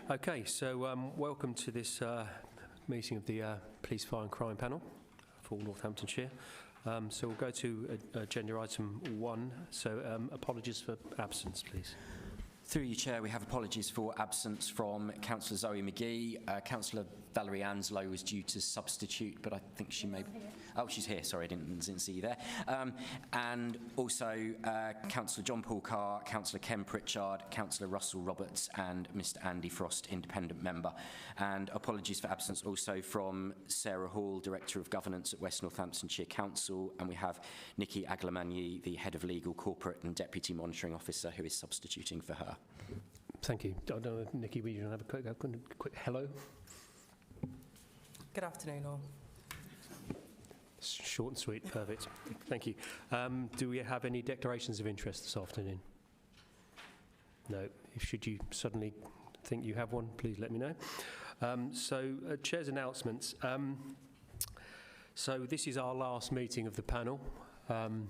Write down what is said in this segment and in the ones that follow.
Okay, so welcome to this meeting of the Police, Fire and Crime Panel for Northamptonshire. So we'll go to agenda item 1. So apologies for absence, please. Through you, Chair, we have apologies for absence from Councillor Zoe McGee. Councillor Valerie Anslow was due to substitute, but I think she may... Oh, she's here. Sorry, I didn't see you there. And also Councillor John Paul Carr, Councillor Ken Pritchard, Councillor Russell Roberts and Mr Andy Frost, independent member. And apologies for absence also from Sarah Hall, Director of Governance at West Northamptonshire Council. And we have Nikki Aglamanyi, the Head of Legal, Corporate and Deputy Monitoring Officer, who is substituting for her. Thank you. I don't know if Nikki, we don't have a quick hello. Good afternoon, all. Short and sweet, perfect. Thank you. Do we have any declarations of interest this afternoon? No. Should you suddenly think you have one, please let me know. Chair's announcements. So this is our last meeting of the panel, and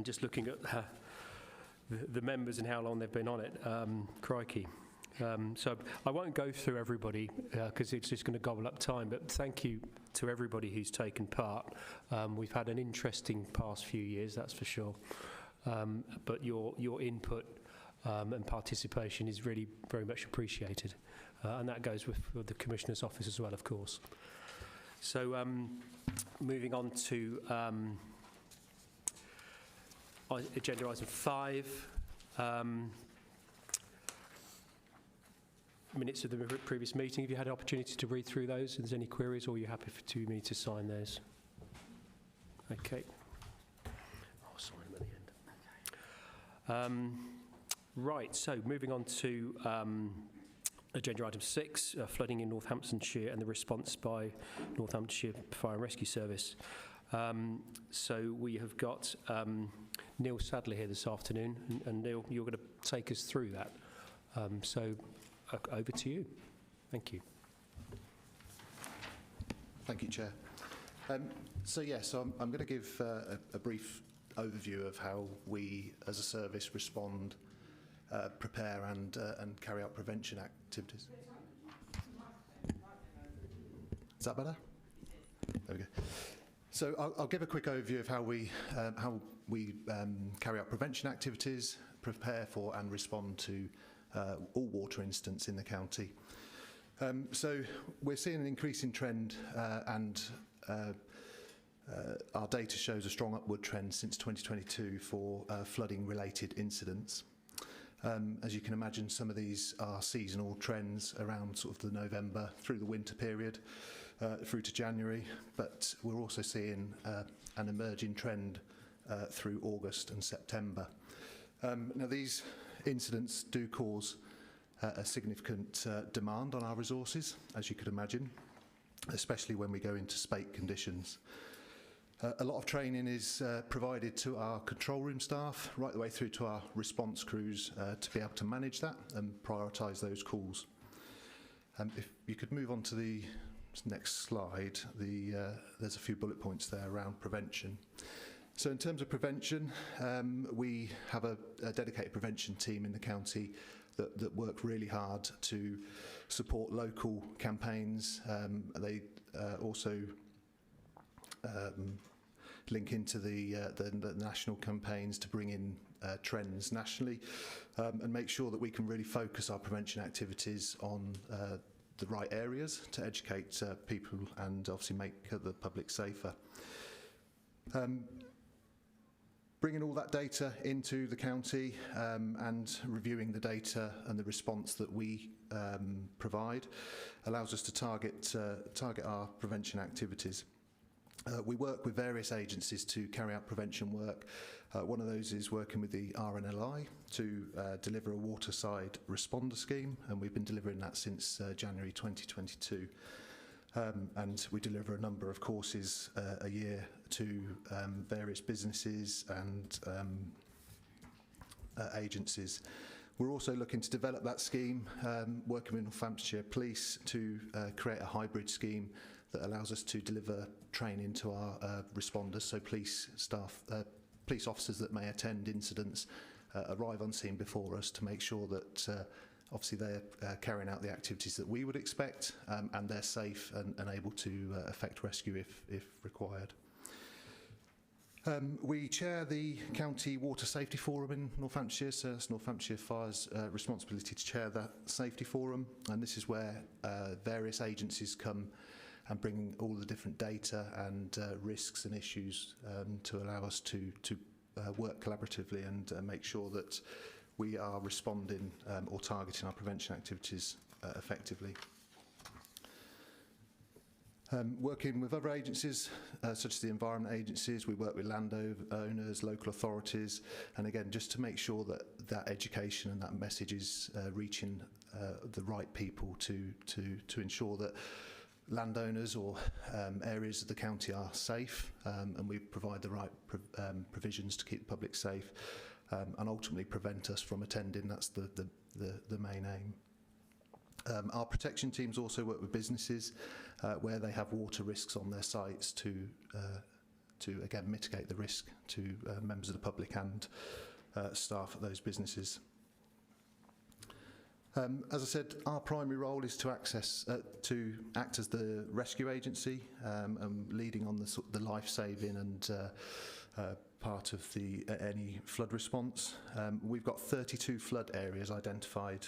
just looking at the members and how long they've been on it, crikey. So I won't go through everybody because it's just going to gobble up time, but thank you to everybody who's taken part. We've had an interesting past few years, that's for sure. But your input and participation is really very much appreciated. And that goes with the Commissioner's Office as well, of course. So moving on to agenda item 5. Minutes of the previous meeting. Have you had an opportunity to read through those? If there's any queries, or are you happy for me to sign those? Okay. I'll sign them at the end. Right, so moving on to agenda item 6, flooding in Northamptonshire and the response by Northamptonshire Fire and Rescue Service. So we have got Neil Sadler here this afternoon, and Neil, you're going to take us through that. Over to you. Thank you. Thank you, Chair. I'm going to give a brief overview of how we, as a service, respond, prepare and carry out prevention activities. Is that better? There we go. So I'll give a quick overview of how we carry out prevention activities, prepare for and respond to all water incidents in the county. So we're seeing an increasing trend and our data shows a strong upward trend since 2022 for flooding related incidents. As you can imagine, some of these are seasonal trends around sort of the November through the winter period through to January, but we're also seeing an emerging trend through August and September. Now these incidents do cause a significant demand on our resources, as you could imagine, especially when we go into spate conditions. A lot of training is provided to our control room staff, right the way through to our response crews to be able to manage that and prioritise those calls. If you could move on to the next slide, there's a few bullet points there around prevention. So in terms of prevention, we have a dedicated prevention team in the county that work really hard to support local campaigns. They also link into the national campaigns to bring in trends nationally and make sure that we can really focus our prevention activities on the right areas to educate people and obviously make the public safer. Bringing all that data into the county and reviewing the data and the response that we provide allows us to target our prevention activities. We work with various agencies to carry out prevention work. One of those is working with the RNLI to deliver a waterside responder scheme, and we've been delivering that since January 2022. And we deliver a number of courses a year to various businesses and agencies. We're also looking to develop that scheme, working with Northamptonshire Police to create a hybrid scheme that allows us to deliver training to our responders, so police staff, police officers that may attend incidents arrive on scene before us to make sure that Obviously, they're carrying out the activities that we would expect, and they're safe and able to effect rescue if required. We chair the County Water Safety Forum in Northamptonshire, so it's Northamptonshire Fire's responsibility to chair that safety forum, and this is where various agencies come and bring all the different data and risks and issues to allow us to work collaboratively and make sure that we are responding or targeting our prevention activities effectively. Working with other agencies, such as the environment agencies, we work with landowners, local authorities, and again, just to make sure that that education and that message is reaching the right people to ensure that landowners or areas of the county are safe, and we provide the right provisions to keep the public safe, and ultimately prevent us from attending. That's the main aim. Our protection teams also work with businesses where they have water risks on their sites to again mitigate the risk to members of the public and staff at those businesses. As I said, our primary role is to act as the rescue agency, leading on the life-saving and part of any flood response. We've got 32 flood areas identified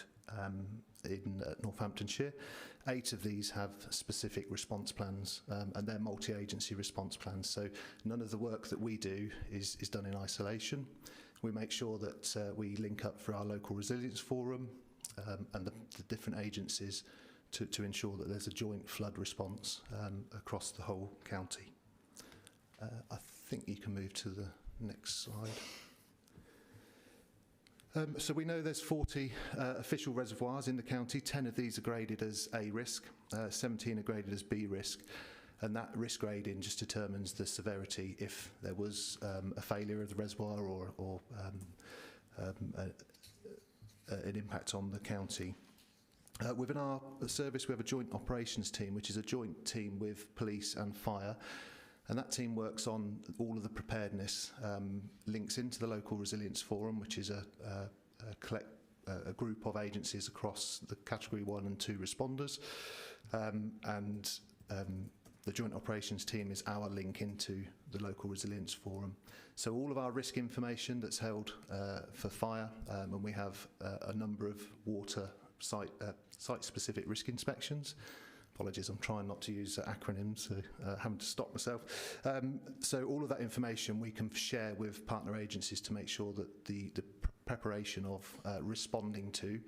in Northamptonshire. 8 of these have specific response plans, and they're multi-agency response plans, so none of the work that we do is done in isolation. We make sure that we link up for our local resilience forum and the different agencies to ensure that there's a joint flood response across the whole county. I think you can move to the next slide. So we know there's 40 official reservoirs in the county. 10 of these are graded as A risk, 17 are graded as B risk, and that risk grading just determines the severity if there was a failure of the reservoir or an impact on the county. Within our service, we have a joint operations team, which is a joint team with police and fire. And that team works on all of the preparedness, links into the local resilience forum, which is a group of agencies across the category 1 and 2 responders. The joint operations team is our link into the local resilience forum. So all of our risk information that's held for fire, and we have a number of water site-specific risk inspections. Apologies, I'm trying not to use acronyms, so having to stop myself. So all of that information we can share with partner agencies to make sure that the preparation of responding to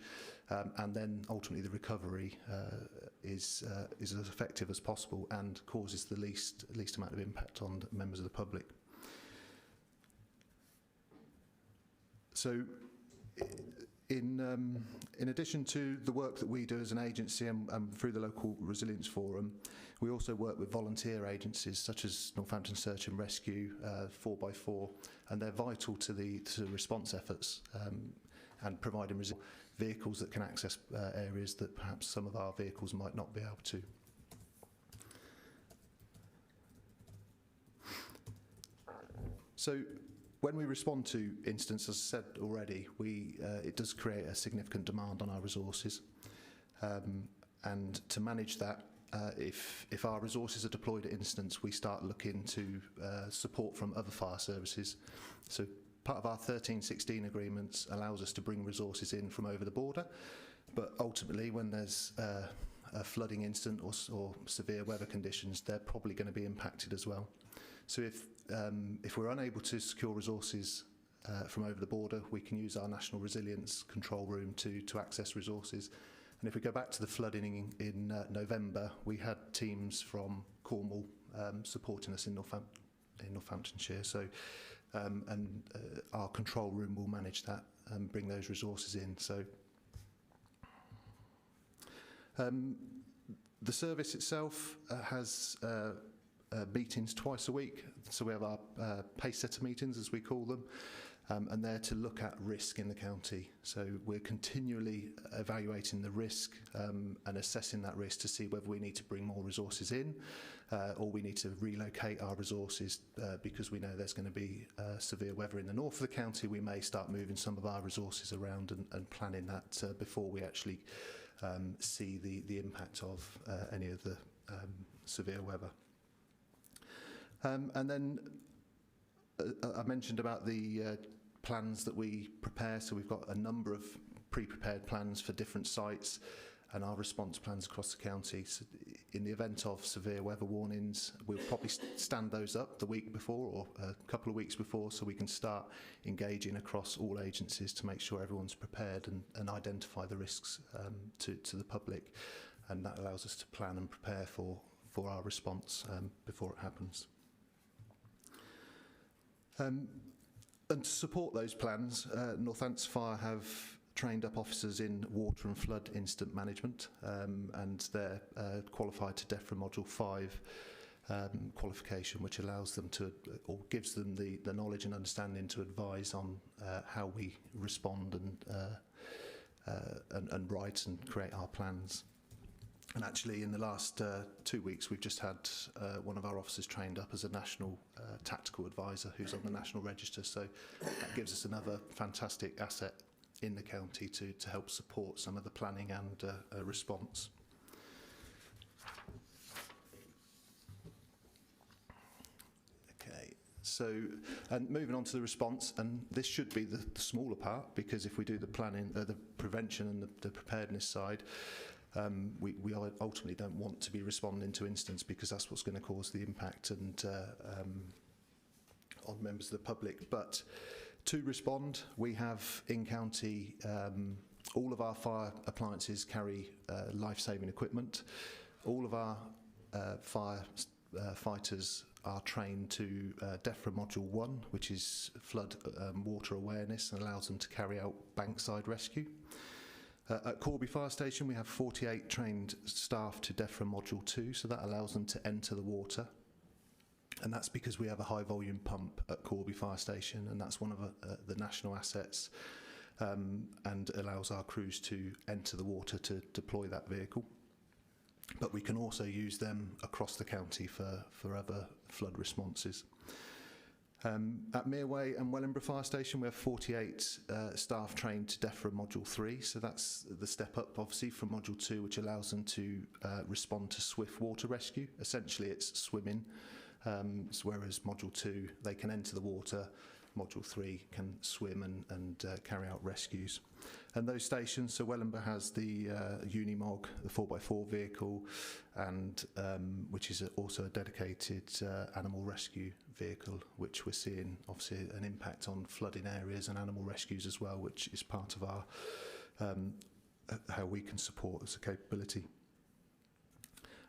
and then ultimately the recovery is as effective as possible and causes the least amount of impact on members of the public. So in addition to the work that we do as an agency and through the local resilience forum, we also work with volunteer agencies such as Northampton Search and Rescue, 4x4, and they're vital to the response efforts and providing vehicles that can access areas that perhaps some of our vehicles might not be able to. So when we respond to incidents, as I said already, it does create a significant demand on our resources. And to manage that, if our resources are deployed at incidents, we start looking to support from other fire services. So part of our 1316 agreements allows us to bring resources in from over the border. But ultimately, when there's a flooding incident or severe weather conditions, they're probably going to be impacted as well. So if we're unable to secure resources from over the border, we can use our National Resilience Control Room to access resources. And if we go back to the flooding in November, we had teams from Cornwall supporting us in Northamptonshire. So, our control room will manage that and bring those resources in. So, the service itself has meetings twice a week. So we have our pace setter meetings, as we call them, and they're to look at risk in the county. So we're continually evaluating the risk and assessing that risk to see whether we need to bring more resources in or we need to relocate our resources because we know there's going to be severe weather in the north of the county. We may start moving some of our resources around and planning that before we actually see the impact of any of the severe weather. And then I mentioned about the plans that we prepare. So we've got a number of pre-prepared plans for different sites and our response plans across the county. So in the event of severe weather warnings, we'll probably stand those up the week before or a couple of weeks before, so we can start engaging across all agencies to make sure everyone's prepared and identify the risks to the public. And that allows us to plan and prepare for our response before it happens. And to support those plans, Northamptonshire Fire have trained up officers in water and flood incident management, and they're qualified to DEFRA Module 5 qualification, which allows them to, or gives them the knowledge and understanding to advise on how we respond and write and create our plans. And actually, in the last 2 weeks, we've just had one of our officers trained up as a national tactical advisor who's on the National Register. So that gives us another fantastic asset in the county to help support some of the planning and response. Okay, so and moving on to the response, and this should be the smaller part, because if we do the planning, the prevention and the preparedness side, we ultimately don't want to be responding to incidents, because that's what's going to cause the impact and on members of the public. But to respond, we have in county all of our fire appliances carry life-saving equipment. All of our fighters are trained to DEFRA Module 1, which is flood water awareness, and allows them to carry out bankside rescue. At Corby Fire Station, we have 48 trained staff to DEFRA Module 2, so that allows them to enter the water. And that's because we have a high volume pump at Corby Fire Station, and that's one of the national assets, and allows our crews to enter the water to deploy that vehicle. But we can also use them across the county for other flood responses. At Mereway and Wellingborough Fire Station, we have 48 staff trained to DEFRA Module 3, so that's the step up, obviously, from Module 2, which allows them to respond to swift water rescue. Essentially, it's swimming, whereas Module 2, they can enter the water. Module 3 can swim and carry out rescues. And those stations, so Wellingborough has the Unimog, the 4x4 vehicle, and which is also a dedicated animal rescue vehicle, which we're seeing obviously an impact on flooding areas and animal rescues as well, which is part of our how we can support as a capability.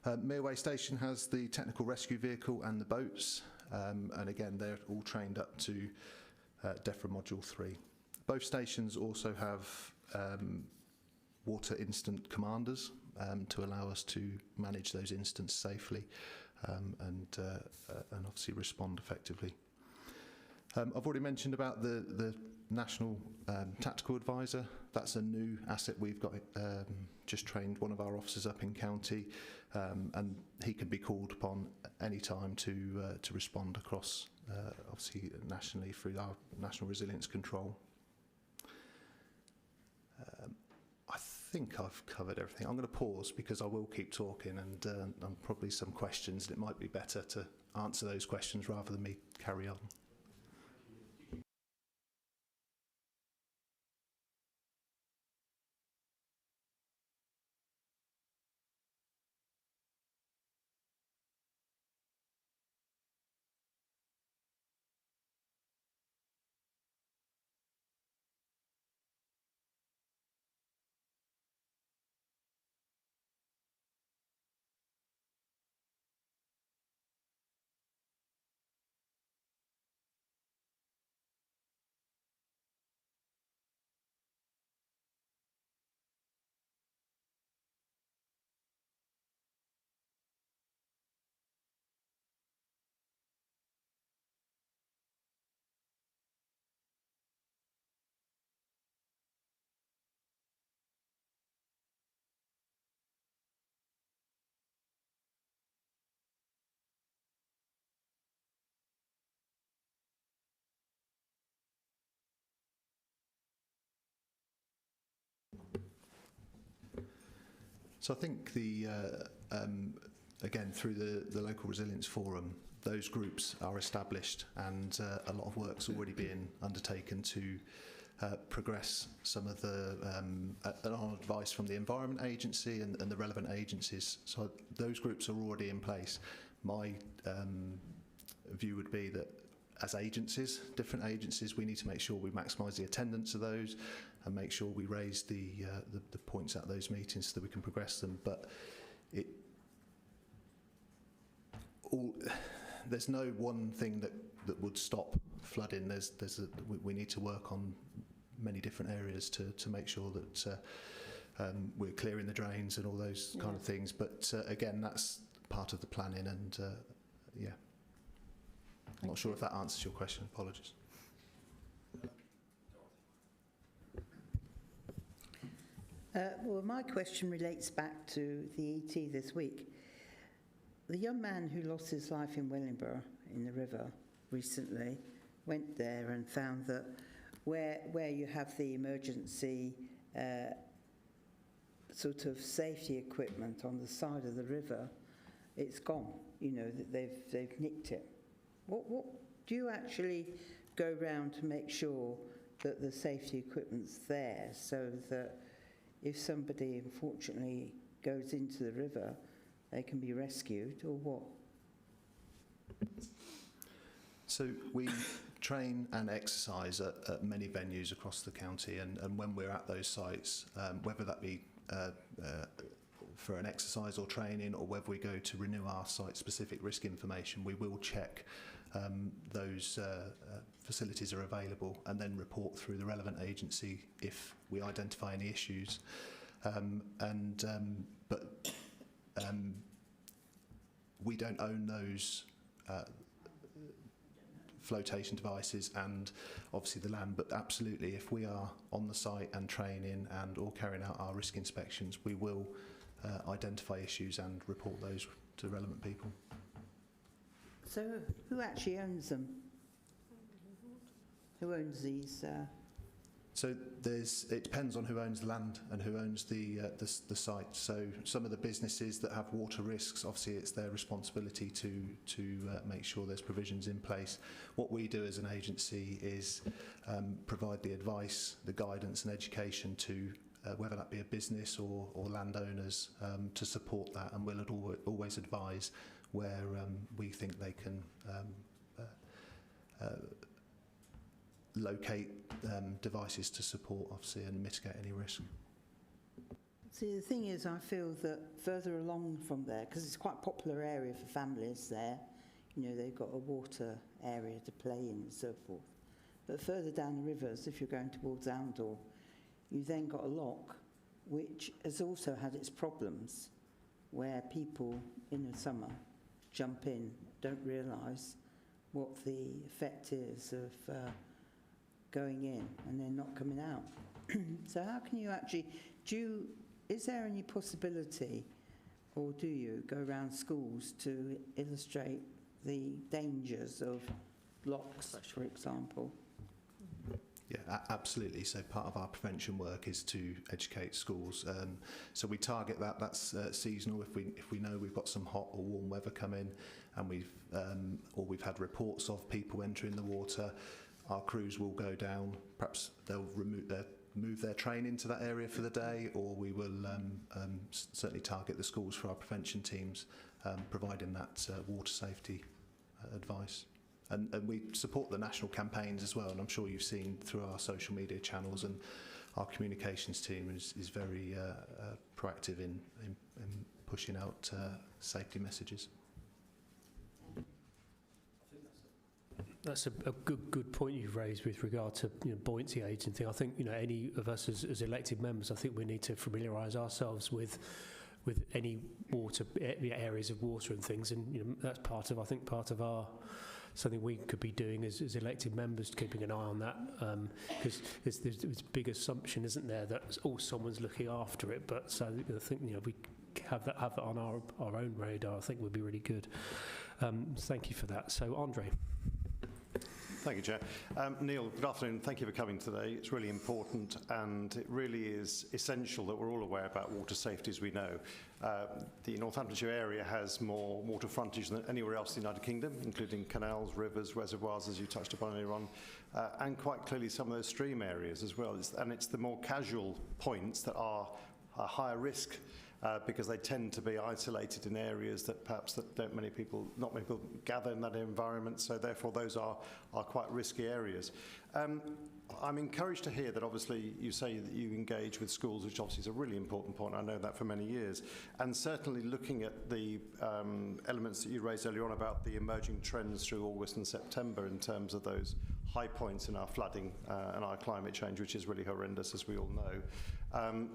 Mereway Station has the technical rescue vehicle and the boats, and again they're all trained up to DEFRA Module 3. Both stations also have water incident commanders to allow us to manage those incidents safely and obviously respond effectively. I've already mentioned about the National Tactical Advisor. That's a new asset we've got, just trained one of our officers up in county, and he can be called upon any time to respond across, obviously nationally through our National Resilience Control. I think I've covered everything. I'm going to pause because I will keep talking, and probably some questions, and it might be better to answer those questions rather than me carry on. So I think again, through the Local Resilience Forum, those groups are established, and a lot of work's already being undertaken to progress some of the advice from the Environment Agency and the relevant agencies. So those groups are already in place. My view would be that as agencies, different agencies, we need to make sure we maximise the attendance of those and make sure we raise the points at those meetings so that we can progress them. But there's no one thing that would stop flooding. We need to work on many different areas to make sure that we're clearing the drains and all those kind of things. But again, that's part of the planning, and I'm not sure if that answers your question. Apologies. Well, my question relates back to the ET this week. The young man who lost his life in Wellingborough in the river recently went there and found that where you have the emergency sort of safety equipment on the side of the river, it's gone. You know, that they've nicked it. What do you actually go round to make sure that the safety equipment's there, so that if somebody unfortunately goes into the river, they can be rescued, or what? So we train and exercise at many venues across the county, and when we're at those sites, whether that be for an exercise or training, or whether we go to renew our site-specific risk information, we will check those facilities are available and then report through the relevant agency if we identify any issues. But we don't own those flotation devices and obviously the land, but absolutely, if we are on the site and training and or carrying out our risk inspections, we will identify issues and report those to relevant people. So who actually owns them? Who owns these? So it depends on who owns the land and who owns the site. So some of the businesses that have water risks, obviously it's their responsibility to make sure there's provisions in place. What we do as an agency is provide the advice, the guidance and education to whether that be a business or landowners to support that, and we'll always advise where we think they can locate devices to support, obviously, and mitigate any risk. See, the thing is, I feel that further along from there, because it's quite a popular area for families there, you know, they've got a water area to play in and so forth. But further down the rivers, if you're going towards Oundle, you've then got a lock, which has also had its problems, where people in the summer jump in, don't realise what the effect is of going in and then not coming out. So how can you actually, is there any possibility, or do you go around schools to illustrate the dangers of locks, for example? Yeah, absolutely. So part of our prevention work is to educate schools. So we target that. That's seasonal. If we know we've got some hot or warm weather coming, and we've had reports of people entering the water, our crews will go down. Perhaps they'll move their train into that area for the day, or we will certainly target the schools for our prevention teams, providing that water safety advice. And we support the national campaigns as well, and I'm sure you've seen through our social media channels, and our communications team is very proactive in pushing out safety messages. That's a good point you've raised with regard to buoyancy aids and things. I think any of us as elected members, I think we need to familiarise ourselves with any water areas of water and things, and that's part of our something we could be doing as elected members, keeping an eye on that, because there's a big assumption, isn't there, that someone's looking after it. But so I think we have that on our own radar. I think would be really good. Thank you for that. So Andre. Thank you, Chair. Neil, good afternoon. Thank you for coming today. It's really important, and it really is essential that we're all aware about water safety, as we know. The Northamptonshire area has more water frontage than anywhere else in the United Kingdom, including canals, rivers, reservoirs, as you touched upon earlier on, and quite clearly some of those stream areas as well. It's the more casual points that are a higher risk because they tend to be isolated in areas that perhaps not many people gather in that environment, so therefore those are quite risky areas. I'm encouraged to hear that obviously you say that you engage with schools, which obviously is a really important point. I know that for many years. And certainly looking at the elements that you raised earlier on about the emerging trends through August and September in terms of those high points in our flooding and our climate change, which is really horrendous, as we all know.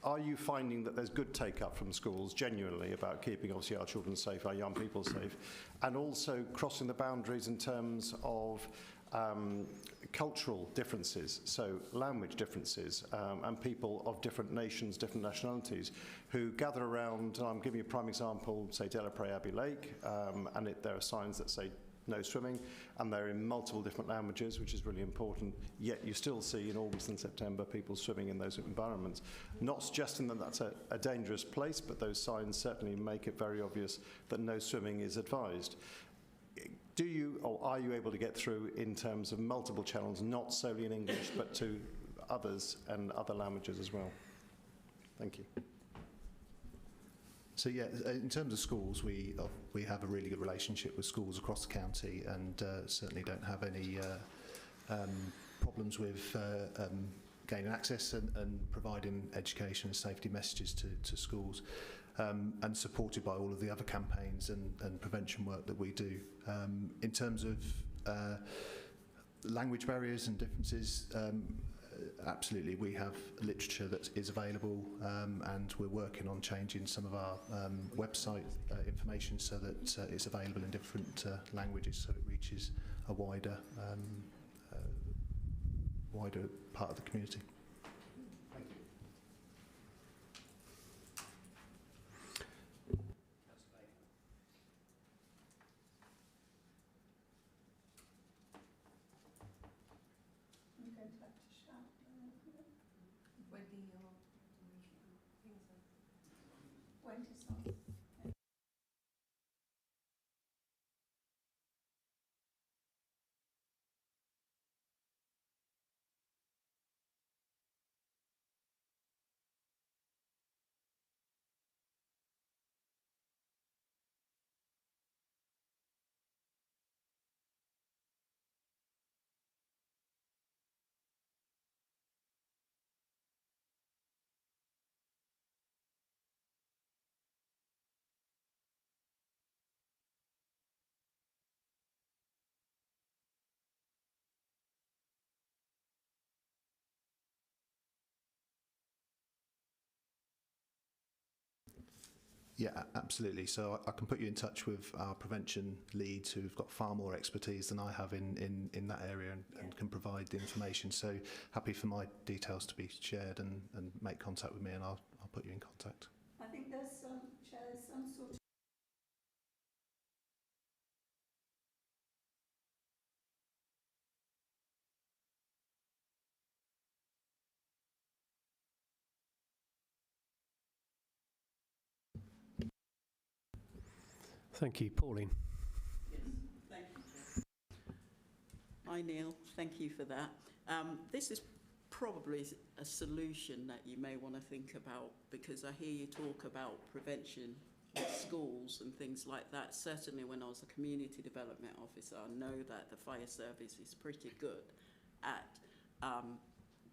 Are you finding that there's good take-up from schools genuinely about keeping obviously our children safe, our young people safe, and also crossing the boundaries in terms of cultural differences, so language differences, and people of different nations, different nationalities, who gather around, and I'm giving you a prime example, say Delapre Abbey Lake, and there are signs that say no swimming, and they're in multiple different languages, which is really important, yet you still see in August and September people swimming in those environments. Not suggesting that that's a dangerous place, but those signs certainly make it very obvious that no swimming is advised. Do you, or are you able to get through in terms of multiple channels, not solely in English, but to others and other languages as well? Thank you. So yeah, in terms of schools, we have a really good relationship with schools across the county, and certainly don't have any problems with gaining access and providing education and safety messages to schools, and supported by all of the other campaigns and prevention work that we do. In terms of language barriers and differences, absolutely, we have literature that is available, and we're working on changing some of our website information so that it's available in different languages, so it reaches a wider part of the community. Thank you. Yeah, absolutely. So I can put you in touch with our prevention leads who've got far more expertise than I have in that area, and can provide the information. So happy for my details to be shared and make contact with me, and I'll put you in contact. I think there's some sort of Thank you. Pauline. Yes, thank you, Chair. Hi, Neil. Thank you for that. This is probably a solution that you may want to think about, because I hear you talk about prevention in schools and things like that. Certainly when I was a community development officer, I know that the fire service is pretty good at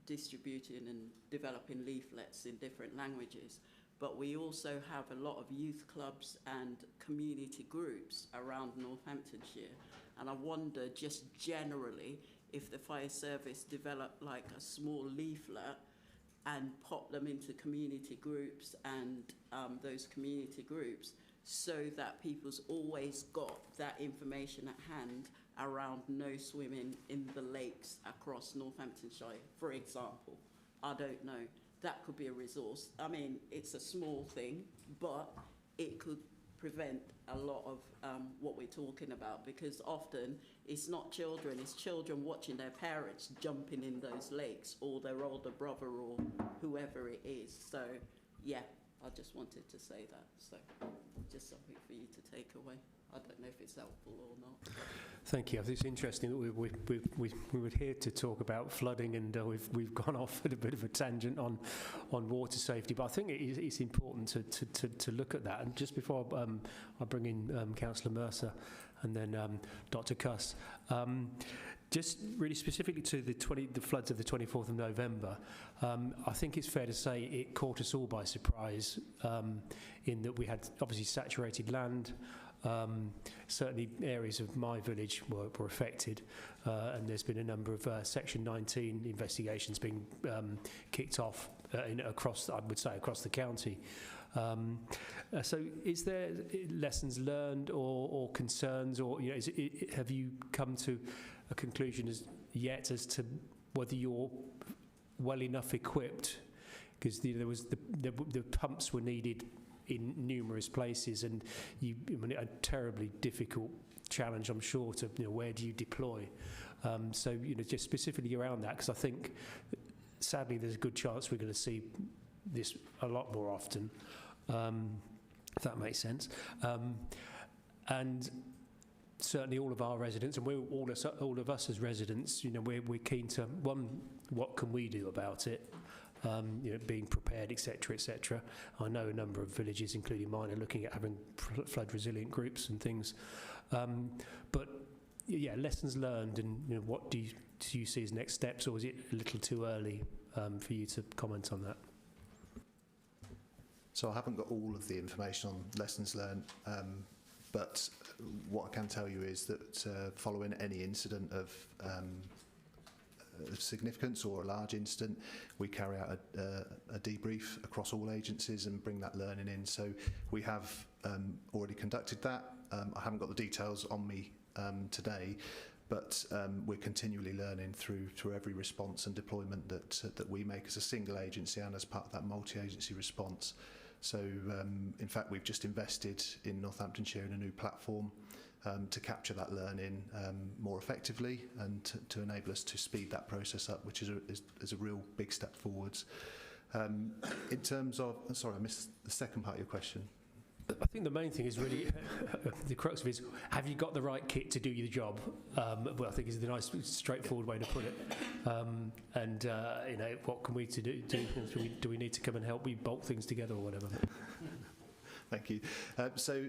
distributing and developing leaflets in different languages. But we also have a lot of youth clubs and community groups around Northamptonshire. And I wonder, just generally, if the fire service developed like a small leaflet and pop them into community groups, and those community groups, so that people's always got that information at hand around no swimming in the lakes across Northamptonshire, for example. I don't know. That could be a resource. I mean, it's a small thing, but it could prevent a lot of what we're talking about, because often it's not children, it's children watching their parents jumping in those lakes, or their older brother or whoever it is. So, yeah, I just wanted to say that. So, just something for you to take away. I don't know if it's helpful or not. Thank you. I think it's interesting that we were here to talk about flooding, and we've gone off at a bit of a tangent on water safety. But I think it's important to look at that. And just before I bring in Councillor Mercer and then Dr. Cuss, just really specifically to the floods of the 24th of November, I think it's fair to say it caught us all by surprise, in that we had obviously saturated land. Certainly areas of my village were affected, and there's been a number of Section 19 investigations being kicked off across, I would say, across the county. So is there lessons learned or concerns, or have you come to a conclusion as to whether you're well enough equipped? Because there was the pumps were needed in numerous places, and a terribly difficult challenge, I'm sure, to where do you deploy? So just specifically around that, because I think sadly there's a good chance we're going to see this a lot more often, if that makes sense. And certainly all of our residents, and all of us as residents, we're keen to, one, what can we do about it? Being prepared, etc., etc. I know a number of villages, including mine, are looking at having flood resilient groups and things. But yeah, lessons learned, and what do you see as next steps, or is it a little too early for you to comment on that? So I haven't got all of the information on lessons learned, but what I can tell you is that following any incident of significance or a large incident, we carry out a debrief across all agencies and bring that learning in. So we have already conducted that. I haven't got the details on me today, but we're continually learning through every response and deployment that we make as a single agency and as part of that multi-agency response. So in fact, we've just invested in Northamptonshire in a new platform to capture that learning more effectively and to enable us to speed that process up, which is a real big step forwards. In terms of, sorry, I missed the second part of your question. I think the main thing is really, the crux of it is, have you got the right kit to do your job? Well, I think is the nice, straightforward way to put it. What can we do? Do we need to come and help we bolt things together or whatever? Thank you. So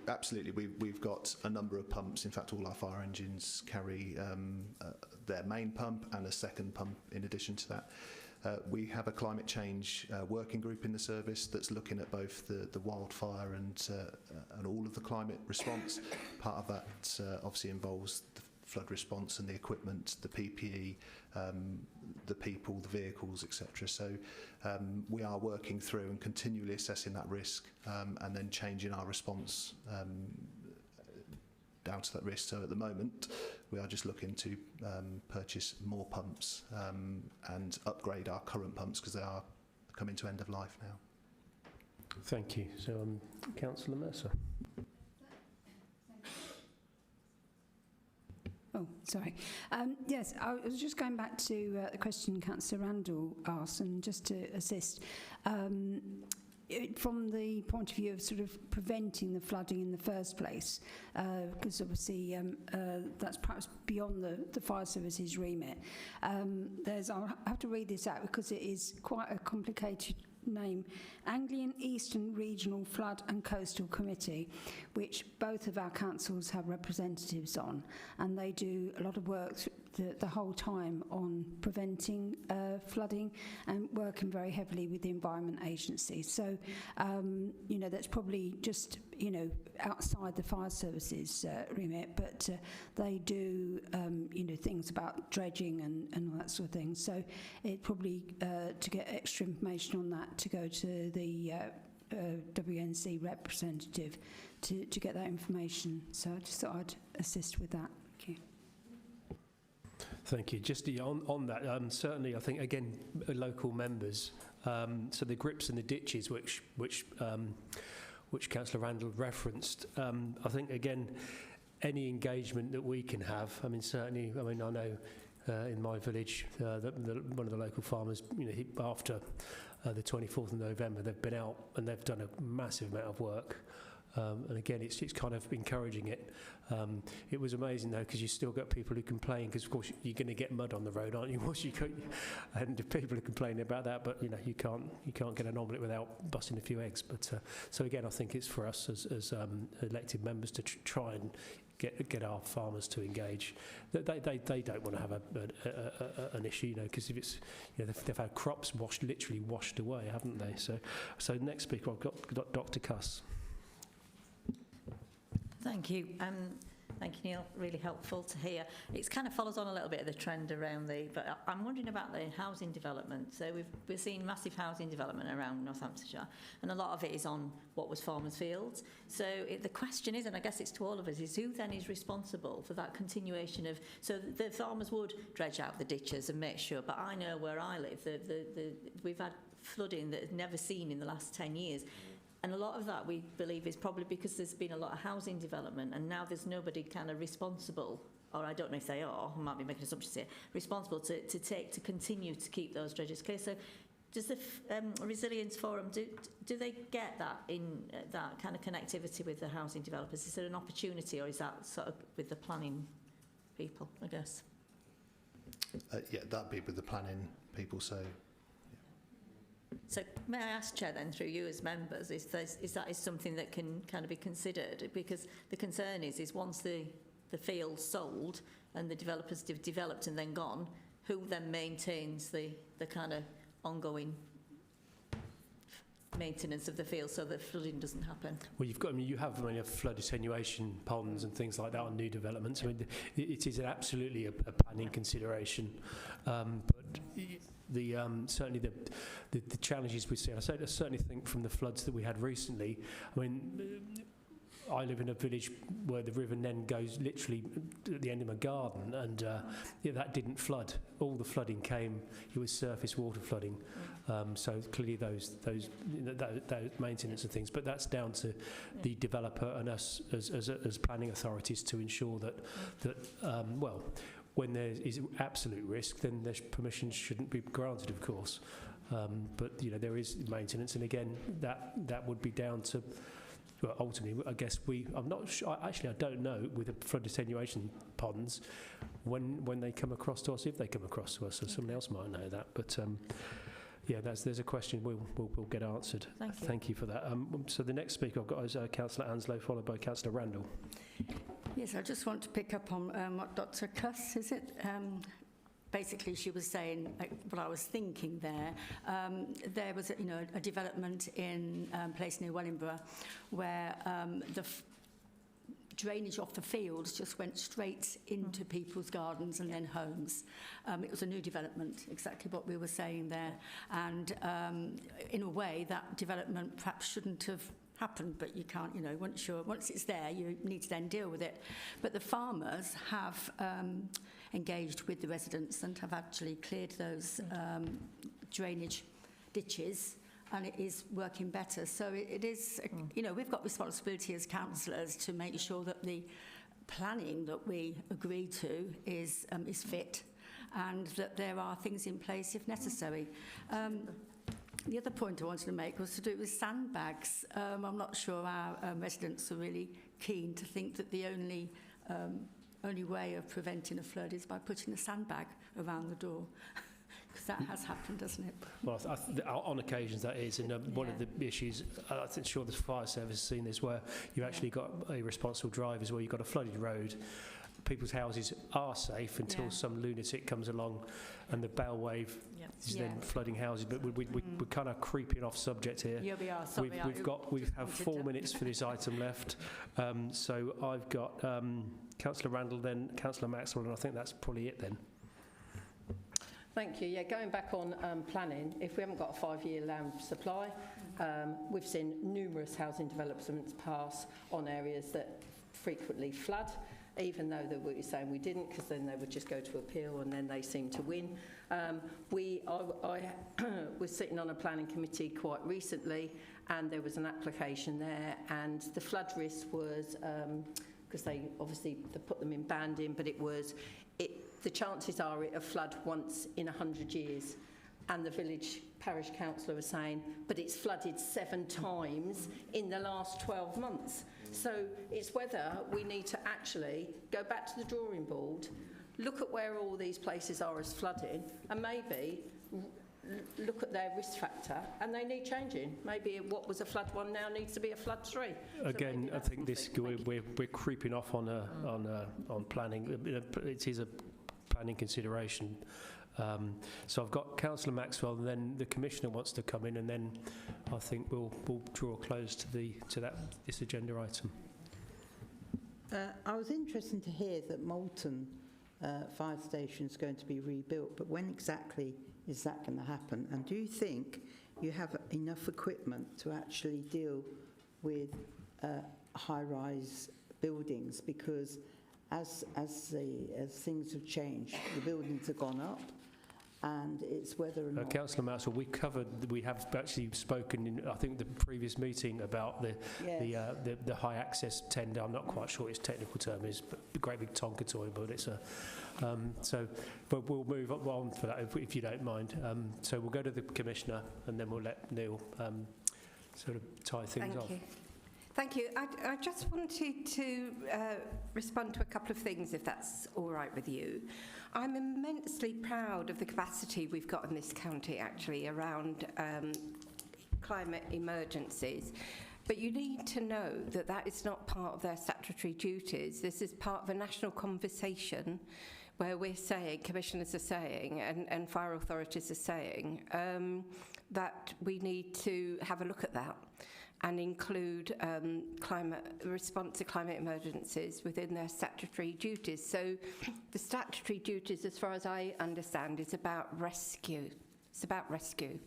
absolutely, we've got a number of pumps. In fact, all our fire engines carry their main pump and a second pump in addition to that. We have a climate change working group in the service that's looking at both the wildfire and all of the climate response. Part of that obviously involves the flood response and the equipment, the PPE, the people, the vehicles, etc. So we are working through and continually assessing that risk and then changing our response down to that risk. So at the moment, we are just looking to purchase more pumps and upgrade our current pumps because they are coming to end of life now. Thank you. So, Councillor Mercer. Oh, sorry. Yes, I was just going back to the question Councillor Randall asked, and just to assist. From the point of view of sort of preventing the flooding in the first place, because obviously that's perhaps beyond the fire service's remit. I'll have to read this out because it is quite a complicated name, Anglian Eastern Regional Flood and Coastal Committee, which both of our councils have representatives on, and they do a lot of work the whole time on preventing flooding and working very heavily with the Environment Agency. So, that's probably just, outside the fire services remit, but they do, things about dredging and all that sort of thing. So it probably, to get extra information on that, to go to the WNC representative to get that information. So I just thought I'd assist with that. Thank you. Thank you. Just on that, certainly I think, again, local members, so the grips and the ditches which which Councillor Randall referenced. I think, again, any engagement that we can have, I mean, certainly, I know in my village, one of the local farmers, after the 24th of November, they've been out and they've done a massive amount of work. And again, it's kind of encouraging it. It was amazing though, because you still got people who complain, because of course you're going to get mud on the road, aren't you? And people are complaining about that, but you can't get an omelette without busting a few eggs. But so again, I think it's for us as elected members to try and get our farmers to engage. They don't want to have an issue, because if it's they've had crops literally washed away, haven't they? So next speaker, I've got Dr. Cuss. Thank you. Thank you, Neil. Really helpful to hear. It kind of follows on a little bit of the trend around but I'm wondering about the housing development. So we're seeing massive housing development around Northamptonshire, and a lot of it is on what was farmers' fields. So the question is, and I guess it's to all of us, is who then is responsible for that continuation of, so the farmers would dredge out the ditches and make sure, but I know where I live, we've had flooding that is never seen in the last 10 years. And a lot of that, we believe, is probably because there's been a lot of housing development, and now there's nobody kind of responsible, or I don't know if they are, I might be making assumptions here, responsible to continue to keep those dredges clear. So does the Resilience Forum, do they get that in that kind of connectivity with the housing developers? Is there an opportunity, or is that sort of with the planning people, I guess? Yeah, that'd be with the planning people, so... So may I ask, Chair, then, through you as members, is that something that can kind of be considered? Because the concern is once the field's sold and the developers have developed and then gone, who then maintains the kind of ongoing maintenance of the field so that flooding doesn't happen? Well, you have flood attenuation ponds and things like that on new developments. I mean, it is absolutely a planning consideration, but certainly the challenges we see. I certainly think from the floods that we had recently. I mean, I live in a village where the River Nen goes literally at the end of my garden, and that didn't flood. All the flooding came, it was surface water flooding. So clearly those maintenance and things, but that's down to the developer and us as planning authorities to ensure that when there is absolute risk, then their permissions shouldn't be granted, of course. But there is maintenance, and again, that would be down to. Well, ultimately, I guess I'm not sure, actually I don't know with the flood attenuation ponds when they come across to us, if they come across to us, or someone else might know that, but there's a question we'll get answered. Thank you for that. So the next speaker I've got is Councillor Anslow, followed by Councillor Randall. Yes, I just want to pick up on what Dr. Cuss, is it? Basically, she was saying, what I was thinking there, there was a development in a place near Wellingborough where the drainage off the fields just went straight into people's gardens and then homes. It was a new development, exactly what we were saying there. And in a way, that development perhaps shouldn't have happened, but you can't, once it's there, you need to then deal with it. But the farmers have engaged with the residents and have actually cleared those drainage ditches, and it is working better. So it is, we've got responsibility as councillors to make sure that the planning that we agree to is fit, and that there are things in place if necessary. The other point I wanted to make was to do with sandbags. I'm not sure our residents are really keen to think that the only way of preventing a flood is by putting a sandbag around the door. Because that has happened, doesn't it? Well, on occasions that is, and one of the issues, I think sure the fire service has seen this, where you actually got irresponsible drivers, where you've got a flooded road. People's houses are safe until some lunatic comes along and the bow wave is then flooding houses. But we're kind of creeping off subject here. Yeah, we are. We have 4 minutes for this item left. So I've got Councillor Randall, then Councillor Maxwell, and I think that's probably it then. Thank you. Yeah, going back on planning, if we haven't got a 5-year land supply, we've seen numerous housing developments pass on areas that frequently flood. even though they were saying we didn't, because then they would just go to appeal and then they seemed to win. I was sitting on a planning committee quite recently, and there was an application there, and the flood risk was, because they put them in banding, but the chances are it'll flood once in 100 years. And the village parish councillor was saying, but it's flooded 7 times in the last 12 months. So it's whether we need to actually go back to the drawing board, look at where all these places are as flooding, and maybe look at their risk factor, and they need changing. Maybe what was a flood 1 now needs to be a flood 3. Again, I think this we're creeping off on planning. It is a planning consideration. So I've got Councillor Maxwell, and then the Commissioner wants to come in, and then I think we'll draw a close to this agenda item. I was interested to hear that Moulton fire station is going to be rebuilt, but when exactly is that going to happen? And do you think you have enough equipment to actually deal with high-rise buildings? Because as things have changed, the buildings have gone up, and it's whether or not... Councillor Maxwell, we have actually spoken in, I think, the previous meeting about the high access tender. I'm not quite sure what its technical term is, but a great big Tonka toy, but it's a... but we'll move on for that if you don't mind. So we'll go to the Commissioner, and then we'll let Neil sort of tie things off. Thank you. I just wanted to respond to a couple of things, if that's all right with you. I'm immensely proud of the capacity we've got in this county, actually, around climate emergencies. But you need to know that that is not part of their statutory duties. This is part of a national conversation where we're saying, commissioners are saying, and fire authorities are saying, that we need to have a look at that and include response to climate emergencies within their statutory duties. So the statutory duties, as far as I understand, is about rescue. It's about rescue.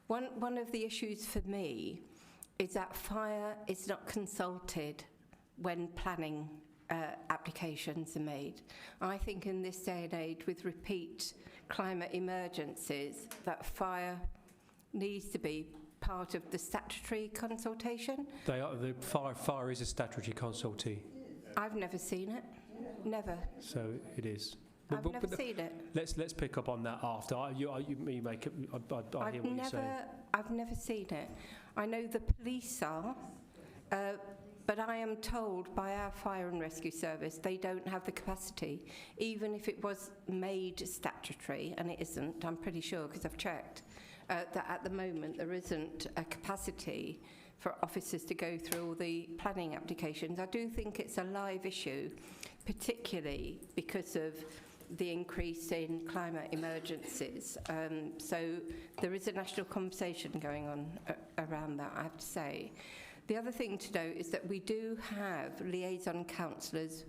One of the issues for me is that fire is not consulted when planning applications are made. I think in this day and age, with repeat climate emergencies, that fire needs to be part of the statutory consultation. The fire is a statutory consultee. I've never seen it. Never. So it is. I've never seen it. Let's pick up on that after. You make it. I hear what you're saying. I've never seen it. I know the police are, but I am told by our fire and rescue service they don't have the capacity, even if it was made statutory, and it isn't. I'm pretty sure because I've checked. That at the moment there isn't a capacity for officers to go through all the planning applications. I do think it's a live issue, particularly because of the increase in climate emergencies. So there is a national conversation going on around that, I have to say. The other thing to note is that we do have liaison councillors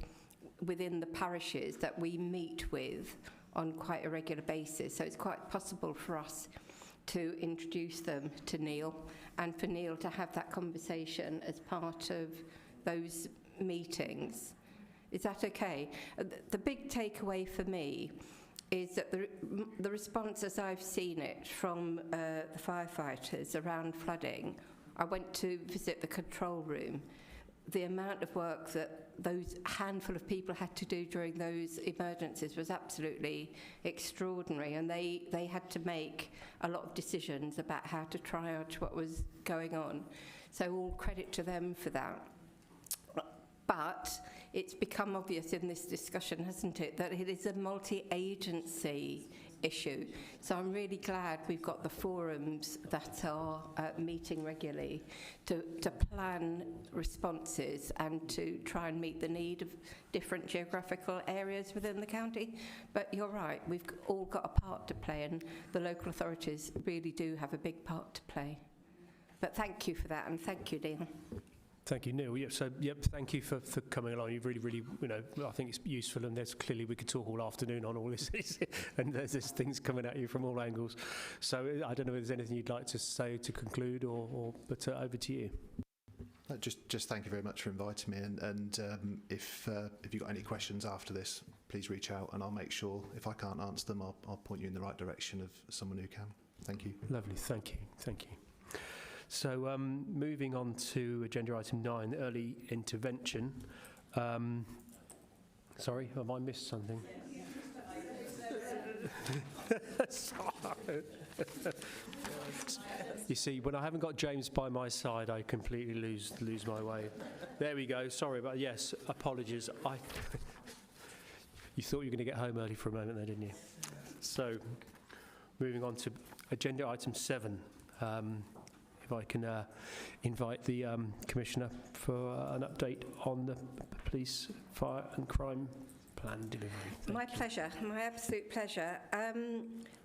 within the parishes that we meet with on quite a regular basis. So it's quite possible for us to introduce them to Neil, and for Neil to have that conversation as part of those meetings. Is that okay? The big takeaway for me is that the response as I've seen it from the firefighters around flooding, I went to visit the control room. The amount of work that those handful of people had to do during those emergencies was absolutely extraordinary, and they had to make a lot of decisions about how to triage what was going on. So all credit to them for that. But it's become obvious in this discussion, hasn't it, that it is a multi-agency issue. So I'm really glad we've got the forums that are meeting regularly to plan responses and to try and meet the need of different geographical areas within the county. But you're right, we've all got a part to play, and the local authorities really do have a big part to play. But thank you for that, and thank you, Neil. Thank you, Neil. Thank you for coming along. You really, I think it's useful, and there's clearly we could talk all afternoon on all this, and there's things coming at you from all angles. So I don't know if there's anything you'd like to say to conclude, but over to you. Just thank you very much for inviting me, and if you've got any questions after this, please reach out and I'll make sure, if I can't answer them, I'll point you in the right direction of someone who can. Thank you. Lovely, thank you. So moving on to agenda item 9, early intervention. Sorry, have I missed something? You see, when I haven't got James by my side, I completely lose my way. There we go. Sorry about yes. Apologies. You thought you were going to get home early for a moment there, didn't you? So, moving on to agenda item 7. If I can invite the Commissioner for an update on the police, fire and crime plan delivery. My pleasure, my absolute pleasure.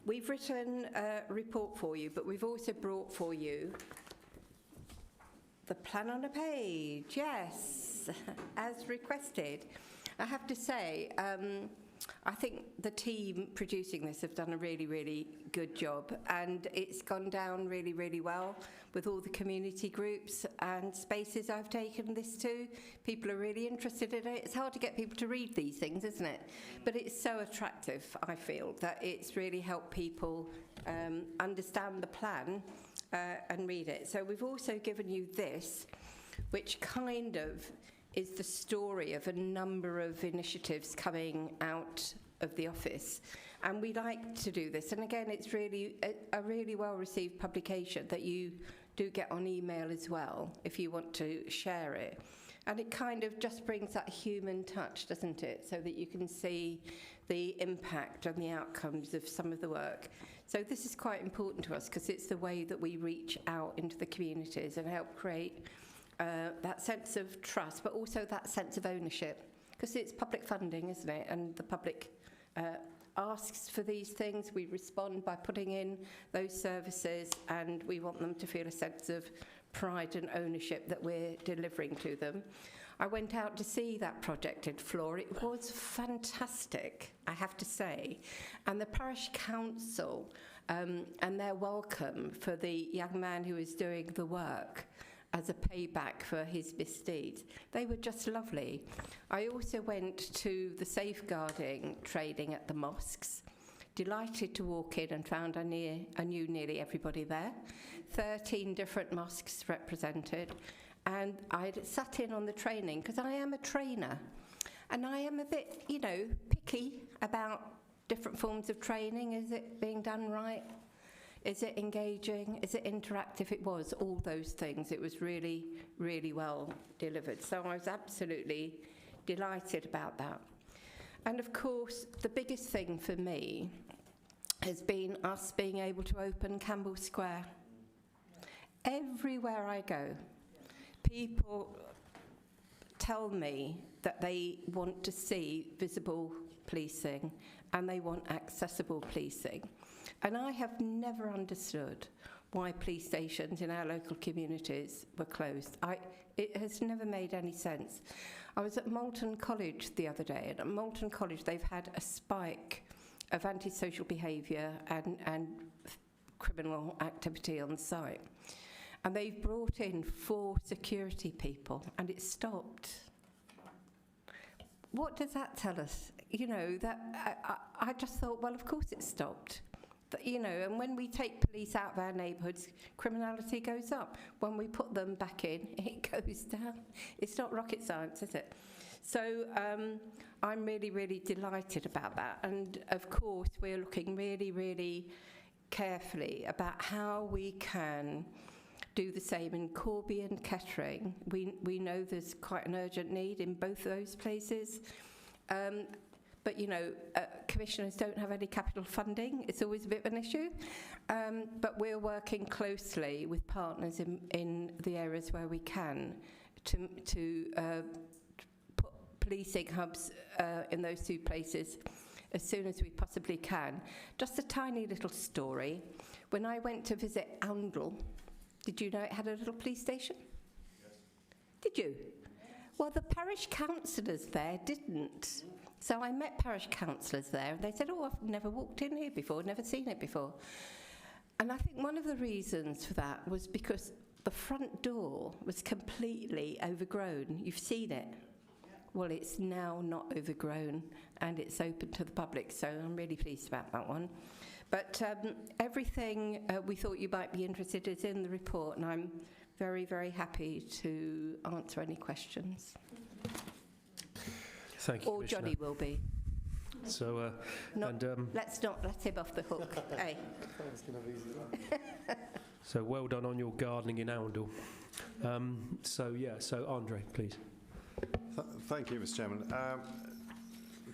We've written a report for you, but we've also brought for you the plan on a page, yes, as requested. I have to say, I think the team producing this have done a really, really good job, and it's gone down really, really well with all the community groups and spaces I've taken this to. People are really interested in it. It's hard to get people to read these things, isn't it? But it's so attractive, I feel, that it's really helped people understand the plan and read it. So we've also given you this, which kind of is the story of a number of initiatives coming out of the office. And we like to do this. And again, it's really a really well-received publication that you do get on email as well, if you want to share it. And it kind of just brings that human touch, doesn't it? So that you can see the impact and the outcomes of some of the work. So this is quite important to us because it's the way that we reach out into the communities and help create that sense of trust, but also that sense of ownership, because it's public funding, isn't it? And the public asks for these things. We respond by putting in those services, and we want them to feel a sense of pride and ownership that we're delivering to them. I went out to see that project in Floor. It was fantastic, I have to say. And the parish council and their welcome for the young man who was doing the work as a payback for his misdeeds. They were just lovely. I also went to the safeguarding training at the mosques. Delighted to walk in and found I knew nearly everybody there. 13 different mosques represented. And I sat in on the training because I am a trainer. And I am a bit, picky about different forms of training. Is it being done right? Is it engaging? Is it interactive? It was all those things. It was really, really well delivered. So I was absolutely delighted about that. And of course, the biggest thing for me has been us being able to open Campbell Square. Everywhere I go, people tell me that they want to see visible policing and they want accessible policing. And I have never understood why police stations in our local communities were closed. It has never made any sense. I was at Moulton College the other day, and at Moulton College they've had a spike of antisocial behaviour and criminal activity on site. And they've brought in 4 security people, and it stopped. What does that tell us? I just thought, well, of course it stopped. And when we take police out of our neighbourhoods, criminality goes up. When we put them back in, it goes down. It's not rocket science, is it? So I'm really, really delighted about that. And of course, we're looking really, really carefully about how we can do the same in Corby and Kettering. We know there's quite an urgent need in both those places. But, commissioners don't have any capital funding. It's always a bit of an issue. But we're working closely with partners in the areas where we can to put policing hubs in those 2 places as soon as we possibly can. Just a tiny little story. When I went to visit Oundle, did you know it had a little police station? Yes. Did you? Well, the parish councillors there didn't. So I met parish councillors there, and they said, oh, I've never walked in here before, never seen it before. And I think one of the reasons for that was because the front door was completely overgrown. You've seen it. Well, it's now not overgrown and it's open to the public, so I'm really pleased about that one. But everything we thought you might be interested in is in the report, and I'm very, very happy to answer any questions. Thank you, Or Commissioner. Johnny will be. So, Let's not let him off the hook. Hey. so well done on your gardening in Arundel. So Andre, please. Thank you, Mr. Chairman.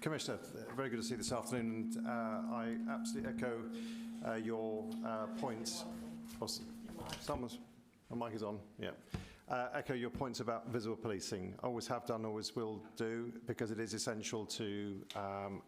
Commissioner, very good to see you this afternoon, and I absolutely echo your points. My mic is on, yeah. Echo your points about visible policing. Always have done, always will do, because it is essential to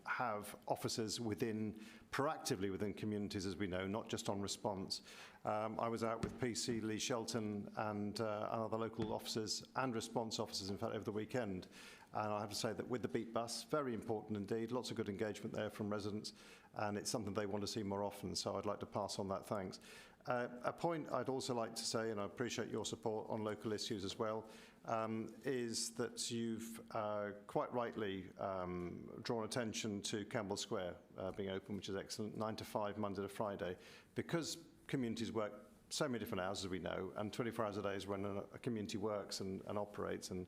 have officers proactively within communities, as we know, not just on response. I was out with PC, Lee Shelton, and other local officers and response officers, in fact, over the weekend. And I have to say that with the beat bus, very important indeed, lots of good engagement there from residents, and it's something they want to see more often, so I'd like to pass on that thanks. A point I'd also like to say, and I appreciate your support on local issues as well, is that you've quite rightly drawn attention to Campbell Square being open, which is excellent, 9 to 5, Monday to Friday, because communities work so many different hours, as we know, and 24 hours a day is when a community works and operates, and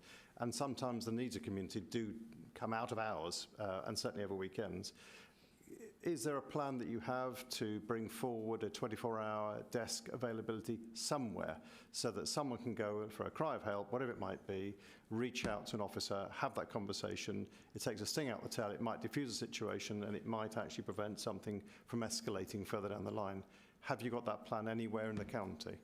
sometimes the needs of community do come out of hours, and certainly over weekends. Is there a plan that you have to bring forward a 24-hour desk availability somewhere so that someone can go for a cry of help, whatever it might be, reach out to an officer, have that conversation? It takes a sting out the tail, it might diffuse a situation, and it might actually prevent something from escalating further down the line. Have you got that plan anywhere in the county?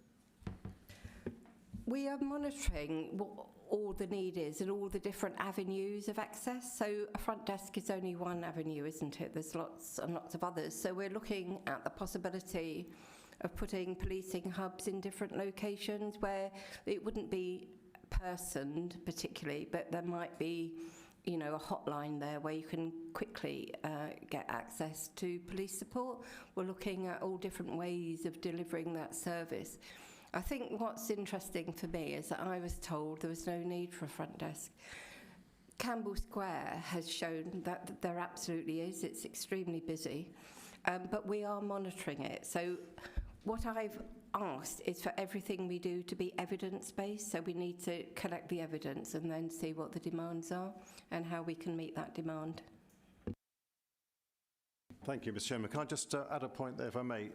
We are monitoring what all the need is and all the different avenues of access. So a front desk is only one avenue, isn't it? There's lots and lots of others. So we're looking at the possibility of putting policing hubs in different locations where it wouldn't be personed particularly, but there might be, you know, a hotline there where you can quickly get access to police support. We're looking at all different ways of delivering that service. I think what's interesting for me is that I was told there was no need for a front desk. Campbell Square has shown that there absolutely is. It's extremely busy, but we are monitoring it. So what I've asked is for everything we do to be evidence-based, so we need to collect the evidence and then see what the demands are and how we can meet that demand. Thank you, Mr. Chairman. Can I just add a point there, if I may?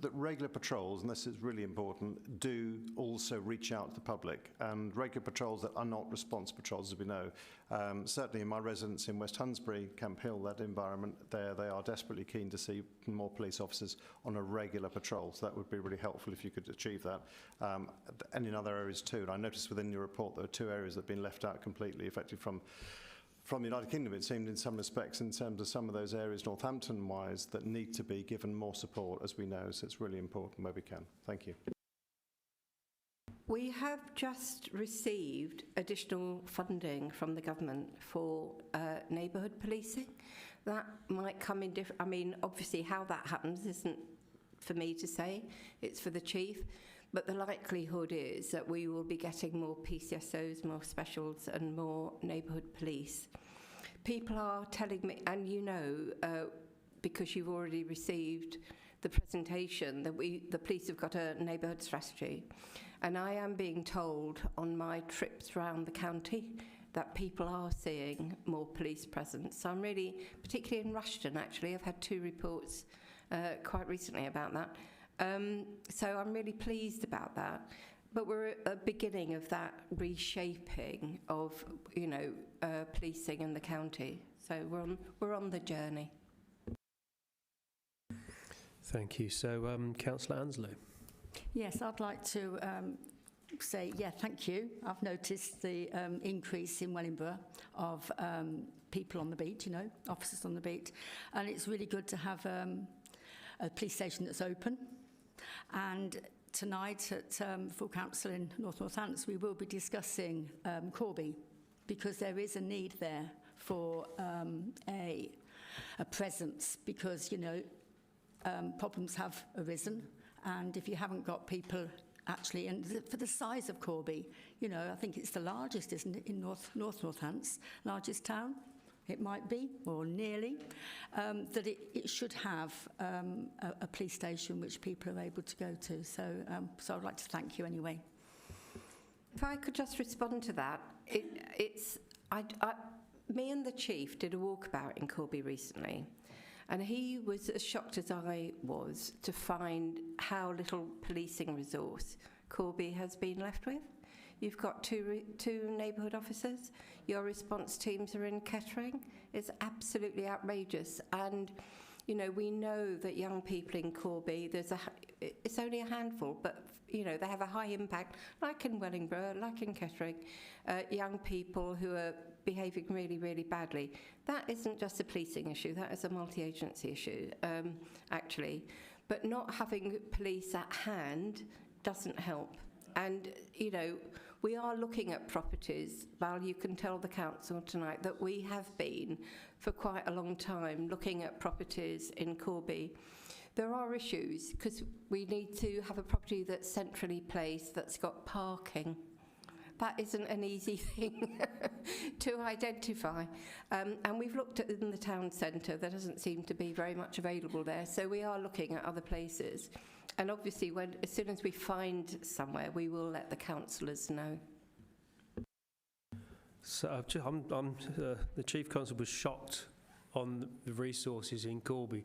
That regular patrols, and this is really important, do also reach out to the public. And regular patrols that are not response patrols, as we know. Certainly in my residence in West Hunsbury, Camp Hill, that environment there, they are desperately keen to see more police officers on a regular patrol. So that would be really helpful if you could achieve that. And in other areas too. And I noticed within your report there are 2 areas that have been left out completely, effectively from the United Kingdom, it seemed, in some respects, in terms of some of those areas, Northampton-wise, that need to be given more support, as we know, so it's really important where we can. Thank you. We have just received additional funding from the government for neighbourhood policing. That might come in different, I mean, obviously how that happens isn't for me to say, it's for the chief. But the likelihood is that we will be getting more PCSOs, more specials and more neighbourhood police. People are telling me, and you know, because you've already received the presentation, that the police have got a neighbourhood strategy. And I am being told on my trips around the county that people are seeing more police presence. So I'm really, particularly in Rushton actually, I've had 2 reports quite recently about that. So I'm really pleased about that. But we're at the beginning of that reshaping of, you know, policing in the county. So we're on the journey. Thank you. So, Councillor Anslow. Yes, I'd like to say, yeah, thank you. I've noticed the increase in Wellingborough of people on the beat, you know, officers on the beat. And it's really good to have a police station that's open. And tonight at full council in Northampton, we will be discussing Corby, because there is a need there for a presence, because, you know, problems have arisen, and if you haven't got people actually, and for the size of Corby, you know, I think it's the largest, isn't it, in North Northants, largest town, it might be, or nearly, that it should have a police station which people are able to go to. So I'd like to thank you anyway. If I could just respond to that, me and the chief did a walkabout in Corby recently, and he was as shocked as I was to find how little policing resource Corby has been left with. You've got two neighbourhood officers. Your response teams are in Kettering. It's absolutely outrageous. And, you know, we know that young people in Corby, it's only a handful, but, you know, they have a high impact, like in Wellingborough, like in Kettering, young people who are behaving really, really badly. That isn't just a policing issue, that is a multi-agency issue, actually. But not having police at hand doesn't help. And, you know, we are looking at properties. Val, you can tell the council tonight that we have been for quite a long time looking at properties in Corby. There are issues because we need to have a property that's centrally placed, that's got parking. That isn't an easy thing to identify. And we've looked at in the town centre, there doesn't seem to be very much available there. So we are looking at other places. And obviously, as soon as we find somewhere, we will let the councillors know. So the Chief Constable was shocked on the resources in Corby.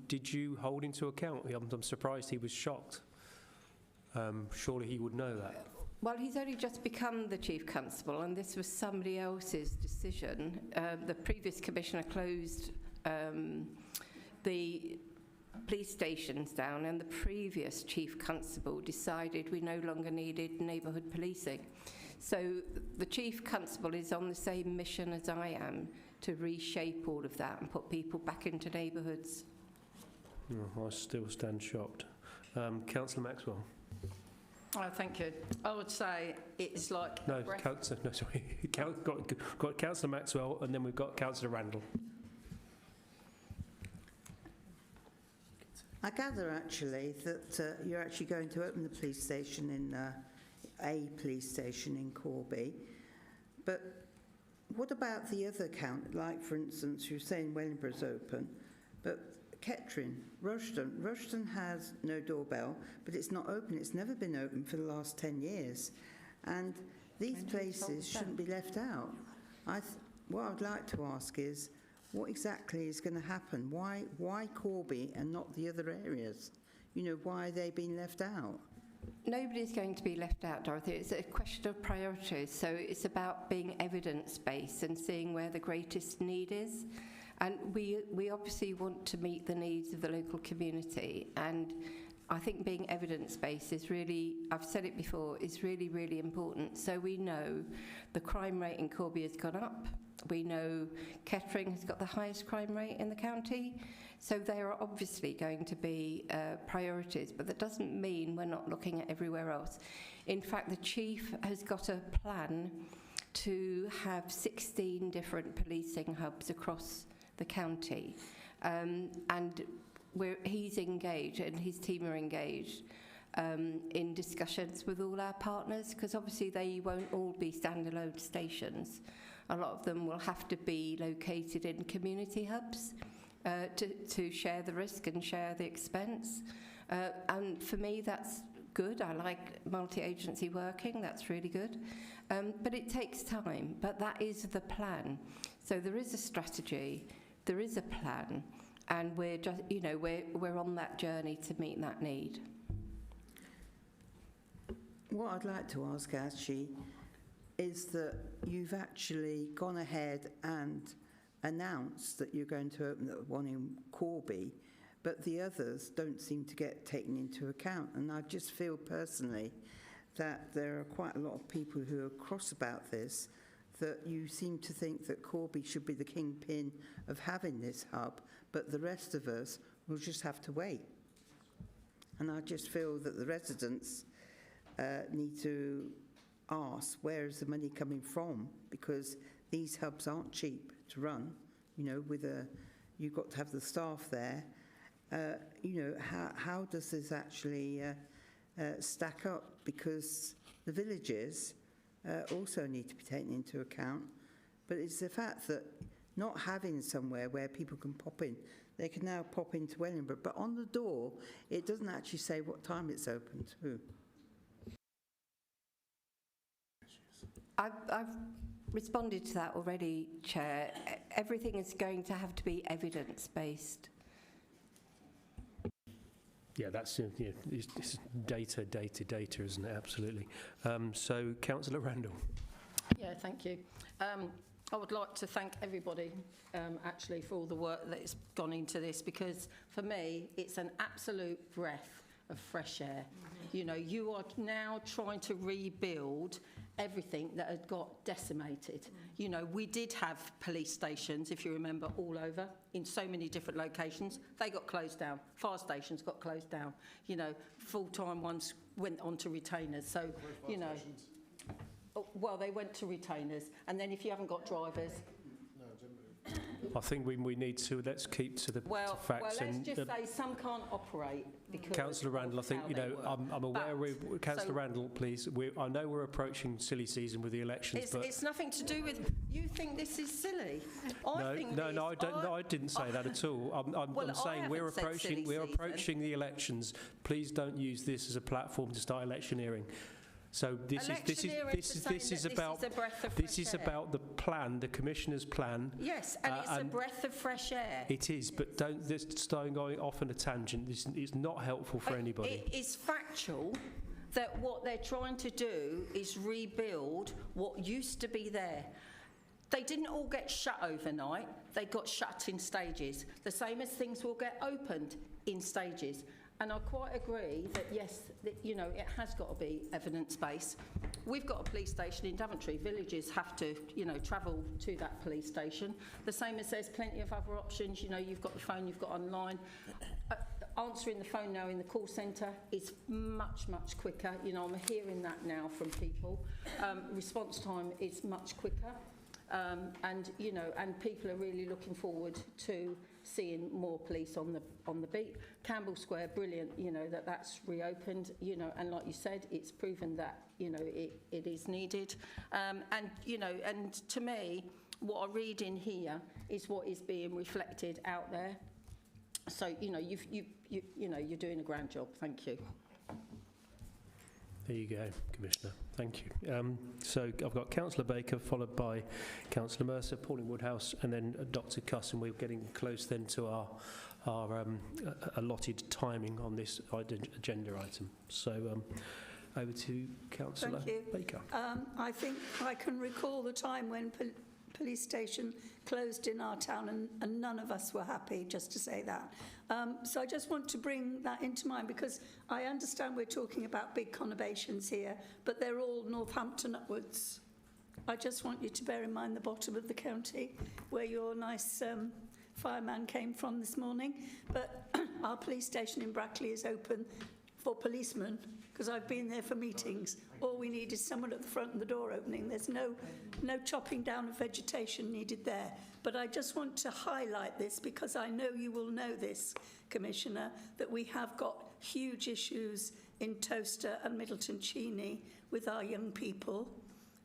Did you hold into account? I'm surprised he was shocked. Surely he would know that. Well, he's only just become the Chief Constable, and this was somebody else's decision. The previous commissioner closed the police stations down, and the previous Chief Constable decided we no longer needed neighbourhood policing. So the Chief Constable is on the same mission as I am to reshape all of that and put people back into neighbourhoods. I still stand shocked. Councillor Maxwell. Oh, thank you. I would say it's like... No, sorry. Got Councillor Maxwell, and then we've got Councillor Randall. I gather, actually, that you're actually going to open the police station in a police station in Corby. But what about the other count? Like, for instance, you're saying Wellingboroug's open, but Kettering, Rushden has no doorbell, but it's not open. It's never been open for the last 10 years. And these places shouldn't be left out. What I'd like to ask is, what exactly is going to happen? Why Corby and not the other areas? You know, why are they being left out? Nobody's going to be left out, Dorothy. It's a question of priorities. So it's about being evidence-based and seeing where the greatest need is. And we obviously want to meet the needs of the local community. And I think being evidence-based is really, I've said it before, is really, really important. So we know the crime rate in Corby has gone up. We know Kettering has got the highest crime rate in the county. So there are obviously going to be priorities, but that doesn't mean we're not looking at everywhere else. In fact, the Chief has got a plan to have 16 different policing hubs across the county. And he's engaged and his team are engaged in discussions with all our partners, because obviously they won't all be standalone stations. A lot of them will have to be located in community hubs to share the risk and share the expense. And for me, that's good. I like multi-agency working. That's really good. But it takes time. But that is the plan. So there is a strategy. There is a plan. And we're just, you know, we're on that journey to meet that need. What I'd like to ask, actually, is that you've actually gone ahead and announced that you're going to open the one in Corby, but the others don't seem to get taken into account. And I just feel personally that there are quite a lot of people who are cross about this, that you seem to think that Corby should be the kingpin of having this hub, but the rest of us will just have to wait. And I just feel that the residents need to ask, where is the money coming from? Because these hubs aren't cheap to run. You know, you've got to have the staff there. You know, how does this actually stack up, because the villages also need to be taken into account. But it's the fact that not having somewhere where people can pop in, they can now pop into Wellingborough, but on the door, it doesn't actually say what time it's open to. I've responded to that already, Chair. Everything is going to have to be evidence-based. Yeah, that's it's data, isn't it? Absolutely. So, Councillor Randall. Yeah, thank you. I would like to thank everybody, actually, for all the work that's gone into this, because for me, it's an absolute breath of fresh air. You know, you are now trying to rebuild everything that had got decimated. You know, we did have police stations, if you remember, all over, in so many different locations. They got closed down. Fire stations got closed down. You know, full-time ones went on to retainers. So, you know... Well, they went to retainers, and then if you haven't got drivers... I think we need to, let's keep to the to facts. Well, let's just say some can't operate because... Councillor Randall, I think, you know, I'm aware... Councillor Randall, please, I know we're approaching silly season with the elections, but... It's nothing to do with... You think this is silly? I didn't say that at all. I'm saying we're approaching the elections. Please don't use this as a platform to start electioneering. So this is about the plan, the Commissioner's plan. Yes, and it's a breath of fresh air. It is, but don't just start going off on a tangent. This is not helpful for anybody. It is factual that what they're trying to do is rebuild what used to be there. They didn't all get shut overnight. They got shut in stages. The same as things will get opened in stages. And I quite agree that, yes, you know, it has got to be evidence-based. We've got a police station in Daventry. Villages have to, you know, travel to that police station. The same as there's plenty of other options. You know, you've got the phone, you've got online. Answering the phone now in the call centre is much, much quicker. You know, I'm hearing that now from people. Response time is much quicker. And, you know, and people are really looking forward to seeing more police on the beat. Campbell Square, brilliant, you know, that's reopened, you know, and like you said, it's proven that, you know, it is needed. And, you know, and to me, what I read in here is what is being reflected out there. So, you know, you know, you're doing a grand job. Thank you. There you go, Commissioner. Thank you. So I've got Councillor Baker, followed by Councillor Mercer, Pauline Woodhouse, and then Dr. Cuss, and we're getting close then to our allotted timing on this agenda item. So over to Councillor Baker. I think I can recall the time when police station closed in our town and none of us were happy, just to say that. So I just want to bring that into mind, because I understand we're talking about big conurbations here, but they're all Northampton upwards. I just want you to bear in mind the bottom of the county where your nice fireman came from this morning. But our police station in Brackley is open for policemen, because I've been there for meetings. All we need is someone at the front and the door opening. There's no chopping down of vegetation needed there. But I just want to highlight this, because I know you will know this, Commissioner, that we have got huge issues in Towcester and Middleton Cheney with our young people.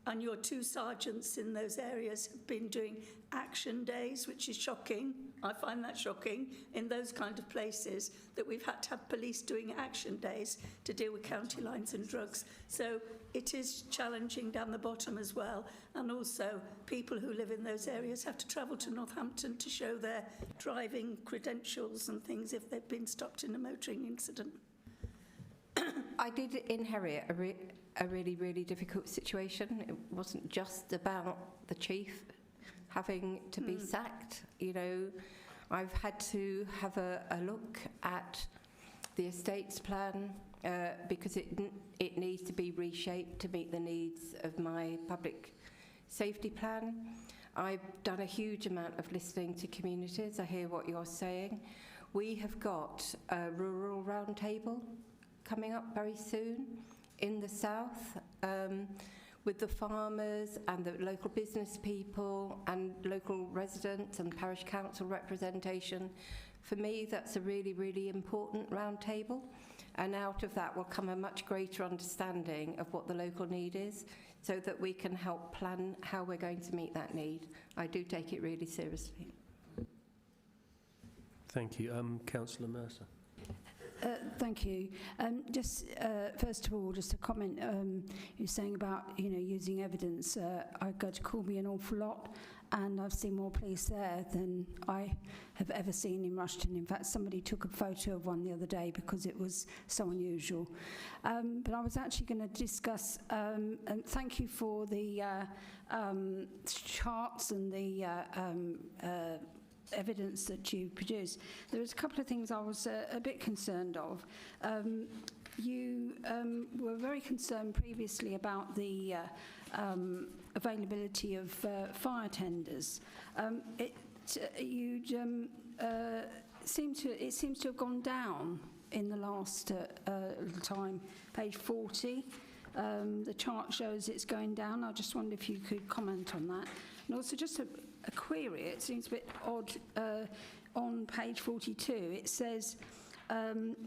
And your two sergeants in those areas have been doing action days, which is shocking. I find that shocking in those kind of places, that we've had to have police doing action days to deal with county lines and drugs. So it is challenging down the bottom as well. And also people who live in those areas have to travel to Northampton to show their driving credentials and things if they've been stopped in a motoring incident. I did inherit a really, really difficult situation. It wasn't just about the chief having to be sacked. You know, I've had to have a look at the estates plan because it needs to be reshaped to meet the needs of my public safety plan. I've done a huge amount of listening to communities. I hear what you're saying. We have got a rural roundtable coming up very soon in the south with the farmers and the local business people and local residents and parish council representation. For me, that's a really, really important roundtable. And out of that will come a much greater understanding of what the local need is, so that we can help plan how we're going to meet that need. I do take it really seriously. Thank you. Councillor Mercer. Thank you. Just first of all, just a comment. You're saying about using evidence. I go to Corby an awful lot, and I've seen more police there than I have ever seen in Rushton. In fact, somebody took a photo of one the other day because it was so unusual. But I was actually going to discuss. And thank you for the charts and the evidence that you produced. There was a couple of things I was a bit concerned of. You were very concerned previously about the availability of fire tenders. It seems to have gone down in the last little time. Page 40, the chart shows it's going down. I just wondered if you could comment on that. And also just a query, it seems a bit odd, on page 42, it says,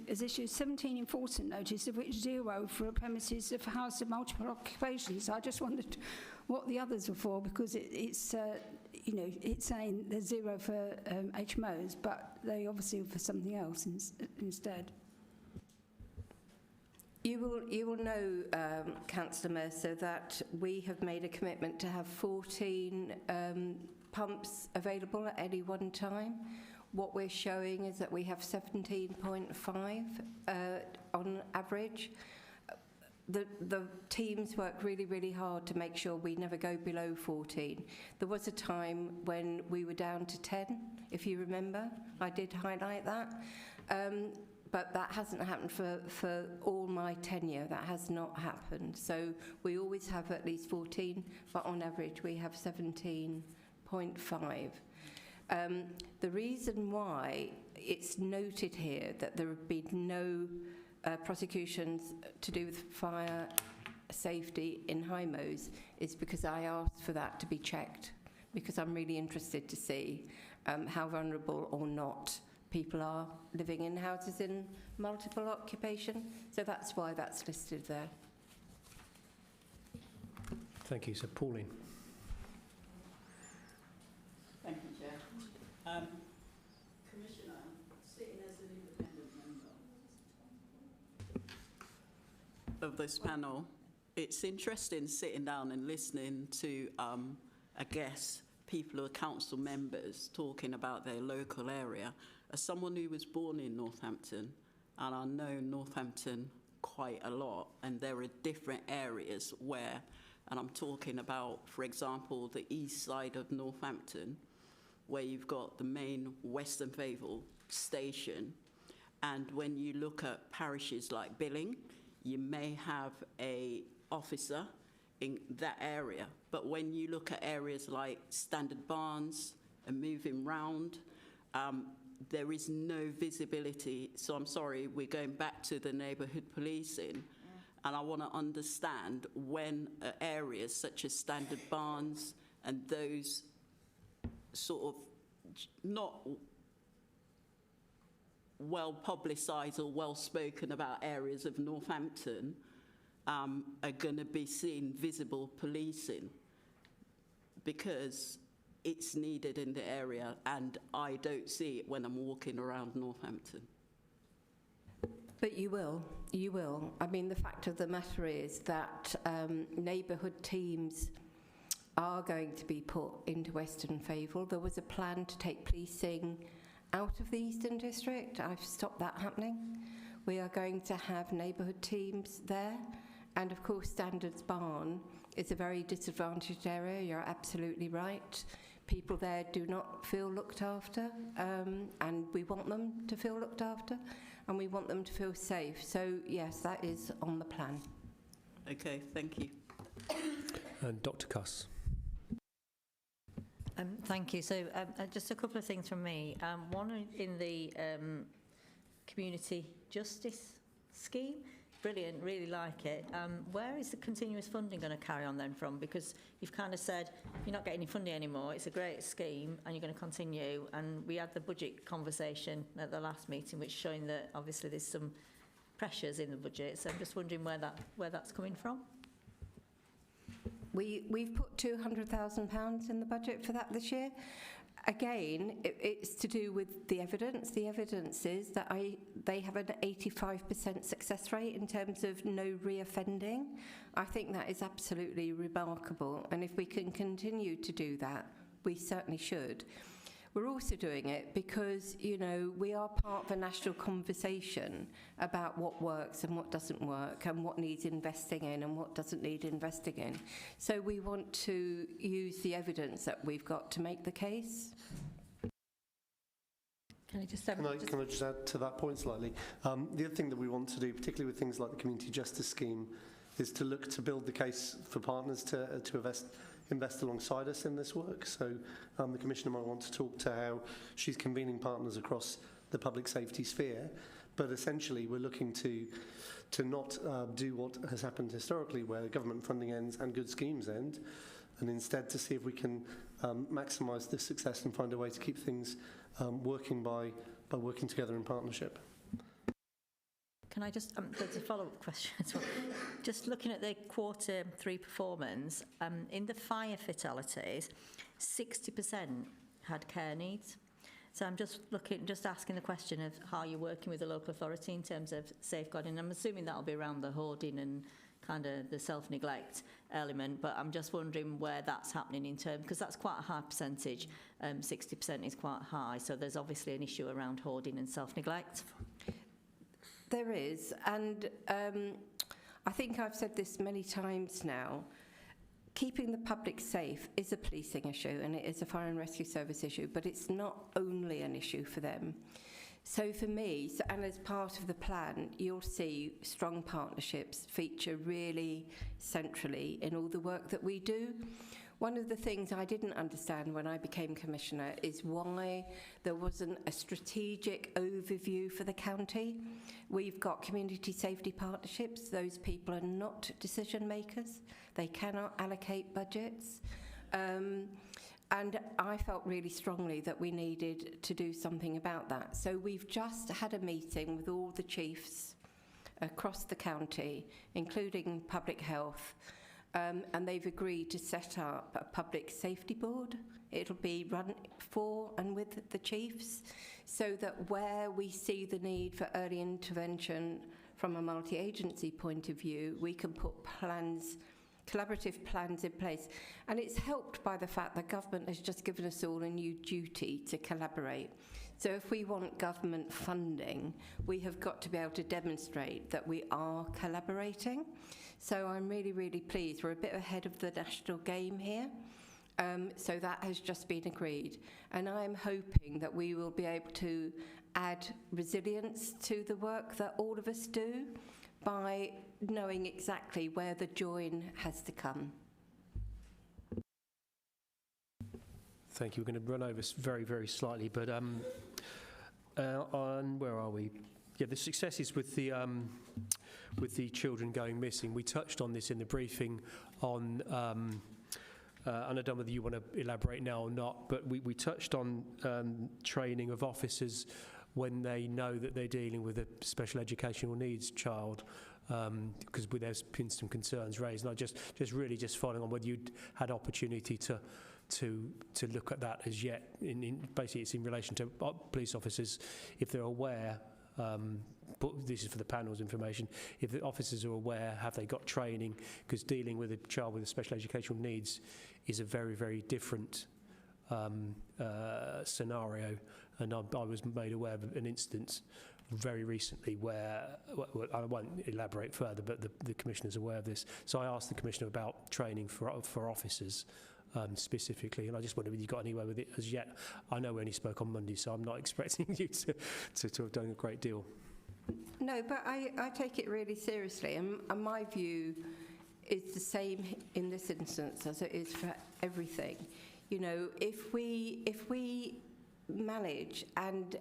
is issued 17 enforcement notice, of which 0 for a premises of house of multiple occupations. I just wondered what the others were for, because it's saying there's 0 for HMOs, but they obviously were for something else instead. You will know, Councillor Mercer, that we have made a commitment to have 14 pumps available at any one time. What we're showing is that we have 17.5 on average. The teams work really, really hard to make sure we never go below 14. There was a time when we were down to 10, if you remember. I did highlight that. But that hasn't happened for all my tenure. That has not happened. So we always have at least 14, but on average we have 17.5. The reason why it's noted here that there have been no prosecutions to do with fire safety in HIMOs is because I asked for that to be checked, because I'm really interested to see how vulnerable or not people are living in houses in multiple occupation. So that's why that's listed there. Thank you. So, Pauline. Thank you, Chair. Commissioner, sitting as an independent member of this panel, it's interesting sitting down and listening to, I guess, people who are council members talking about their local area. As someone who was born in Northampton, and I know Northampton quite a lot, and there are different areas where, and I'm talking about, for example, the east side of Northampton, where you've got the main Western Fayval station, and when you look at parishes like Billing, you may have a officer in that area, but when you look at areas like Standard Barns and moving round, there is no visibility. So I'm sorry, we're going back to the neighbourhood policing. And I want to understand when areas such as Standard Barns and those sort of not well publicised or well spoken about areas of Northampton are going to be seeing visible policing, because it's needed in the area, and I don't see it when I'm walking around Northampton. But you will. I mean, the fact of the matter is that neighbourhood teams are going to be put into Western Fayval. There was a plan to take policing out of the Eastern District. I've stopped that happening. We are going to have neighbourhood teams there. And of course, Standards Barn is a very disadvantaged area. You're absolutely right. People there do not feel looked after, and we want them to feel looked after, and we want them to feel safe. So yes, that is on the plan. Okay, thank you. And Dr. Cuss. Thank you. So just a couple of things from me. One in the community justice scheme. Brilliant, really like it. Where is the continuous funding going to carry on then from? Because you've kind of said you're not getting any funding anymore. It's a great scheme and you're going to continue. And we had the budget conversation at the last meeting, which showing that obviously there's some pressures in the budget, so I'm just wondering where that's coming from. We've put £200,000 in the budget for that this year. Again, it's to do with the evidence. The evidence is that they have an 85% success rate in terms of no reoffending. I think that is absolutely remarkable, and if we can continue to do that, we certainly should. We're also doing it because, you know, we are part of a national conversation about what works and what doesn't work and what needs investing in and what doesn't need investing in. So we want to use the evidence that we've got to make the case. Can I just Can I just add to that point slightly? The other thing that we want to do, particularly with things like the Community Justice Scheme, is to look to build the case for partners to invest alongside us in this work. So the Commissioner might want to talk to how she's convening partners across the public safety sphere, but essentially we're looking to not do what has happened historically, where government funding ends and good schemes end, and instead to see if we can maximise the success and find a way to keep things working by working together in partnership. Can I just, there's a follow-up question as well. Just looking at the Q3 performance, in the fire fatalities, 60% had care needs. So I'm just asking the question of how you're working with the local authority in terms of safeguarding. I'm assuming that'll be around the hoarding and kind of the self-neglect element, but I'm just wondering where that's happening in terms, because that's quite a high percentage, 60% is quite high, so there's obviously an issue around hoarding and self-neglect. There is, and I think I've said this many times now, keeping the public safe is a policing issue and it is a fire and rescue service issue, but it's not only an issue for them. So for me, and as part of the plan, you'll see strong partnerships feature really centrally in all the work that we do. One of the things I didn't understand when I became Commissioner is why there wasn't a strategic overview for the county. We've got community safety partnerships. Those people are not decision makers. They cannot allocate budgets. And I felt really strongly that we needed to do something about that. So we've just had a meeting with all the chiefs across the county, including public health, and they've agreed to set up a public safety board. It'll be run for and with the chiefs, so that where we see the need for early intervention from a multi-agency point of view, we can put plans, collaborative plans in place. And it's helped by the fact that government has just given us all a new duty to collaborate. So if we want government funding, we have got to be able to demonstrate that we are collaborating. So I'm really, really pleased. We're a bit ahead of the national game here. So that has just been agreed. And I'm hoping that we will be able to add resilience to the work that all of us do by knowing exactly where the join has to come. Thank you. We're going to run over very, very slightly, but on where are we? Yeah, the successes with the children going missing. We touched on this in the briefing on. I don't know whether you want to elaborate now or not, but we touched on training of officers when they know that they're dealing with a special educational needs child, because there's been some concerns raised. And I just really following on whether you'd had opportunity to look at that as yet. Basically, it's in relation to police officers, if they're aware. But this is for the panel's information. If the officers are aware, have they got training? Because dealing with a child with a special educational needs is a very, very different scenario. And I was made aware of an instance very recently where, I won't elaborate further, but the Commissioner's aware of this. So I asked the Commissioner about training for officers specifically, and I just wondered if you got anywhere with it as yet. I know we only spoke on Monday, so I'm not expecting you to have done a great deal. No, but I take it really seriously, and my view is the same in this instance as it is for everything. You know, if we manage and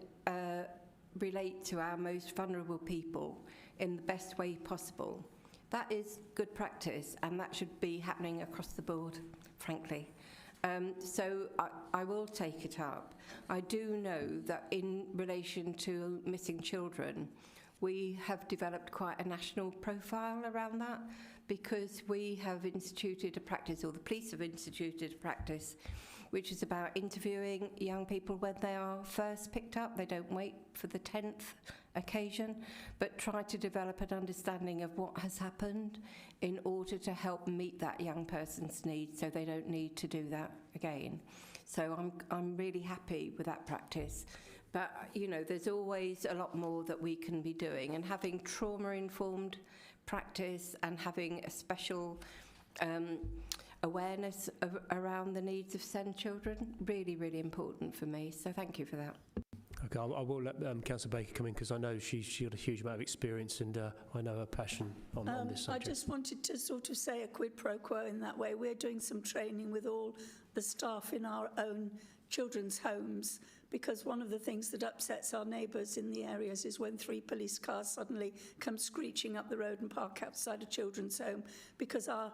relate to our most vulnerable people in the best way possible, that is good practice, and that should be happening across the board, frankly. So I will take it up. I do know that in relation to missing children, we have developed quite a national profile around that, because we have instituted a practice, or the police have instituted a practice, which is about interviewing young people when they are first picked up. They don't wait for the 10th occasion, but try to develop an understanding of what has happened in order to help meet that young person's needs, so they don't need to do that again. So I'm really happy with that practice. But, you know, there's always a lot more that we can be doing, and having trauma-informed practice and having a special awareness around the needs of SEND children, really, really important for me. So thank you for that. Okay, I will let Councillor Baker come in, because I know she's got a huge amount of experience, and I know her passion on this subject. I just wanted to sort of say a quid pro quo in that way. We're doing some training with all the staff in our own children's homes, because one of the things that upsets our neighbours in the areas is when 3 police cars suddenly come screeching up the road and park outside a children's home, because our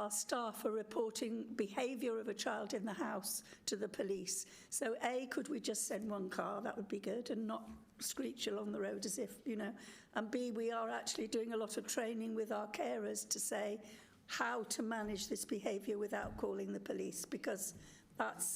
staff are reporting behaviour of a child in the house to the police. So A, could we just send 1 car? That would be good, and not screech along the road as if, you know. And B, we are actually doing a lot of training with our carers to say how to manage this behaviour without calling the police, because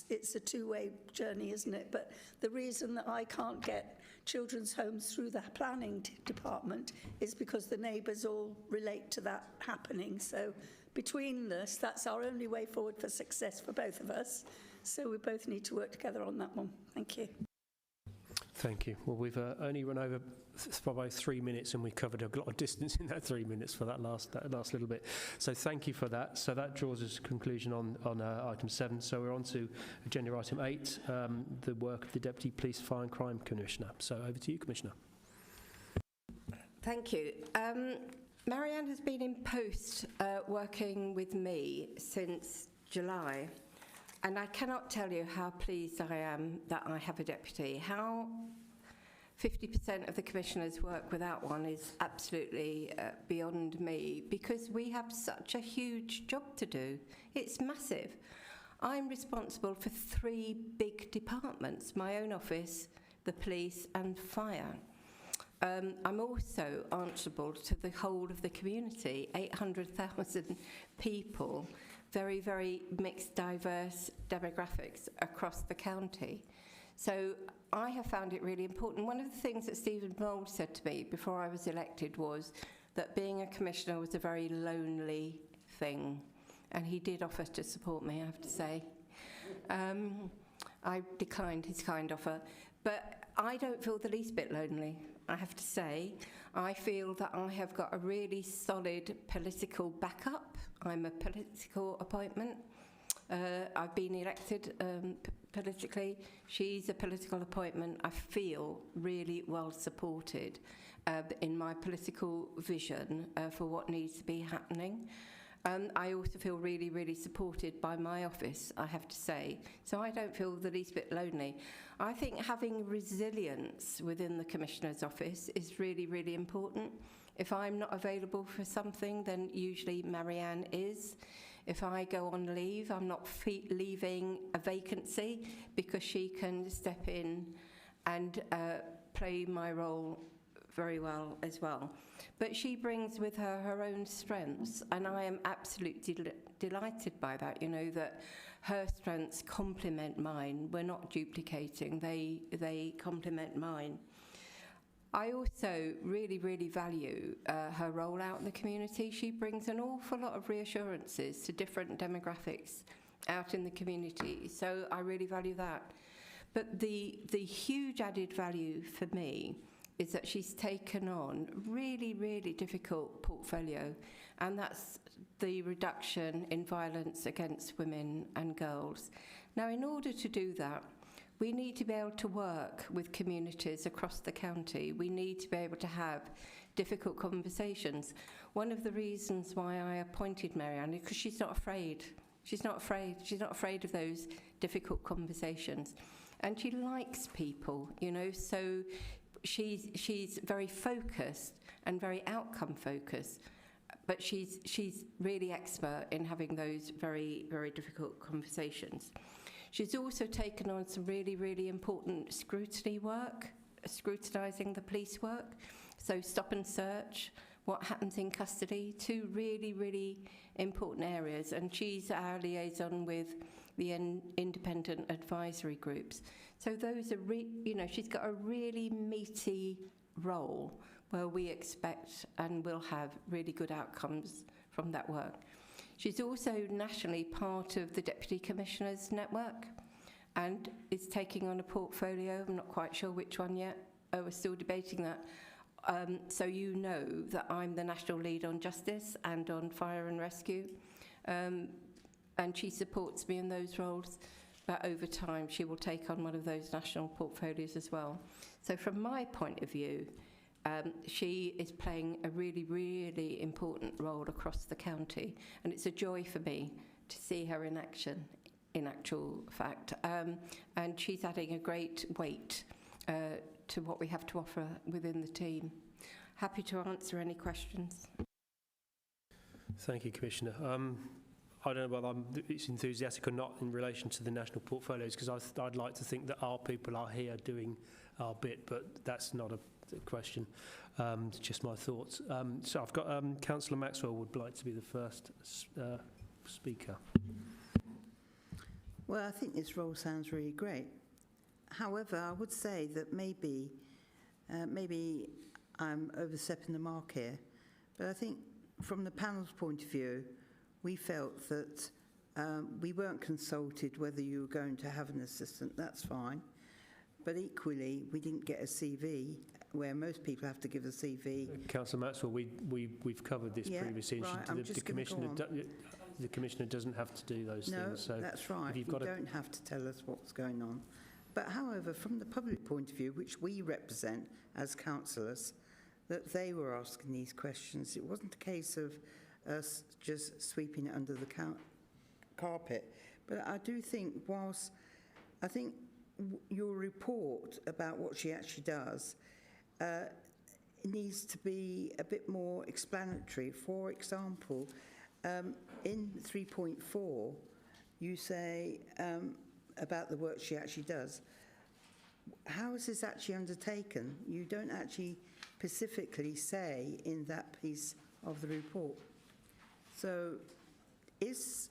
it's a two-way journey, isn't it? But the reason that I can't get children's homes through the planning department is because the neighbours all relate to that happening. So between us, that's our only way forward for success for both of us. So we both need to work together on that one. Thank you. Thank you. Well, we've only run over for about 3 minutes, and we covered a lot of distance in that 3 minutes for that last little bit. So thank you for that. So that draws us to conclusion on item 7. So we're on to agenda item 8, the work of the Deputy Police, Fire and Crime Commissioner. So over to you, Commissioner. Thank you. Marianne has been in post working with me since July, and I cannot tell you how pleased I am that I have a deputy. How 50% of the commissioners work without one is absolutely beyond me, because we have such a huge job to do. It's massive. I'm responsible for 3 big departments: my own office, the police and fire. I'm also answerable to the whole of the community, 800,000 people, very, very mixed, diverse demographics across the county. So I have found it really important. One of the things that Stephen Mould said to me before I was elected was that being a commissioner was a very lonely thing. And he did offer to support me, I have to say. I declined his kind offer. But I don't feel the least bit lonely, I have to say. I feel that I have got a really solid political backup. I'm a political appointment. I've been elected politically. She's a political appointment. I feel really well supported in my political vision for what needs to be happening. I also feel really, really supported by my office, I have to say. So I don't feel the least bit lonely. I think having resilience within the Commissioner's office is really, really important. If I'm not available for something, then usually Marianne is. If I go on leave, I'm not leaving a vacancy, because she can step in and play my role very well as well. But she brings with her her own strengths, and I am absolutely delighted by that, you know, that her strengths complement mine. We're not duplicating, they complement mine. I also really, really value her role out in the community. She brings an awful lot of reassurances to different demographics out in the community, so I really value that. But the huge added value for me is that she's taken on really, really difficult portfolio, and that's the reduction in violence against women and girls. Now, in order to do that, we need to be able to work with communities across the county. We need to be able to have difficult conversations. One of the reasons why I appointed Marianne is because she's not afraid. She's not afraid. She's not afraid of those difficult conversations. And she likes people, you know, so she's very focused and very outcome focused, but she's really expert in having those very, very difficult conversations. She's also taken on some really, really important scrutiny work, scrutinising the police work. So stop and search, what happens in custody, two really, really important areas. And she's our liaison with the independent advisory groups. So those are, she's got a really meaty role where we expect and will have really good outcomes from that work. She's also nationally part of the Deputy Commissioners Network and is taking on a portfolio. I'm not quite sure which one yet. We're still debating that. So you know that I'm the national lead on justice and on fire and rescue. And she supports me in those roles. But over time, she will take on one of those national portfolios as well. So from my point of view, she is playing a really, really important role across the county. And it's a joy for me to see her in action, in actual fact. And she's adding a great weight to what we have to offer within the team. Happy to answer any questions. Thank you, Commissioner. I don't know whether it's enthusiastic or not in relation to the national portfolios, because I'd like to think that our people are here doing our bit, but that's not a question. It's just my thoughts. So I've got Councillor Maxwell would like to be the first speaker. Well, I think this role sounds really great. However, I would say that maybe I'm overstepping the mark here, but I think from the panel's point of view, we felt that we weren't consulted whether you were going to have an assistant. That's fine. But equally, we didn't get a CV, where most people have to give a CV. Councillor Maxwell, we've covered this previously. Right, The Commissioner doesn't have to do those things. So that's right. You don't have to tell us what's going on. But however, from the public point of view, which we represent as councillors, that they were asking these questions. It wasn't a case of us just sweeping it under the carpet. But I do think, whilst I think your report about what she actually does needs to be a bit more explanatory. For example, in 3.4, you say about the work she actually does. How is this actually undertaken? You don't actually specifically say in that piece of the report. So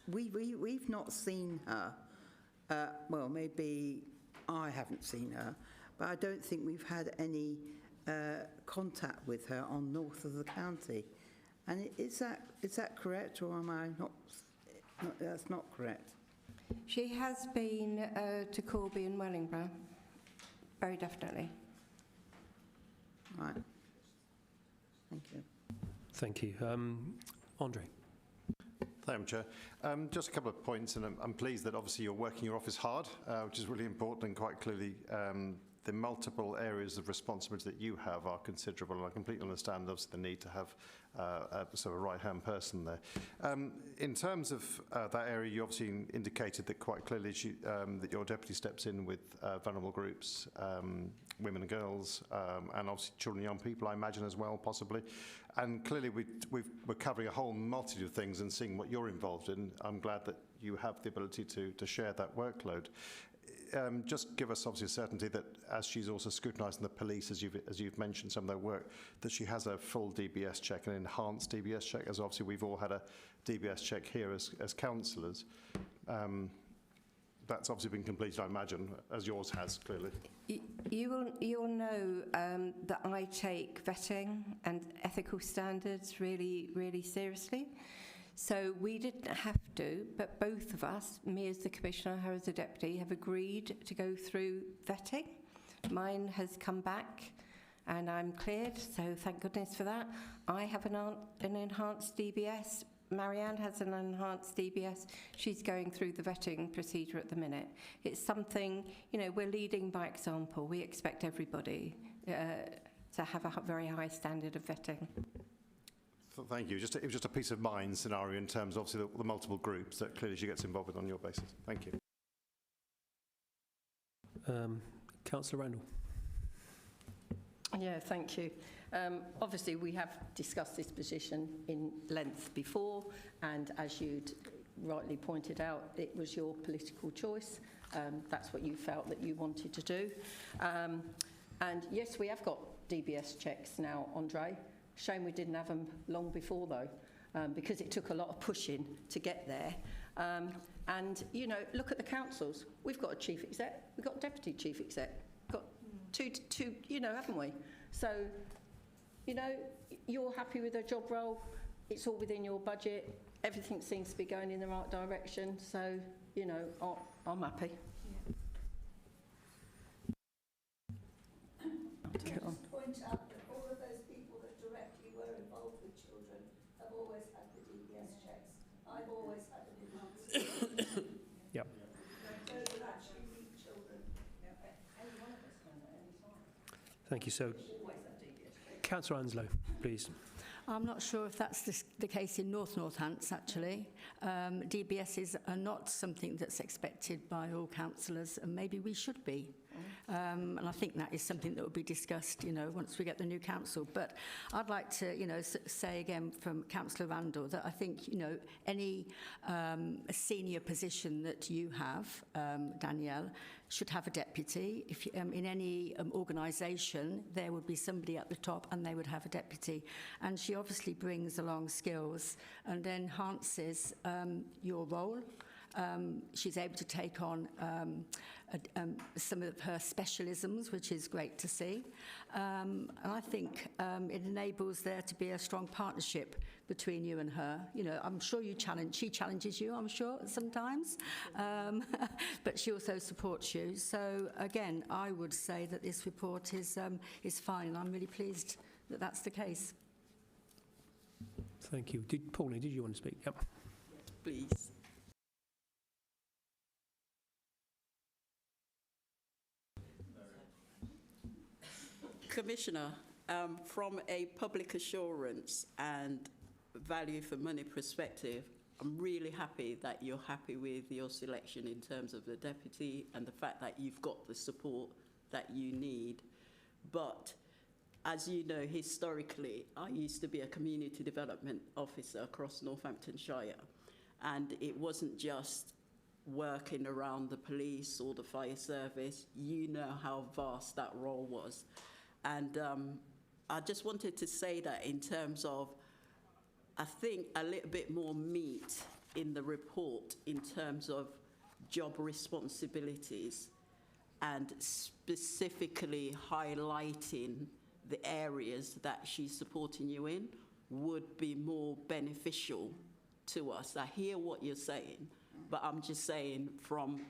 we've not seen her. Well, maybe I haven't seen her, but I don't think we've had any contact with her on north of the county. And is that correct, or am I not? That's not correct. She has been to Corby and Wellingborough, very definitely. Right. Thank you. Thank you. Andre. Thank you, Chair. Just a couple of points, and I'm pleased that obviously you're working your office hard, which is really important, and quite clearly the multiple areas of responsibility that you have are considerable, and I completely understand obviously the need to have a sort of right-hand person there. In terms of that area, you obviously indicated that quite clearly that your deputy steps in with vulnerable groups, women and girls, and obviously children and young people, I imagine, as well, possibly. And clearly we're covering a whole multitude of things and seeing what you're involved in. I'm glad that you have the ability to share that workload. Just give us obviously a certainty that as she's also scrutinising the police, as you've mentioned some of their work, that she has a full DBS check, an enhanced DBS check, as obviously we've all had a DBS check here as councillors. That's obviously been completed, I imagine, as yours has, clearly. You'll know that I take vetting and ethical standards really, really seriously. So we didn't have to, but both of us, me as the Commissioner, her as the Deputy, have agreed to go through vetting. Mine has come back and I'm cleared, so thank goodness for that. I have an enhanced DBS. Marianne has an enhanced DBS. She's going through the vetting procedure at the minute. It's something, we're leading by example. We expect everybody to have a very high standard of vetting. Thank you. It was just a peace of mind scenario in terms of obviously the multiple groups that clearly she gets involved with on your basis. Thank you. Councillor Randall. Yeah, thank you. Obviously, we have discussed this position in length before, and as you'd rightly pointed out, it was your political choice. That's what you felt that you wanted to do. And yes, we have got DBS checks now, Andre. Shame we didn't have them long before, though, because it took a lot of pushing to get there. And, you know, look at the councils. We've got a chief exec, we've got deputy chief exec, got two, you know, haven't we? So, you know, you're happy with a job role, it's all within your budget, everything seems to be going in the right direction, so, you know, I'm happy. Point out that all of those people that directly were involved with children have always had the DBS checks. I've always had them in my school. Yep. Those are actually weak children. Thank you. So, Councillor Anslow, please. I'm not sure if that's the case in Northants, actually. DBSs are not something that's expected by all councillors, and maybe we should be. And I think that is something that will be discussed, you know, once we get the new council. But I'd like to, you know, say again from Councillor Randall that I think, you know, any senior position that you have, Danielle, should have a deputy. If in any organisation, there would be somebody at the top and they would have a deputy. And she obviously brings along skills and enhances your role. She's able to take on some of her specialisms, which is great to see. And I think it enables there to be a strong partnership between you and her. You know, I'm sure she challenges you, I'm sure, sometimes, but she also supports you. So again, I would say that this report is fine, and I'm really pleased that that's the case. Thank you. Pauline, did you want to speak? Yep. Please. Commissioner, from a public assurance and value for money perspective, I'm really happy that you're happy with your selection in terms of the deputy and the fact that you've got the support that you need. But as you know, historically, I used to be a community development officer across Northamptonshire, and it wasn't just working around the police or the fire service. You know how vast that role was. And I just wanted to say that in terms of, I think, a little bit more meat in the report in terms of job responsibilities and specifically highlighting the areas that she's supporting you in would be more beneficial to us. I hear what you're saying, but I'm just saying from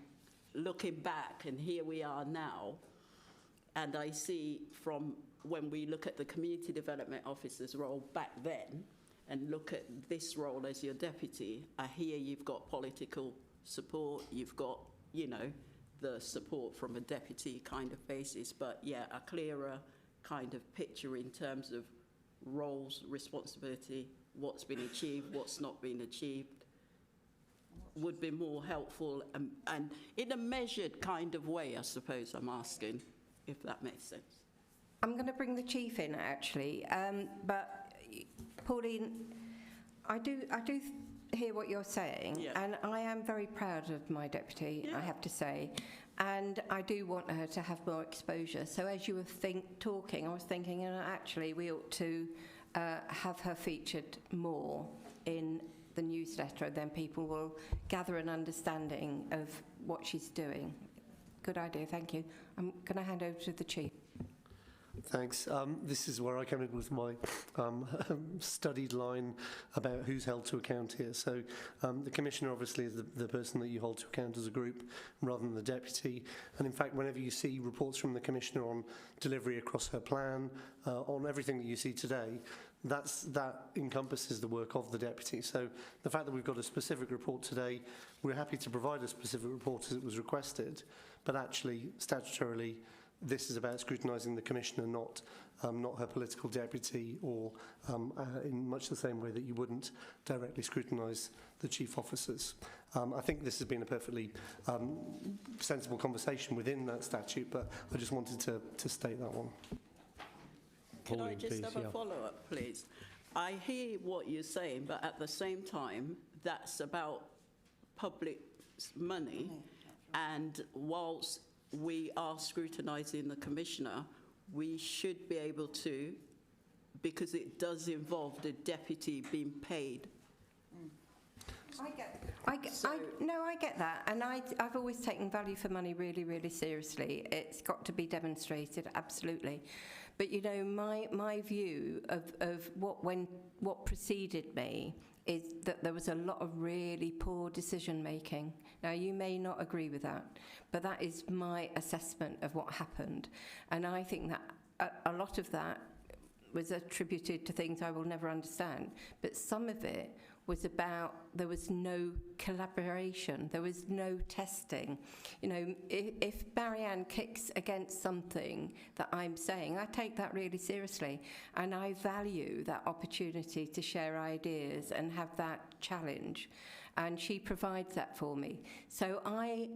looking back, and here we are now, and I see from when we look at the community development officer's role back then and look at this role as your deputy, I hear you've got political support, you've got, you know, the support from a deputy kind of basis, but yeah, a clearer kind of picture in terms of roles, responsibility, what's been achieved, what's not been achieved, would be more helpful and in a measured kind of way, I suppose I'm asking, if that makes sense. I'm going to bring the chief in, actually, but Pauline, I do hear what you're saying, yeah. And I am very proud of my deputy, yeah. I have to say, and I do want her to have more exposure. So as you were talking, I was thinking, you know, actually we ought to have her featured more in the newsletter, then people will gather an understanding of what she's doing. Good idea, thank you. I'm going to hand over to the chief. Thanks. This is where I come in with my studied line about who's held to account here. So the Commissioner obviously is the person that you hold to account as a group rather than the Deputy. And in fact, whenever you see reports from the Commissioner on delivery across her plan, on everything that you see today, that encompasses the work of the Deputy. So the fact that we've got a specific report today, we're happy to provide a specific report as it was requested, but actually, statutorily, this is about scrutinising the Commissioner, not her political deputy, or in much the same way that you wouldn't directly scrutinise the chief officers. I think this has been a perfectly sensible conversation within that statute, but I just wanted to state that one. Can I just have a follow-up, please? I hear what you're saying, but at the same time, that's about public money, and whilst we are scrutinising the Commissioner, we should be able to, because it does involve the deputy being paid. I get that, and I've always taken value for money really, really seriously. It's got to be demonstrated, absolutely. But you know, my view of what preceded me is that there was a lot of really poor decision making. Now, you may not agree with that, but that is my assessment of what happened, and I think that a lot of that was attributed to things I will never understand, but some of it was about there was no collaboration, there was no testing. You know, if Marianne kicks against something that I'm saying, I take that really seriously, and I value that opportunity to share ideas and have that challenge, and she provides that for me. So I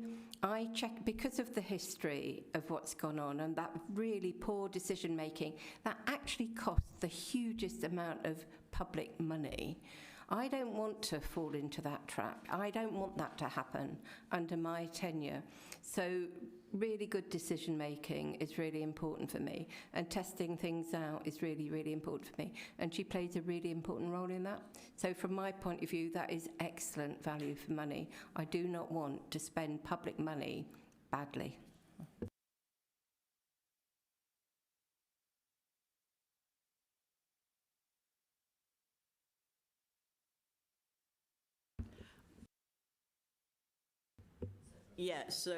check, because of the history of what's gone on and that really poor decision making that actually cost the hugest amount of public money. I don't want to fall into that trap. I don't want that to happen under my tenure. So really good decision making is really important for me, and testing things out is really, really important for me. And she plays a really important role in that. So from my point of view, that is excellent value for money. I do not want to spend public money badly. Yeah, so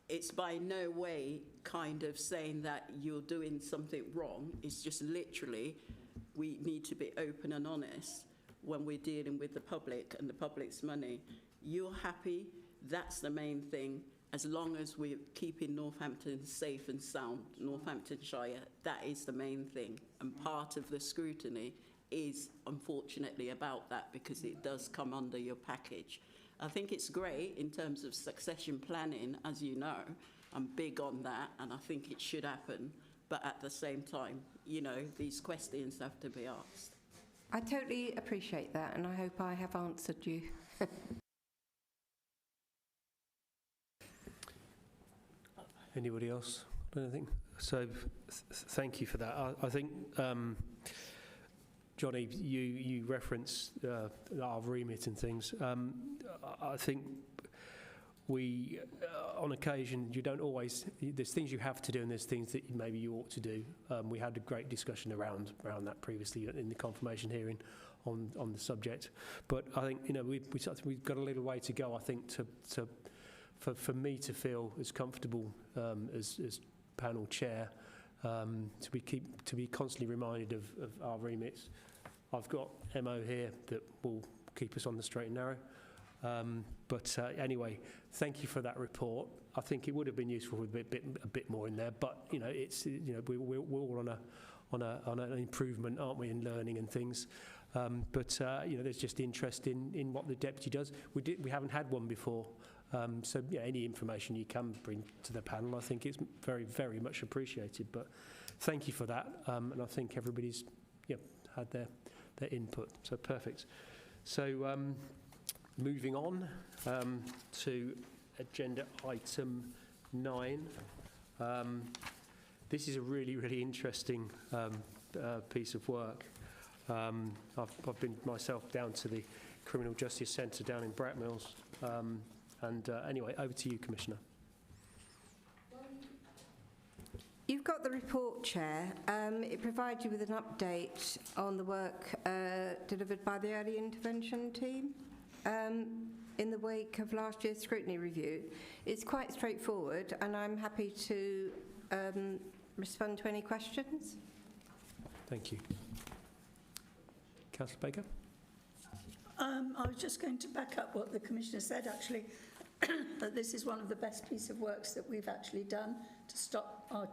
it's by no way kind of saying that you're doing something wrong. It's just literally we need to be open and honest when we're dealing with the public and the public's money. You're happy, that's the main thing. As long as we're keeping Northampton safe and sound, Northamptonshire, that is the main thing. And part of the scrutiny is unfortunately about that, because it does come under your package. I think it's great in terms of succession planning, as you know. I'm big on that, and I think it should happen. But at the same time, you know, these questions have to be asked. I totally appreciate that, and I hope I have answered you. Anybody else? I don't think. So thank you for that. I think, Johnny, you referenced our remit and things. I think we, on occasion, you don't always, there's things you have to do and there's things that maybe you ought to do. We had a great discussion around that previously in the confirmation hearing on the subject. But I think, you know, we've got a little way to go, I think, for me to feel as comfortable as panel chair, to be constantly reminded of our remits. I've got Mo here that will keep us on the straight and narrow. But anyway, thank you for that report. I think it would have been useful with a bit more in there. But you know, it's, you know, we're all on an improvement, aren't we, in learning and things. But you know, there's just interest in what the deputy does. We haven't had one before. So yeah, any information you can bring to the panel, I think it's very, very much appreciated. But thank you for that, and I think everybody's had their input. So perfect. So moving on to agenda item 9. This is a really, really interesting piece of work. I've been myself down to the Criminal Justice Centre down in Brackmills. And anyway, over to you, Commissioner. You've got the report, Chair. It provides you with an update on the work delivered by the early intervention team in the wake of last year's scrutiny review. It's quite straightforward, and I'm happy to respond to any questions. Thank you. Councillor Baker? I was just going to back up what the Commissioner said, actually, that this is one of the best piece of works that we've actually done to stop our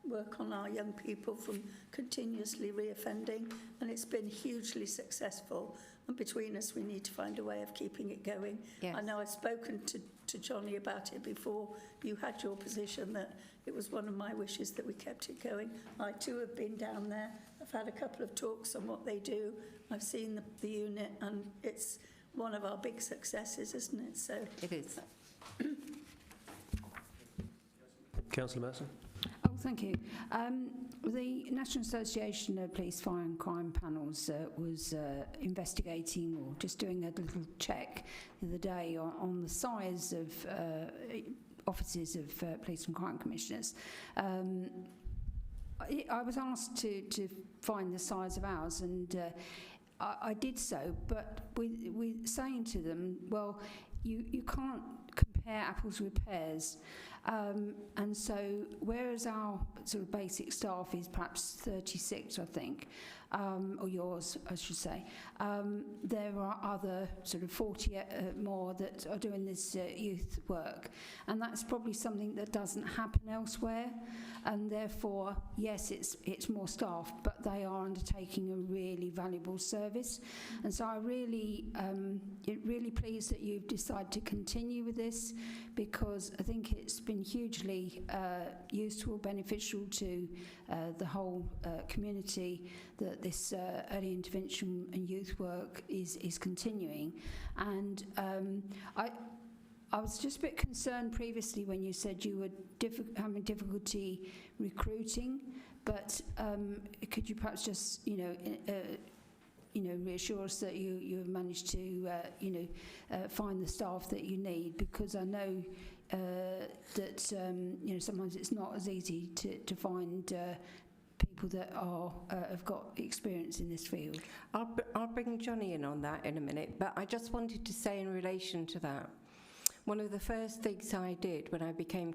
work on our young people from continuously reoffending, and it's been hugely successful. And between us, we need to find a way of keeping it going. Yes. I know I've spoken to Johnny about it before. You had your position that it was one of my wishes that we kept it going. I too have been down there. I've had a couple of talks on what they do. I've seen the unit, and it's one of our big successes, isn't it? So it is. Councillor Mercer? Oh, Thank you. The National Association of Police, Fire and Crime Panels was investigating or just doing a little check the other day on the size of offices of police and crime commissioners. I was asked to find the size of ours, and I did so, but we're saying to them, well, you can't compare apples with pears. And so whereas our sort of basic staff is perhaps 36, I think, or yours, I should say, there are other sort of 40 more that are doing this youth work. And that's probably something that doesn't happen elsewhere. And therefore, yes, it's more staff, but they are undertaking a really valuable service. And so I really pleased that you've decided to continue with this, because I think it's been hugely useful, beneficial to the whole community that this early intervention and youth work is continuing. And I was just a bit concerned previously when you said you were having difficulty recruiting, but could you perhaps just, reassure us that you have managed to, find the staff that you need? Because I know that, sometimes it's not as easy to find people that have got experience in this field. I'll bring Johnny in on that in a minute, but I just wanted to say in relation to that, one of the first things I did when I became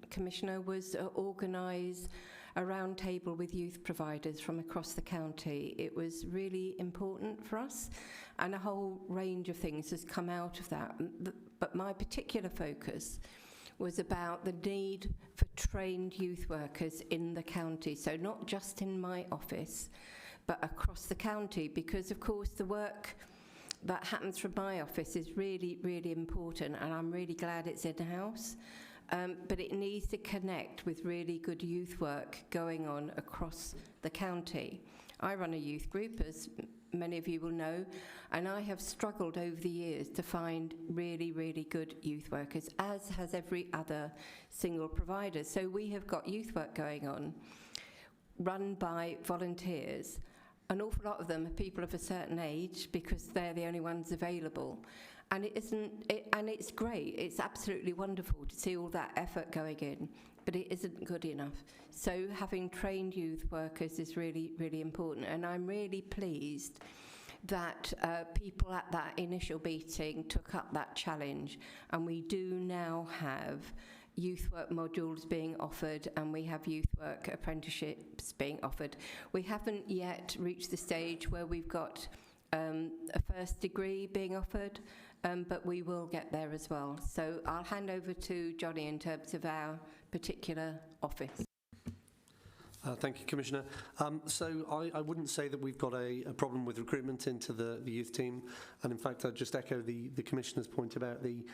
Commissioner was organise a round table with youth providers from across the county. It was really important for us, and a whole range of things has come out of that. But my particular focus was about the need for trained youth workers in the county, so not just in my office, but across the county, because of course the work that happens from my office is really, really important, and I'm really glad it's in-house. But it needs to connect with really good youth work going on across the county. I run a youth group, as many of you will know, and I have struggled over the years to find really, really good youth workers, as has every other single provider. So we have got youth work going on, run by volunteers. An awful lot of them are people of a certain age, because they're the only ones available. And it's great. It's absolutely wonderful to see all that effort going in, but it isn't good enough. So having trained youth workers is really, really important. And I'm really pleased that people at that initial meeting took up that challenge. And we do now have youth work modules being offered, and we have youth work apprenticeships being offered. We haven't yet reached the stage where we've got a first degree being offered, but we will get there as well. So I'll hand over to Johnny in terms of our particular office. Thank you, Commissioner. So I wouldn't say that we've got a problem with recruitment into the youth team, and in fact I'd just echo the Commissioner's point about the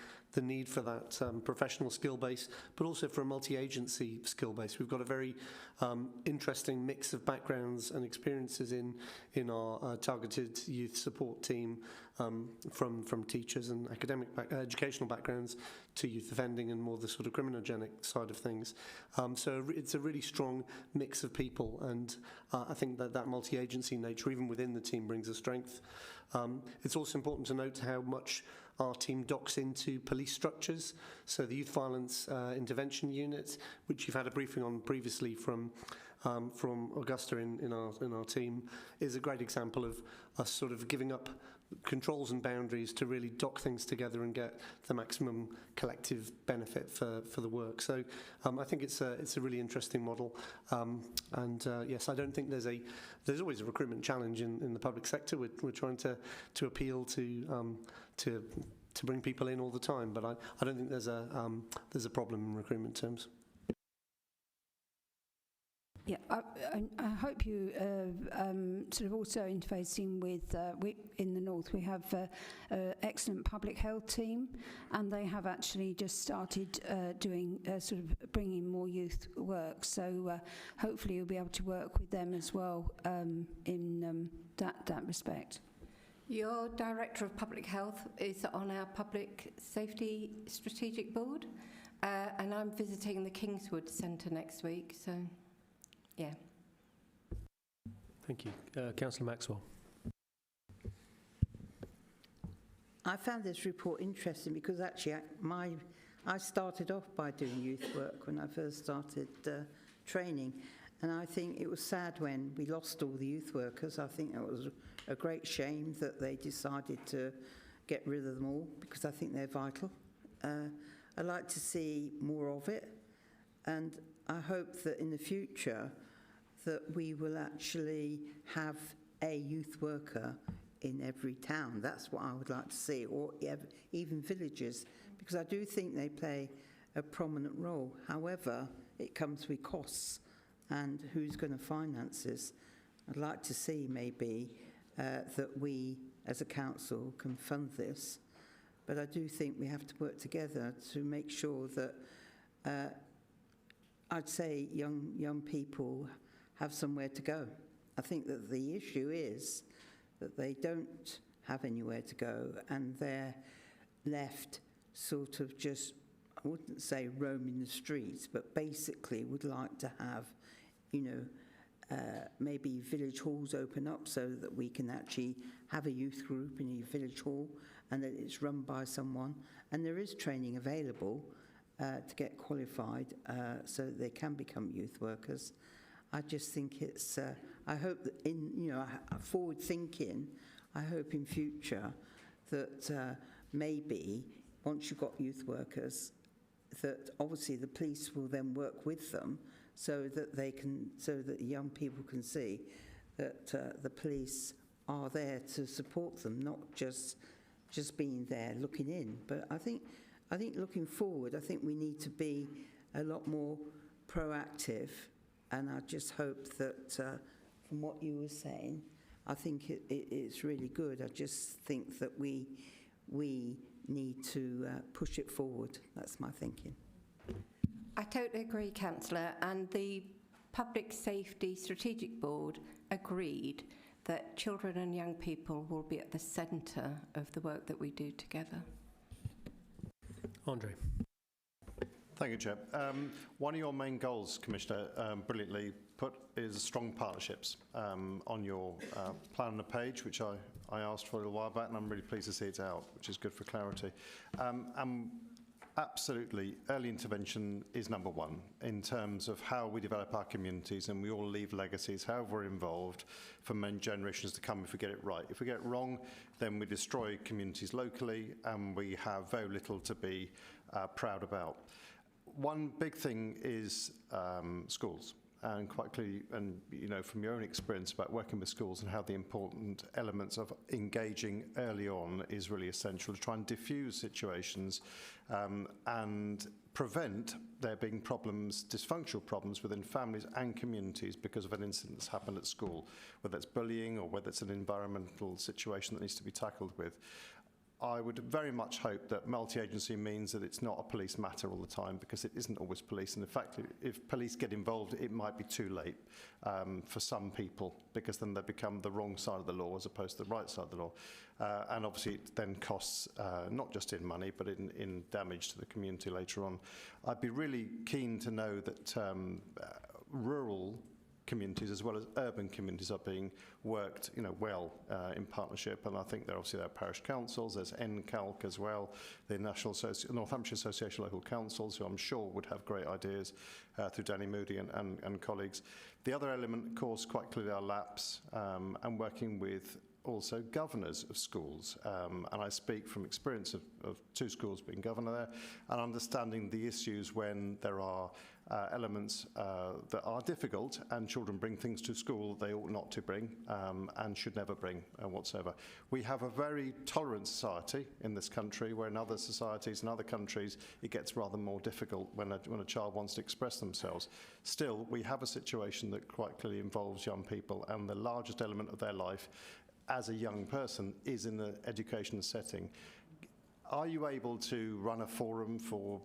need for that professional skill base, but also for a multi-agency skill base. We've got a very interesting mix of backgrounds and experiences in our targeted youth support team, from teachers and academic educational backgrounds to youth offending and more the sort of criminogenic side of things. So it's a really strong mix of people, and I think that multi-agency nature, even within the team, brings a strength. It's also important to note how much our team docks into police structures. So the Youth Violence Intervention Unit, which you've had a briefing on previously from Augusta in our team, is a great example of us sort of giving up controls and boundaries to really dock things together and get the maximum collective benefit for the work. So I think it's a really interesting model. Yes, I don't think there's always a recruitment challenge in the public sector. We're trying to appeal to bring people in all the time, but I don't think there's a problem in recruitment terms. Yeah, I hope you sort of also interfacing with, in the north we have an excellent public health team, and they have actually just started doing sort of bringing more youth work, so hopefully you'll be able to work with them as well in that respect. Your Director of Public Health is on our Public Safety Strategic Board, And I'm visiting the Kingswood Centre next week, so yeah. Thank you. Councillor Maxwell. I found this report interesting because actually I started off by doing youth work when I first started training, and I think it was sad when we lost all the youth workers. I think it was a great shame that they decided to get rid of them all because I think they're vital. I'd like to see more of it, and I hope that in the future that we will actually have a youth worker in every town. That's what I would like to see, or even villages, because I do think they play a prominent role. However, it comes with costs, and who's going to finance this? I'd like to see maybe that we as a council can fund this, but I do think we have to work together to make sure that I'd say young people have somewhere to go. I think that the issue is that they don't have anywhere to go and they're left sort of just, I wouldn't say roaming the streets, but basically would like to have, maybe village halls open up so that we can actually have a youth group in a village hall and that it's run by someone. And there is training available to get qualified so that they can become youth workers. I just think it's, I hope that in, forward thinking, I hope in future that maybe once you've got youth workers, that obviously the police will then work with them so that young people can see that the police are there to support them, not just being there looking in. But I think looking forward, I think we need to be a lot more proactive. And I just hope that from what you were saying, I think it's really good. I just think that we need to push it forward. That's my thinking. I totally agree, Councillor. And the Public Safety Strategic Board agreed that children and young people will be at the centre of the work that we do together. Andre. Thank you, Chair. One of your main goals, Commissioner, brilliantly put, is strong partnerships on your plan on the page, which I asked for a little while back, and I'm really pleased to see it's out, which is good for clarity. Absolutely, early intervention is number one in terms of how we develop our communities, and we all leave legacies, however we're involved, for many generations to come if we get it right. If we get it wrong, then we destroy communities locally, and we have very little to be proud about. One big thing is schools, and quite clearly, and from your own experience about working with schools and how the important elements of engaging early on is really essential to try and diffuse situations and prevent there being problems, dysfunctional problems within families and communities because of an incident that's happened at school, whether it's bullying or whether it's an environmental situation that needs to be tackled with. I would very much hope that multi-agency means that it's not a police matter all the time, because it isn't always police. And in fact, if police get involved, it might be too late for some people, because then they become the wrong side of the law as opposed to the right side of the law. And obviously it then costs not just in money, but in damage to the community later on. I'd be really keen to know that rural communities as well as urban communities are being worked well in partnership, and I think there are parish councils, there's NCALC as well, the Northamptonshire Association of Local Councils, who I'm sure would have great ideas through Danny Moody and colleagues. The other element, of course, quite clearly are LAPs and working with also governors of schools, and I speak from experience of two schools being governor there, and understanding the issues when there are elements that are difficult and children bring things to school they ought not to bring and should never bring whatsoever. We have a very tolerant society in this country, where in other societies and other countries it gets rather more difficult when a child wants to express themselves. Still, we have a situation that quite clearly involves young people, and the largest element of their life as a young person is in the education setting. Are you able to run a forum for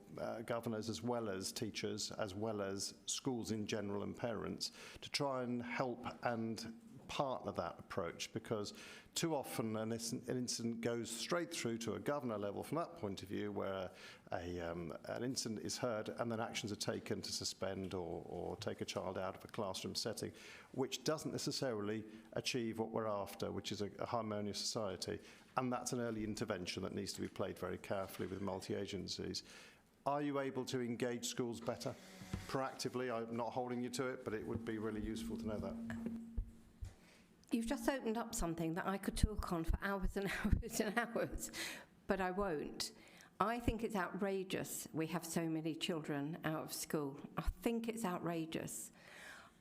governors as well as teachers, as well as schools in general and parents, to try and help and partner that approach, because too often an incident goes straight through to a governor level from that point of view, where an incident is heard and then actions are taken to suspend or take a child out of a classroom setting, which doesn't necessarily achieve what we're after, which is a harmonious society. And that's an early intervention that needs to be played very carefully with multi-agencies. Are you able to engage schools better, proactively? I'm not holding you to it, but it would be really useful to know that. You've just opened up something that I could talk on for hours and hours and hours, but I won't. I think it's outrageous we have so many children out of school. I think it's outrageous.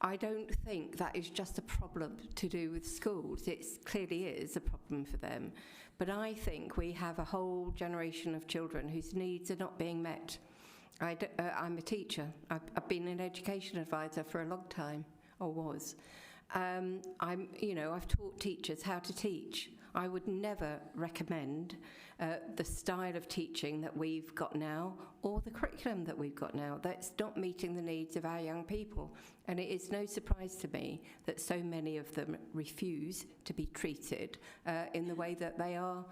I don't think that is just a problem to do with schools. It clearly is a problem for them. But I think we have a whole generation of children whose needs are not being met. I'm a teacher. I've been an education advisor for a long time, or was. I've taught teachers how to teach. I would never recommend the style of teaching that we've got now, or the curriculum that we've got now. That's not meeting the needs of our young people. And it is no surprise to me that so many of them refuse to be treated in the way that they are.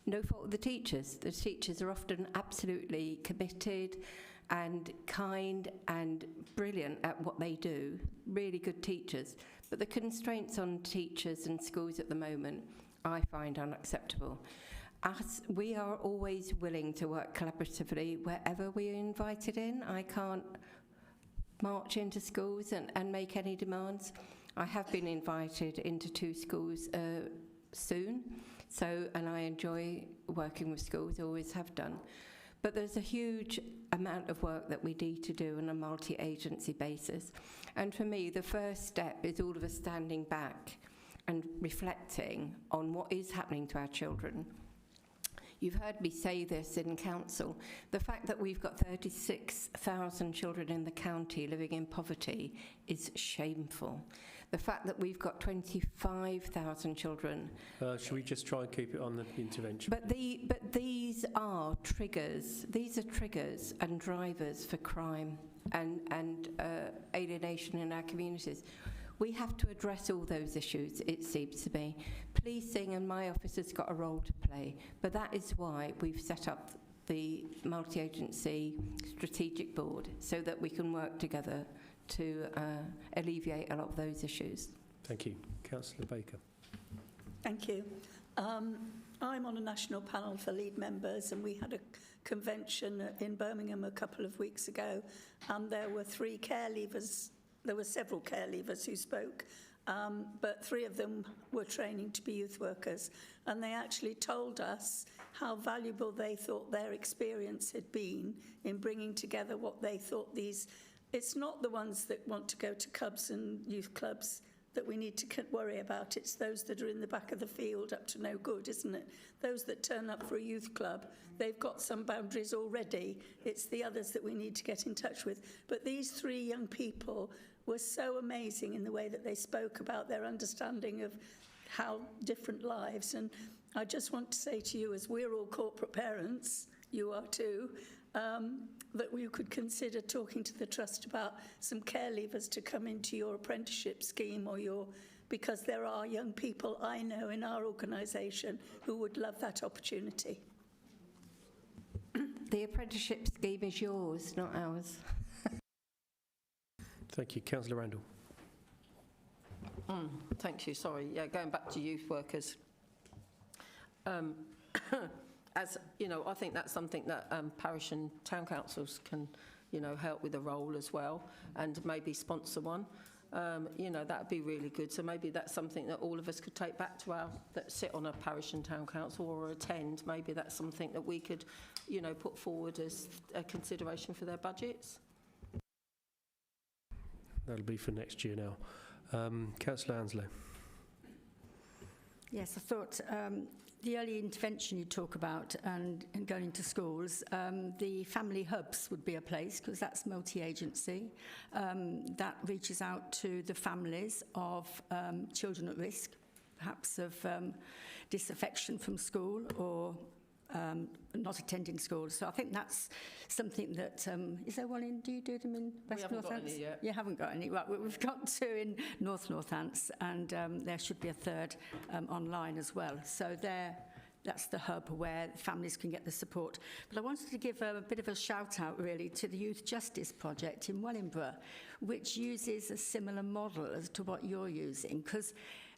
No fault of the teachers. The teachers are often absolutely committed and kind and brilliant at what they do, really good teachers. But the constraints on teachers and schools at the moment, I find unacceptable. We are always willing to work collaboratively wherever we are invited in. I can't march into schools and make any demands. I have been invited into 2 schools soon, and I enjoy working with schools, always have done. But there's a huge amount of work that we need to do on a multi-agency basis. And for me, the first step is all of us standing back and reflecting on what is happening to our children. You've heard me say this in council. The fact that we've got 36,000 children in the county living in poverty is shameful. The fact that we've got 25,000 children... should we just try and keep it on the intervention? But these are triggers. These are triggers and drivers for crime and alienation in our communities. We have to address all those issues, it seems to me. Policing and my office has got a role to play, but that is why we've set up the multi-agency strategic board, so that we can work together to alleviate a lot of those issues. Thank you. Councillor Baker. Thank you. I'm on a national panel for lead members, and we had a convention in Birmingham a couple of weeks ago, and there were 3 care leavers. There were several care leavers who spoke, but 3 of them were training to be youth workers, and they actually told us how valuable they thought their experience had been in bringing together what they thought these... It's not the ones that want to go to clubs and youth clubs that we need to worry about. It's those that are in the back of the field up to no good, isn't it? Those that turn up for a youth club, they've got some boundaries already. It's the others that we need to get in touch with. But these 3 young people were so amazing in the way that they spoke about their understanding of how different lives. And I just want to say to you, as we're all corporate parents, you are too, that you could consider talking to the Trust about some care leavers to come into your apprenticeship scheme, or because there are young people I know in our organisation who would love that opportunity. The apprenticeship scheme is yours, not ours. Thank you. Councillor Randall. Thank you. Sorry. Yeah, going back to youth workers. As you know, I think that's something that parish and town councils can, help with a role as well, and maybe sponsor one. That would be really good. So maybe that's something that all of us could take back to that sit on a parish and town council or attend. Maybe that's something that we could, put forward as a consideration for their budgets. That'll be for next year now. Councillor Anslow. Yes, I thought the early intervention you talk about and going to schools, the family hubs would be a place, because that's multi-agency. That reaches out to the families of children at risk, perhaps of disaffection from school or not attending school. So I think that's something that, is there one in, do you do them in West Northants? We haven't got any yet. You haven't got any, right. We've got 2 in North Northants, and there should be a 3rd online as well. So that's the hub where families can get the support. But I wanted to give a bit of a shout out really to the Youth Justice Project in Wellingborough, which uses a similar model as to what you're using, because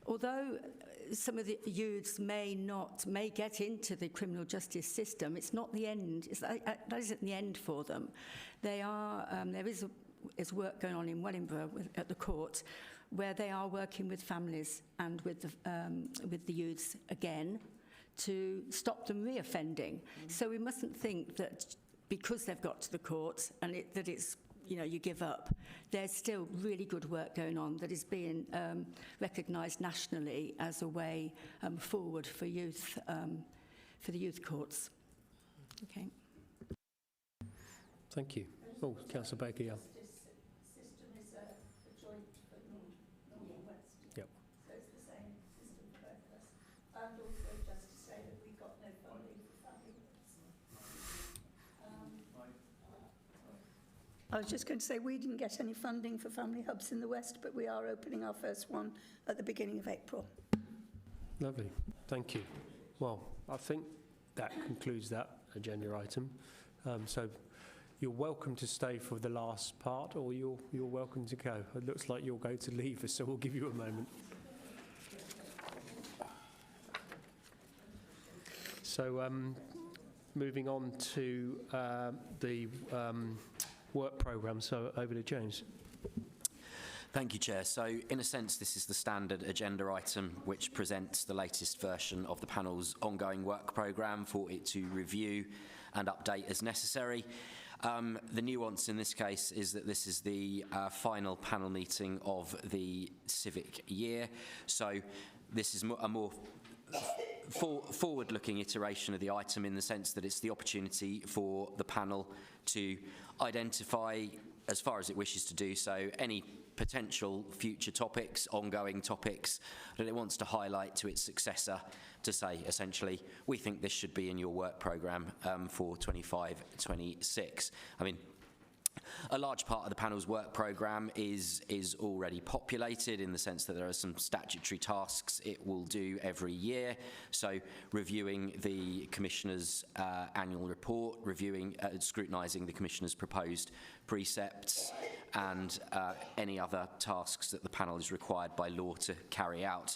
although some of the youths may get into the criminal justice system, it's not the end. That isn't the end for them. They are. There is work going on in Wellingborough at the court, where they are working with families and with the youths again to stop them reoffending. So we mustn't think that because they've got to the court and that it's, you give up. There's still really good work going on that is being recognised nationally as a way forward for youth, for the youth courts. Okay. Thank you. Oh, Councillor Baker, yeah. System is a joint for North and West. Yep. So it's the same system for both of us. And also just to say that we got no funding for family. I was just going to say we didn't get any funding for family hubs in the West, but we are opening our first one at the beginning of April. Lovely. Thank you. Well, I think that concludes that agenda item. So you're welcome to stay for the last part, or you're welcome to go. It looks like you're going to leave us, so we'll give you a moment. So moving on to the work programme, so over to James. Thank you, Chair. So, in a sense, this is the standard agenda item which presents the latest version of the panel's ongoing work programme for it to review and update as necessary. The nuance in this case is that this is the final panel meeting of the civic year. So, this is a more forward-looking iteration of the item in the sense that it's the opportunity for the panel to identify, as far as it wishes to do so, any potential future topics, ongoing topics that it wants to highlight to its successor to say, essentially, we think this should be in your work programme for 25-26. I mean, a large part of the panel's work programme is already populated in the sense that there are some statutory tasks it will do every year. So reviewing the Commissioner's annual report, scrutinising the Commissioner's proposed precepts and any other tasks that the panel is required by law to carry out.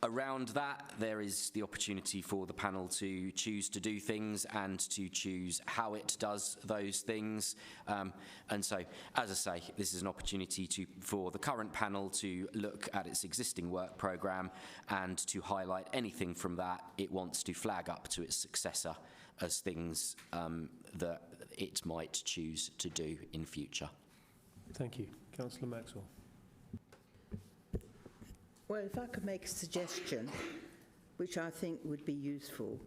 Around that, there is the opportunity for the panel to choose to do things and to choose how it does those things. And so, as I say, this is an opportunity for the current panel to look at its existing work programme and to highlight anything from that it wants to flag up to its successor as things that it might choose to do in future. Thank you. Councillor Maxwell. Well, if I could make a suggestion, which I think would be useful,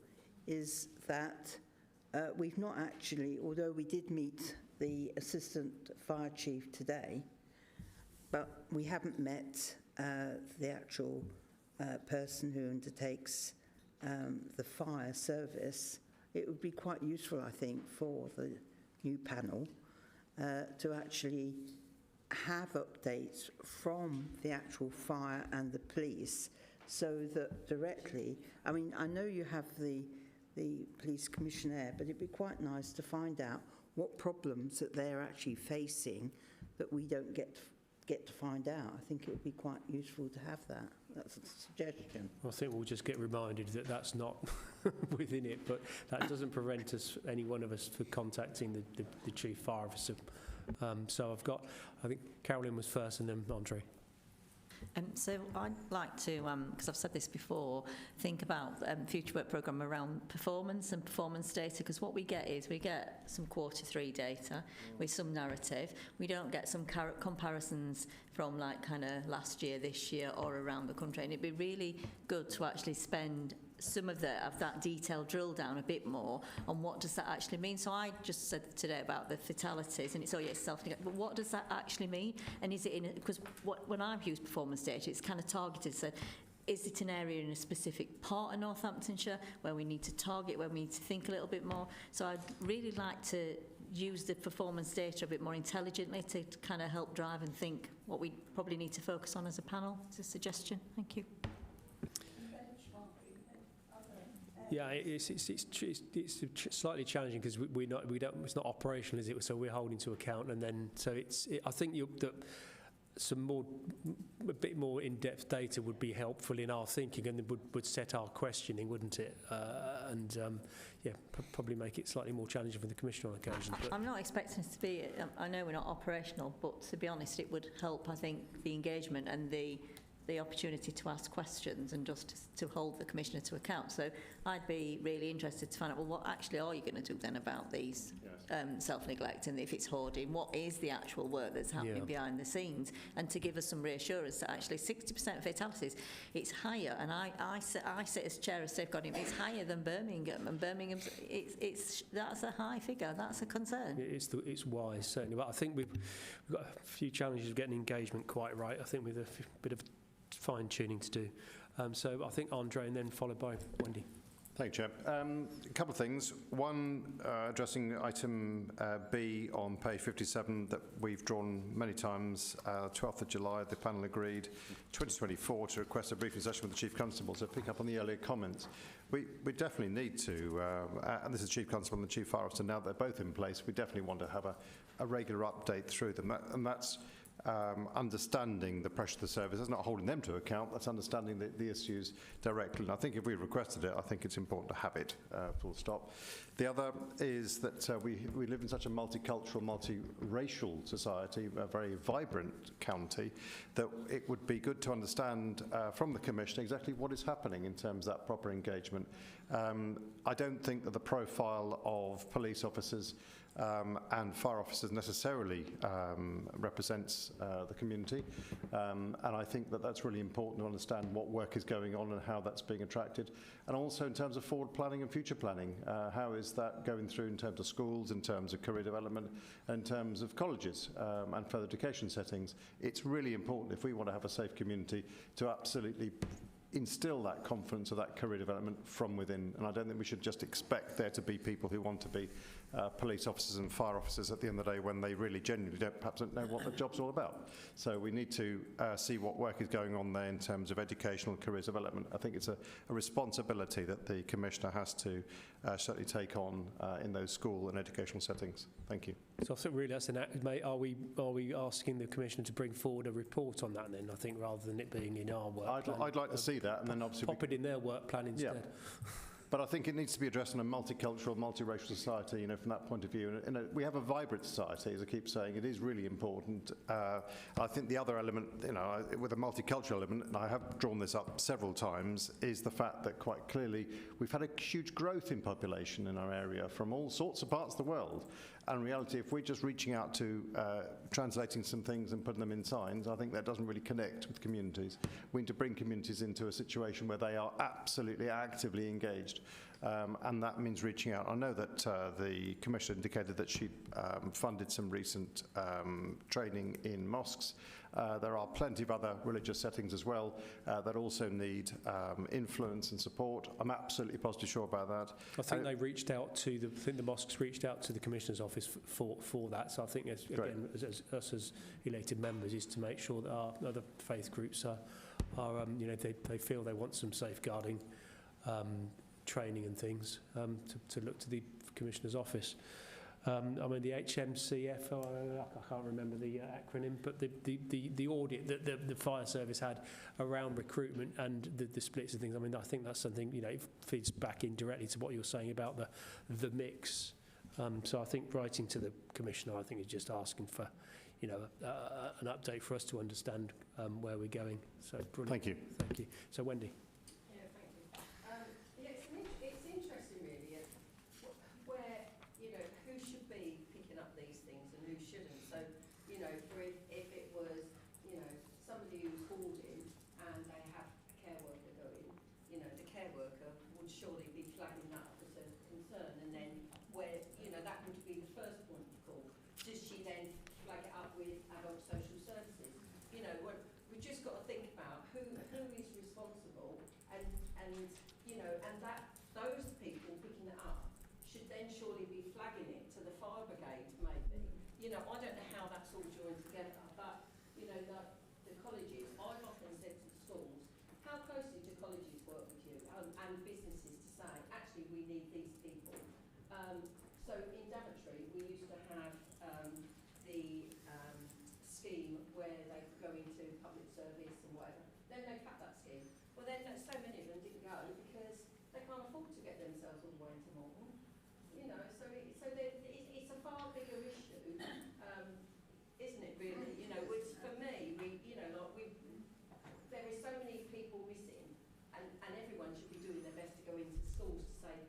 is that we've not actually, although we did meet the Assistant Fire Chief today, but we haven't met the actual person who undertakes the fire service. It would be quite useful, I think, for the new panel to actually have updates from the actual fire and the police, so that directly, I mean, I know you have the police commissioner, but it'd be quite nice to find out what problems that they're actually facing that we don't get to find out. I think it would be quite useful to have that. That's a suggestion. I think we'll just get reminded that that's not within it, but that doesn't prevent us, any one of us, for contacting the Chief Fire Officer. So I've got, I think Carolyn was first and then Andre. So I'd like to, because I've said this before, think about future work programme around performance and performance data, because what we get is we get some Q3 data with some narrative. We don't get some comparisons from like kind of last year, this year, or around the country. And it'd be really good to actually spend some of that detail, drill down a bit more on what does that actually mean. So I just said today about the fatalities, and it's self-neglecting, but what does that actually mean? And is it in, because when I've used performance data, it's kind of targeted, so is it an area in a specific part of Northamptonshire where we need to target, where we need to think a little bit more? So I'd really like to use the performance data a bit more intelligently to kind of help drive and think what we probably need to focus on as a panel. It's a suggestion. Thank you. Yeah, it's slightly challenging because we don't, it's not operational, is it? So we're holding to account, and then so I think that a bit more in-depth data would be helpful in our thinking, and would set our questioning, wouldn't it? Probably make it slightly more challenging for the Commissioner on occasion. I'm not expecting us to be. I know we're not operational, but to be honest, it would help. I think the engagement and the opportunity to ask questions and just to hold the Commissioner to account. So I'd be really interested to find out, well, what actually are you going to do then about these self-neglect, and if it's hoarding, what is the actual work that's happening behind the scenes, and to give us some reassurance that actually 60% of fatalities, it's higher, and I sit as chair of safeguarding, it's higher than Birmingham, and Birmingham's, that's a high figure, that's a concern. It's wise, certainly, but I think we've got a few challenges of getting engagement quite right, I think, with a bit of fine-tuning to do. So I think Andre, and then followed by Wendy. Thank you, Chair. A couple of things. One, addressing item B on page 57 that we've drawn many times. 12th of July, the panel agreed 2024 to request a briefing session with the Chief Constable. So pick up on the earlier comments. We definitely need to, and this is Chief Constable and the Chief Fire Officer, now they're both in place, we definitely want to have a regular update through them. And that's understanding the pressure of the service. That's not holding them to account, that's understanding the issues directly. And I think if we requested it, I think it's important to have it, full stop. The other is that we live in such a multicultural, multiracial society, a very vibrant county, that it would be good to understand from the Commissioner exactly what is happening in terms of that proper engagement. I don't think that the profile of police officers and fire officers necessarily represents the community, and I think that that's really important to understand what work is going on and how that's being attracted, and also in terms of forward planning and future planning, how is that going through in terms of schools, in terms of career development, in terms of colleges and further education settings. It's really important, if we want to have a safe community, to absolutely instill that confidence of that career development from within, and I don't think we should just expect there to be people who want to be police officers and fire officers at the end of the day when they really genuinely perhaps don't know what the job's all about. So we need to see what work is going on there in terms of educational career development. I think it's a responsibility that the Commissioner has to certainly take on in those school and educational settings. Thank you. So I think really that's are we asking the Commissioner to bring forward a report on that then, I think, rather than it being in our work plan? I'd like to see that, and then obviously pop it in their work plan instead. Yeah. But I think it needs to be addressed in a multicultural, multiracial society, from that point of view. And we have a vibrant society, as I keep saying. It is really important. I think the other element, with a multicultural element, and I have drawn this up several times, is the fact that quite clearly we've had a huge growth in population in our area from all sorts of parts of the world. And in reality, if we're just reaching out to translating some things and putting them in signs, I think that doesn't really connect with communities. We need to bring communities into a situation where they are absolutely actively engaged. And that means reaching out. I know that the Commissioner indicated that she funded some recent training in mosques. There are plenty of other religious settings as well that also need influence and support. I'm absolutely positive sure about that. I think they reached out to the mosques reached out to the Commissioner's office for that. So I think again, as us as elected members, is to make sure that our other faith groups are they feel they want some safeguarding training and things to look to the Commissioner's office. I mean, the HMCF, I can't remember the acronym, but the audit that the fire service had around recruitment and the splits and things, I mean, I think that's something, it feeds back in directly to what you're saying about the mix. So I think writing to the Commissioner, I think is just asking for, an update for us to understand where we're going. So brilliant. Thank you. Thank you. So Wendy. surely be flagging that up as a concern, and then where, that would be the first point of call. Does she then flag it up with adult social services? We've just got to think about who is responsible and those people picking it up should then surely be flagging it to the fire brigade, maybe. I don't know how that's all joined together, but, the colleges, I've often said to the schools, how closely do colleges work with you and businesses to say, actually, we need these people? So in Daventry, we used to have the scheme where they could go into public service and whatever. Then they cut that scheme. Well, then so many of them didn't go because they can't afford to get themselves all the way into Morton. It's a far bigger issue, isn't it? Really, it's, for me, there is so many people missing, and everyone should be doing their best to go into schools to say,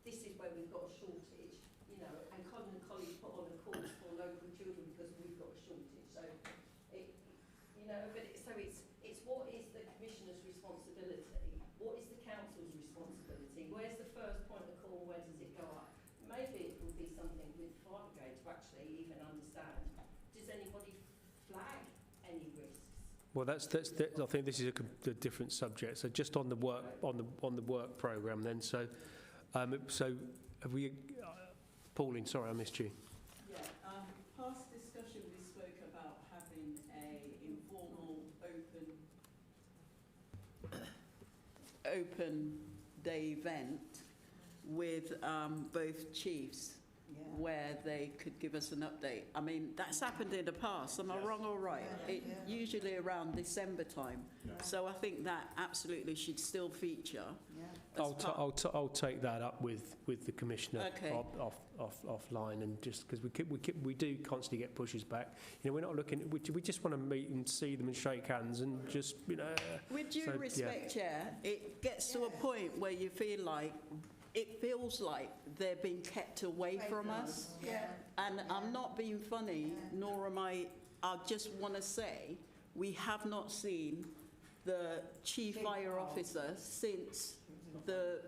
this is where we've got a shortage, and Codden College put on a course for local children because we've got a shortage. So, it's what is the Commissioner's responsibility? What is the Council's responsibility? Where's the first point of call? Where does it go up? Maybe it will be something with fire brigade to actually even understand. Does anybody flag any risks? Well, that's I think this is a different subject. So just on the work programme then. So have we? Pauline, sorry, I missed you. Yeah. Past discussion, we spoke about having a informal open day event with both chiefs, where they could give us an update. I mean, that's happened in the past. Am I wrong or right? Usually around December time. So I think that absolutely should still feature. I'll take that up with the Commissioner offline, and just because we do constantly get pushes back. We're not looking. We just want to meet and see them and shake hands and just With due respect, Chair, it gets to a point where you feel like. It feels like they're being kept away from us. Yeah. And I'm not being funny, nor am I just want to say, we have not seen the Chief Fire Officer since the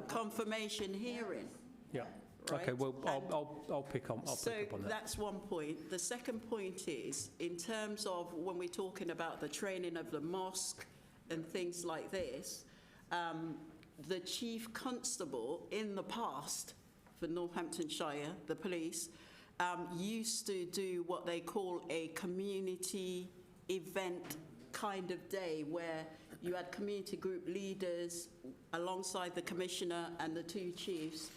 confirmation hearing. Yeah. Right? Okay, well, I'll pick up on that. So that's one point. The second point is, in terms of when we're talking about the training of the mosque and things like this, the Chief Constable in the past for Northamptonshire, the police, used to do what they call a community event kind of day, where you had community group leaders alongside the Commissioner and the two chiefs,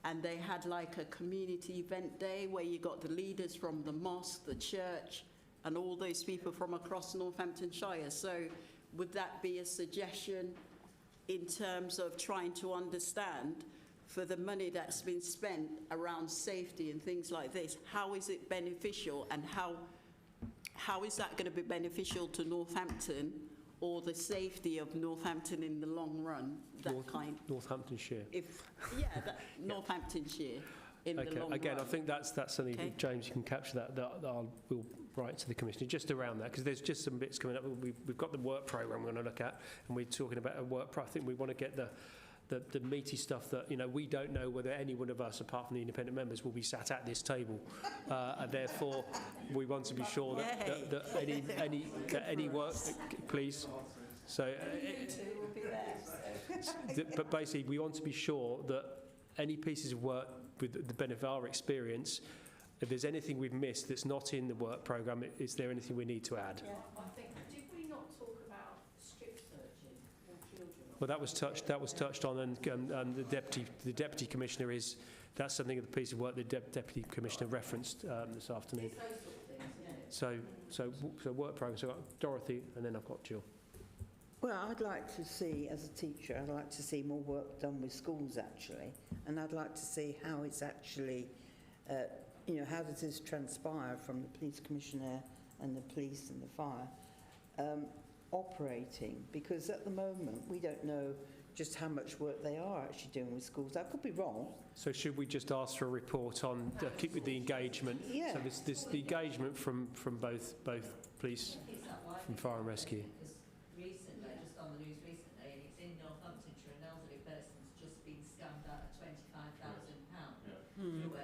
and they had like a community event day where you got the leaders from the mosque, the church, and all those people from across Northamptonshire. So would that be a suggestion in terms of trying to understand, for the money that's been spent around safety and things like this, how is it beneficial, and how is that going to be beneficial to Northampton or the safety of Northampton in the long run? Northamptonshire. Northamptonshire in the long again, run. I think that's something that, James, you can capture that we'll write to the Commissioner just around that, because there's just some bits coming up. We've got the work programme we're going to look at, and we're talking about a work. I think we want to get the meaty stuff that we don't know whether any one of us, apart from the independent members, will be sat at this table, and therefore we want to be sure that any work, please. So, but basically, we want to be sure that any pieces of work with the benefit of our experience, if there's anything we've missed that's not in the work programme, is there anything we need to add? Yeah, I think, did we not talk about strip searching for children? Well, that was touched on, and the deputy commissioner that's something of the piece of work the deputy commissioner referenced this afternoon. It's those sort of things, So work programme. So I've got Dorothy, and then I've got Jill. Well, I'd like to see, as a teacher, I'd like to see more work done with schools, actually. And I'd like to see how it's actually, how does this transpire from the police commissioner and the police and the fire operating? Because at the moment, we don't know just how much work they are actually doing with schools. I could be wrong. So should we just ask for a report on keep with the engagement? Yeah. So this the engagement from both police, from fire and rescue. Recently, just on the news recently, and it's in Northamptonshire, an elderly person's just been scammed out of £25,000 through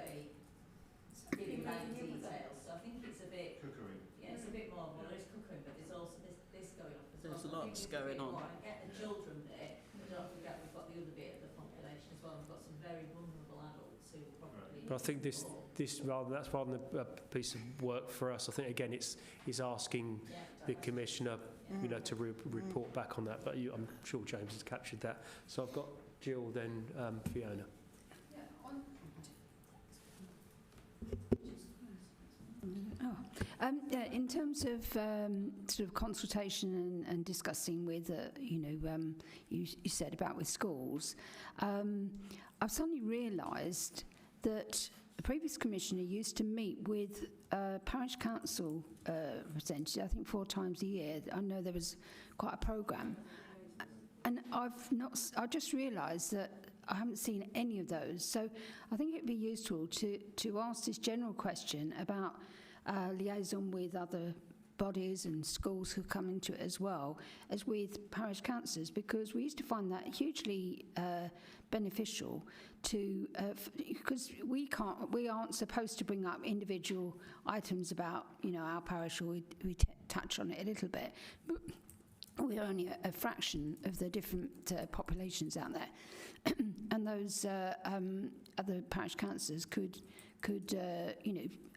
giving bank details. So I think it's a bit cookery. Yeah, it's a bit more. Well, there's cookery, but there's also this going on as well. There's lots going on. Get the children But I think that's rather than a piece of work for us. I think again it's asking the Commissioner, to report back on that. But I'm sure James has captured that. So I've got Jill, then Fiona. In terms of sort of consultation and discussing with, you said about with schools, I've suddenly realised that the previous Commissioner used to meet with parish council representatives, I think 4 times a year. I know there was quite a programme. And I just realised that I haven't seen any of those. So I think it'd be useful to ask this general question about liaison with other bodies and schools who come into it as well as with parish councillors, because we used to find that hugely beneficial to because we aren't supposed to bring up individual items about our parish, or we touch on it a little bit, but we're only a fraction of the different populations out there. And those other parish councillors could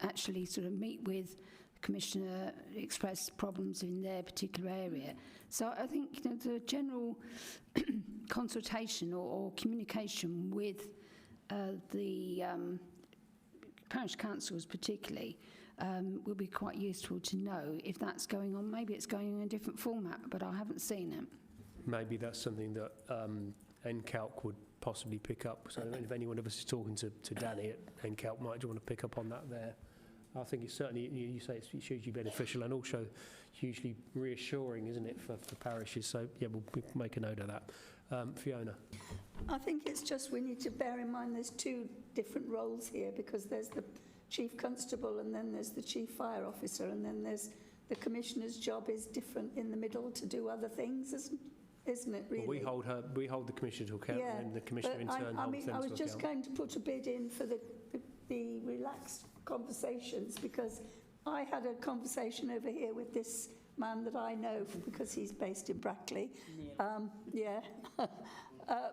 actually sort of meet with the Commissioner, express problems in their particular area. So I think the general consultation or communication with the parish councils particularly will be quite useful to know if that's going on. Maybe it's going in a different format, but I haven't seen it. Maybe that's something that NCALC would possibly pick up. So I don't know if anyone of us is talking to Danny at NCALC might want to pick up on that there. I think it's certainly, you say it's hugely beneficial and also hugely reassuring, isn't it, for parishes? So, yeah, we'll make a note of that. Fiona. I think it's just we need to bear in mind there's 2 different roles here, because there's the Chief Constable and then there's the Chief Fire Officer, and then there's the Commissioner's job is different in the middle to do other things, isn't it, really? Well, we hold the Commissioner to account, and the Commissioner in turn holds them to account. I was just going to put a bid in for the relaxed conversations, because I had a conversation over here with this man that I know because he's based in Brackley.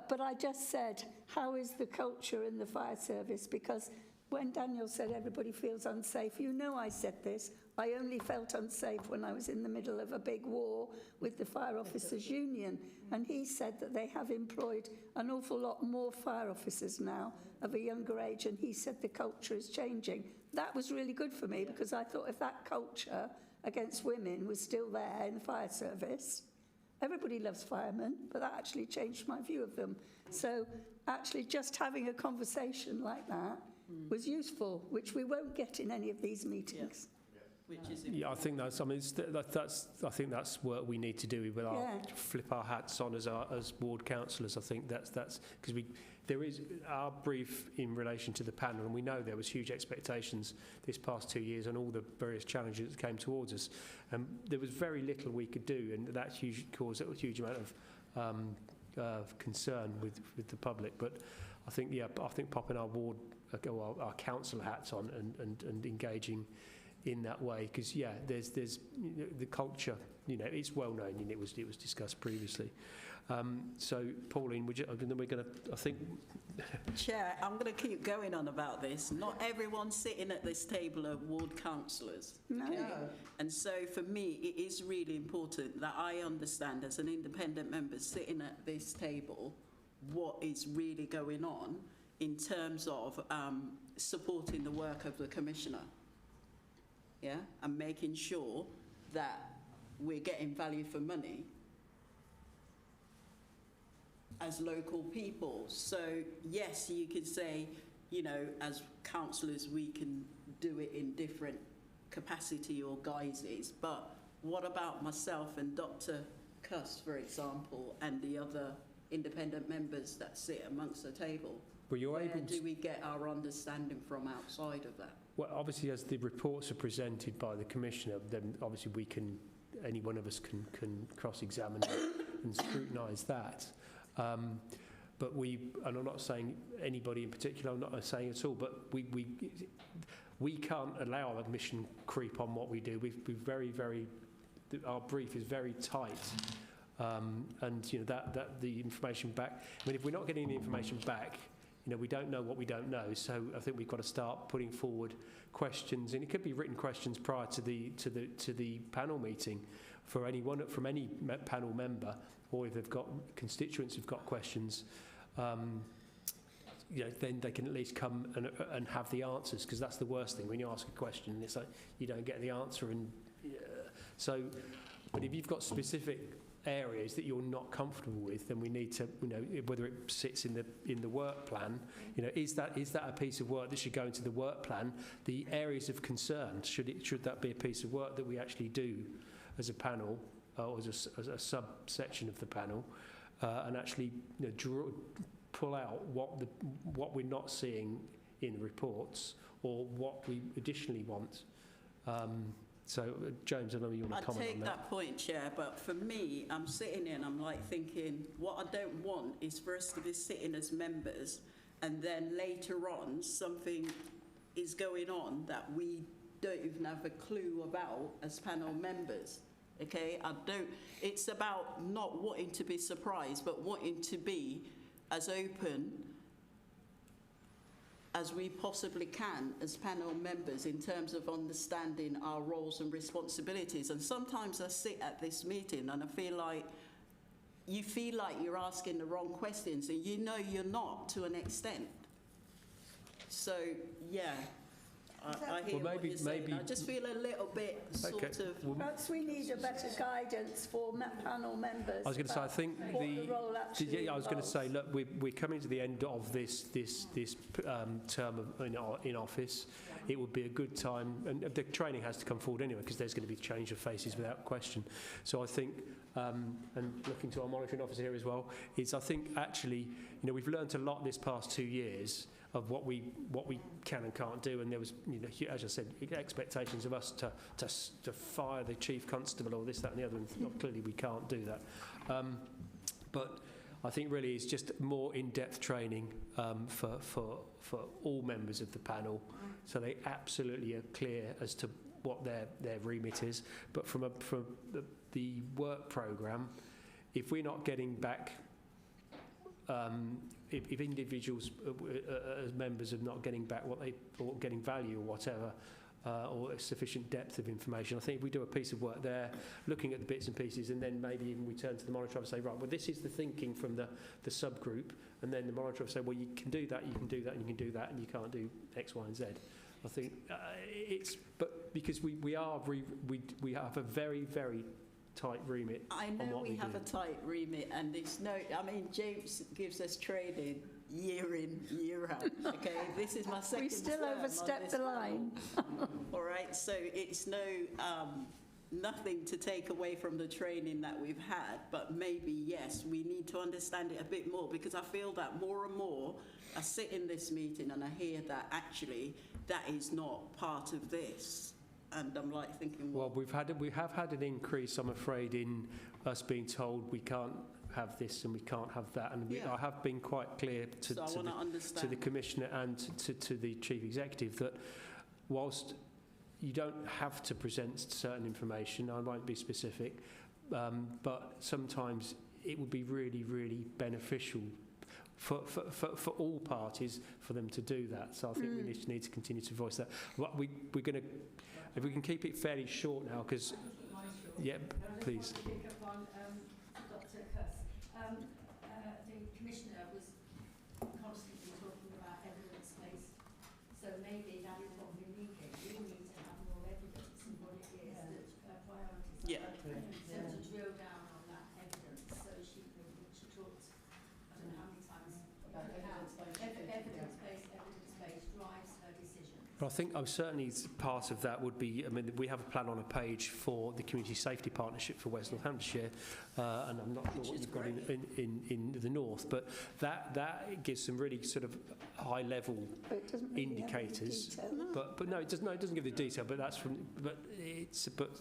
But I just said, how is the culture in the fire service? Because when Daniel said everybody feels unsafe, I said this, I only felt unsafe when I was in the middle of a big war with the Fire Officers Union. And he said that they have employed an awful lot more fire officers now of a younger age, and he said the culture is changing. That was really good for me, because I thought if that culture against women was still there in the fire service, everybody loves firemen, but that actually changed my view of them. So actually just having a conversation like that was useful, which we won't get in any of these meetings. I think that's. I mean, I think that's what we need to do. With flip our hats on as ward councillors. I think that's because there is our brief in relation to the panel, and we know there was huge expectations this past 2 years and all the various challenges that came towards us. There was very little we could do, and that caused a huge amount of concern with the public. But I think popping our ward, our council hats on and engaging in that way, because there's the culture, it's well known, and it was discussed previously. So Pauline, then we're going to, I think. Chair, I'm going to keep going on about this. Not everyone sitting at this table are ward councillors. No. And so for me, it is really important that I understand as an independent member sitting at this table what is really going on in terms of supporting the work of the Commissioner. And making sure that we're getting value for money as local people. So yes, you could say, as councillors, we can do it in different capacity or guises, but what about myself and Dr. Cuss, for example, and the other independent members that sit amongst the table? Where do we get our understanding from outside of that? Well, obviously, as the reports are presented by the Commissioner, then obviously any one of us can cross-examine and scrutinise that. But and I'm not saying anybody in particular, I'm not saying at all, but we can't allow a mission creep on what we do. We've our brief is very tight. And that the information back, I mean, if we're not getting the information back we don't know what we don't know. So I think we've got to start putting forward questions, and it could be written questions prior to the panel meeting for anyone from any panel member, or if they've got constituents who've got questions. Then they can at least come and have the answers, because that's the worst thing when you ask a question and it's like you don't get the answer. And but if you've got specific areas that you're not comfortable with, then we need to, whether it sits in the work plan, is that a piece of work that should go into the work plan? The areas of concern, should that be a piece of work that we actually do as a panel, or as a subsection of the panel, and actually pull out what we're not seeing in the reports, or what we additionally want. So, James, I know you want to comment on that. I take that point, Chair, but for me, I'm sitting in, I'm like thinking, what I don't want is for us to be sitting as members, and then later on, something is going on that we don't even have a clue about as panel members. Okay, it's about not wanting to be surprised, but wanting to be as open as we possibly can as panel members in terms of understanding our roles and responsibilities. And sometimes I sit at this meeting and I feel like you feel like you're asking the wrong questions, and you're not to an extent. So, yeah. I hear what you're saying. I just feel a little bit sort of... Perhaps we need a better guidance for panel members. I was going to say, I think I was going to say, look, we're coming to the end of this term in office. It would be a good time, and the training has to come forward anyway, because there's going to be change of faces without question. So I think, and looking to our monitoring officer here as well, is I think actually, we've learned a lot this past 2 years of what we can and can't do, and there was, as I said, expectations of us to fire the chief constable or this, that, and the other, and clearly we can't do that. But I think really it's just more in-depth training for all members of the panel, so they absolutely are clear as to what their remit is. But from the work programme, if we're not getting back. If individuals as members are not getting back or getting value or whatever, or a sufficient depth of information, I think if we do a piece of work there, looking at the bits and pieces, and then maybe even we turn to the monitor and say, right, well, this is the thinking from the subgroup, and then the monitor will say, well, you can do that, you can do that, and you can do that, and you can't do X, Y, and Z. I think but because we have a very, very tight remit. I know we have a tight remit, and James gives us training year in, year out. Okay, this is my second. We still overstep the line. All right, so it's nothing to take away from the training that we've had, but maybe yes, we need to understand it a bit more, because I feel that more and more I sit in this meeting and I hear that actually that is not part of this. And I'm like thinking, well, we have had an increase, I'm afraid, in us being told we can't have this and we can't have that, and I have been quite clear to the Commissioner and to the Chief Executive that whilst you don't have to present certain information, I won't be specific, but sometimes it would be really, really beneficial for all parties for them to do that. So I think we need to continue to voice that. We're going to, if we can keep it fairly short now, because, please. Pick up on Dr. Cuss. The Commissioner was constantly talking about evidence-based, so maybe that is what we need. We need to have more evidence and what it is that priorities are. So to drill down on that evidence, so she talked, I don't know how many times, evidence-based drives her decision. But I think certainly part of that would be, we have a plan on a page for the Community Safety Partnership for West Northamptonshire, and I'm not sure what you've got in the north, but that gives some really sort of high-level indicators. But no, it doesn't give the detail. But that's from. But it's It's good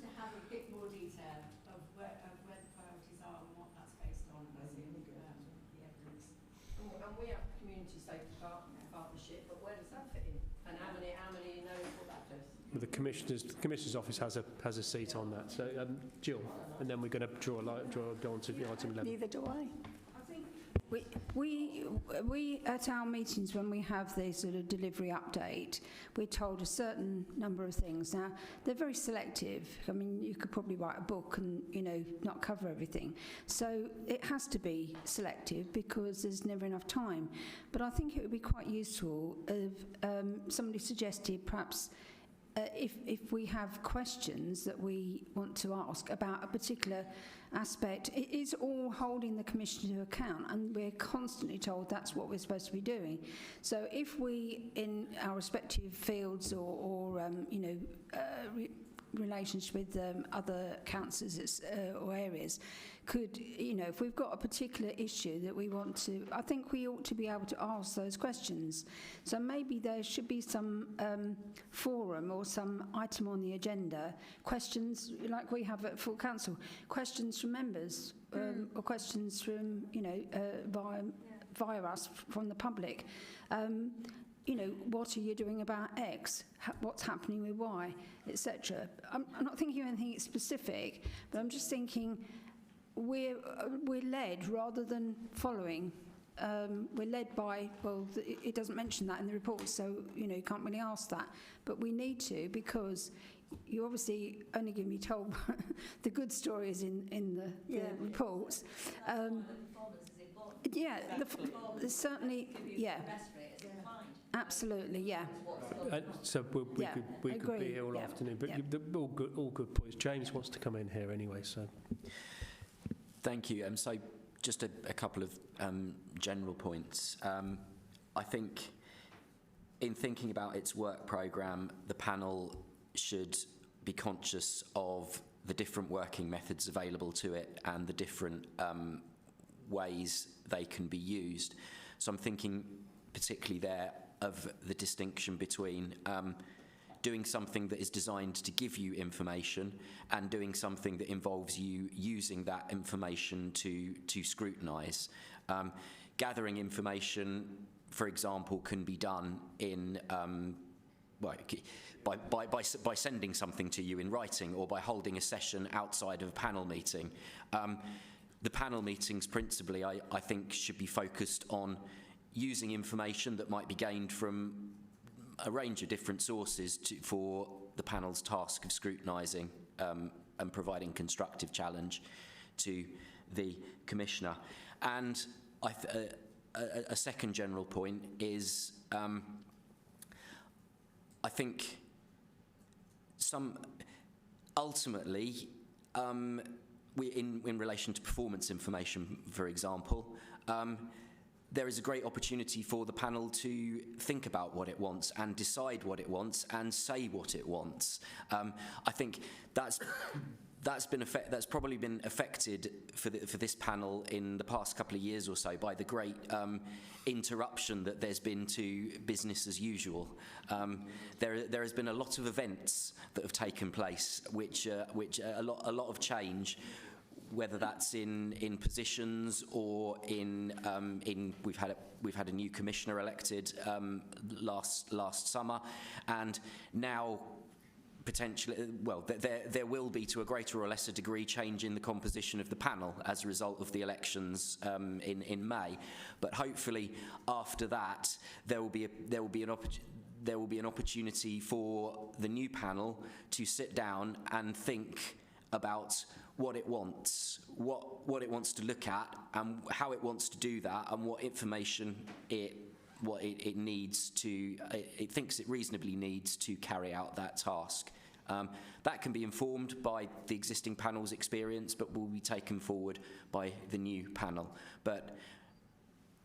to have a bit more detail of where the priorities are and what that's based on, as in the evidence. And we have Community Safety Partnership, but where does that fit in? And how many knows what that does? Well, the Commissioner's office has a seat on that. So, Jill, and then we're going to go on to item 11. Neither do I. I think We at our meetings, when we have the sort of delivery update, we're told a certain number of things. Now, they're very selective. I mean, you could probably write a book and, you know, not cover everything. So it has to be selective because there's never enough time. But I think it would be quite useful if somebody suggested perhaps if we have questions that we want to ask about a particular aspect, it is all holding the Commission to account, and we're constantly told that's what we're supposed to be doing. So if we, in our respective fields or you know, relations with other councils or areas, could, you know, if we've got a particular issue that we want to, I think we ought to be able to ask those questions. So maybe there should be some forum or some item on the agenda, questions like we have at full council, questions from members or questions from, you know, via us from the public. You know, what are you doing about X? What's happening with Y, etc. I'm not thinking of anything specific, but I'm just thinking we're led rather than following. We're led by, well, it doesn't mention that in the report, so, you know, you can't really ask that. But we need to, because you obviously only give me told the good stories in the reports. Yeah, certainly, yeah. Absolutely, yeah. So we could be here all afternoon, but all good points. James wants to come in here anyway, so. Thank you. So just a couple of general points. I think in thinking about its work programme, the panel should be conscious of the different working methods available to it and the different ways they can be used. So I'm thinking particularly there of the distinction between doing something that is designed to give you information and doing something that involves you using that information to scrutinise. Gathering information, for example, can be done in by sending something to you in writing or by holding a session outside of a panel meeting. The panel meetings principally, I think, should be focused on using information that might be gained from a range of different sources for the panel's task of scrutinising and providing constructive challenge to the Commissioner. And a second general point is I think ultimately, in relation to performance information, for example, there is a great opportunity for the panel to think about what it wants and decide what it wants and say what it wants. I think that's probably been affected for this panel in the past couple of years or so by the great interruption that there's been to business as usual. There has been a lot of events that have taken place, which a lot of change, whether that's in positions or in we've had a new commissioner elected last summer, and now potentially, well, there will be, to a greater or lesser degree, change in the composition of the panel as a result of the elections in May. But hopefully, after that, there will be an opportunity for the new panel to sit down and think about what it wants, what it wants to look at, and how it wants to do that, and what information it thinks it reasonably needs to carry out that task. That can be informed by the existing panel's experience, but will be taken forward by the new panel. But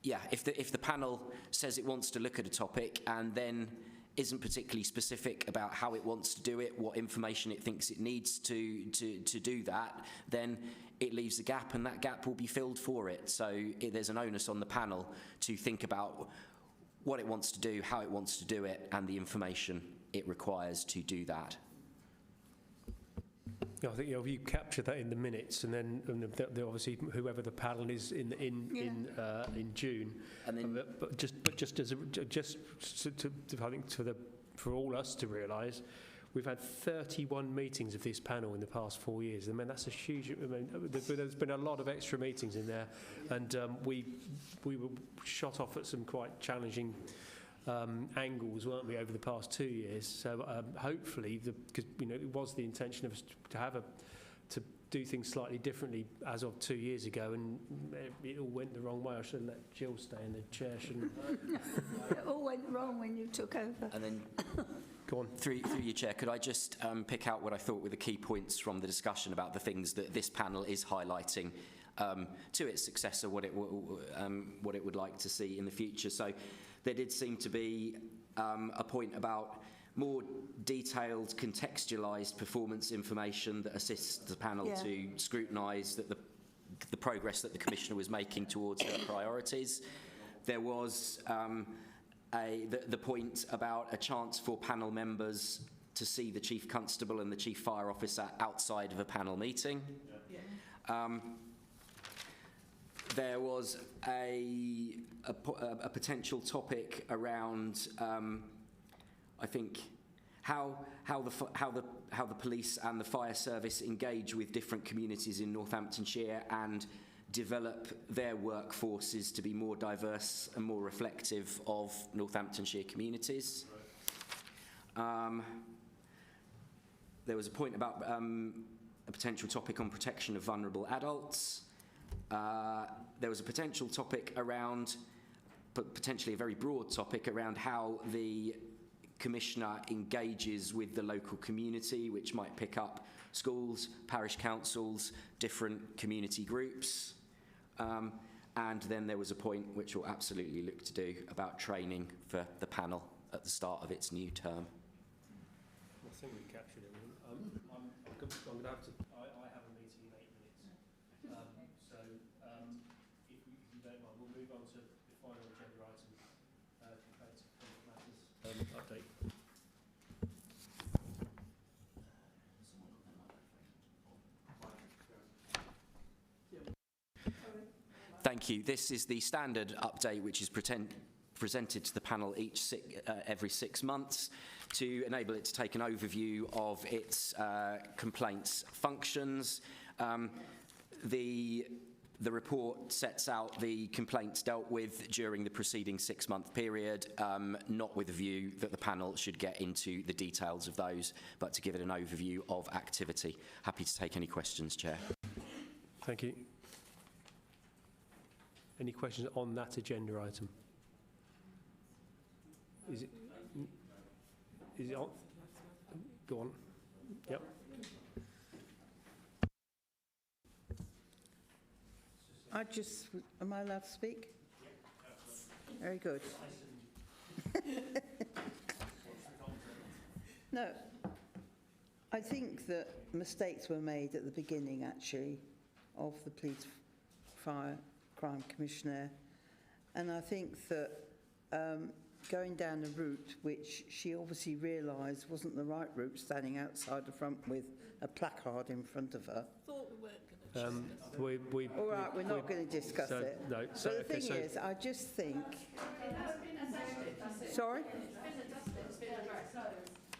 yeah, if the panel says it wants to look at a topic and then isn't particularly specific about how it wants to do it, what information it thinks it needs to do that, then it leaves a gap, and that gap will be filled for it. So there's an onus on the panel to think about what it wants to do, how it wants to do it, and the information it requires to do that. I think if you capture that in the minutes, and then obviously whoever the panel is in June, and then, but just I think for all us to realise, we've had 31 meetings of this panel in the past 4 years. I mean, that's a huge, there's been a lot of extra meetings in there, and we were shot off at some quite challenging angles, weren't we, over the past 2 years? So hopefully, because it was the intention of us to do things slightly differently as of 2 years ago, and it all went the wrong way. I should have let Jill stay in the chair, shouldn't I? It all went wrong when you took over. And then, go on. Through your chair, could I just pick out what I thought were the key points from the discussion about the things that this panel is highlighting to its successor, what it would like to see in the future. So there did seem to be a point about more detailed, contextualised performance information that assists the panel to scrutinise that the progress that the Commissioner was making towards her priorities. There was the point about a chance for panel members to see the Chief Constable and the Chief Fire Officer outside of a panel meeting. There was a potential topic around, I think, how the police and the fire service engage with different communities in Northamptonshire and develop their workforces to be more diverse and more reflective of Northamptonshire communities. There was a point about a potential topic on protection of vulnerable adults. There was a potential topic around, but potentially a very broad topic, around how the Commissioner engages with the local community, which might pick up schools, parish councils, different community groups. And then there was a point which we'll absolutely look to do about training for the panel at the start of its new term. I think we've captured it. I'm going to have to. I have a meeting in 8 minutes. So if you don't mind, we'll move on to the final agenda item, complaints and matters update. Thank you. This is the standard update which is presented to the panel every 6 months to enable it to take an overview of its complaints functions. The report sets out the complaints dealt with during the preceding 6-month period, not with a view that the panel should get into the details of those, but to give it an overview of activity. Happy to take any questions, Chair. Thank you. Any questions on that agenda item? Is it on? Go on. Yep. Am I allowed to speak? Very good. No, I think that mistakes were made at the beginning, actually, of the Police Fire Crime Commissioner, and I think that going down a route which she obviously realised wasn't the right route, standing outside the front with a placard in front of her. Thought we weren't going to all right, we're not going to discuss it. No, but the thing is, I just think... Sorry?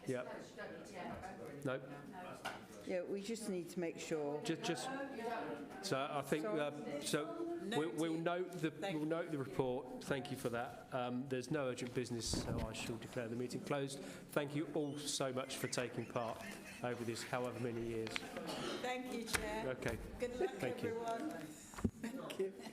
Yeah. No. Yeah, we just need to make sure... So I think... we'll note the report. Thank you for that. There's no urgent business, so I shall declare the meeting closed. Thank you all so much for taking part over this however many years. Thank you, Chair. Okay. Good luck, Thank everyone. You. Thank you.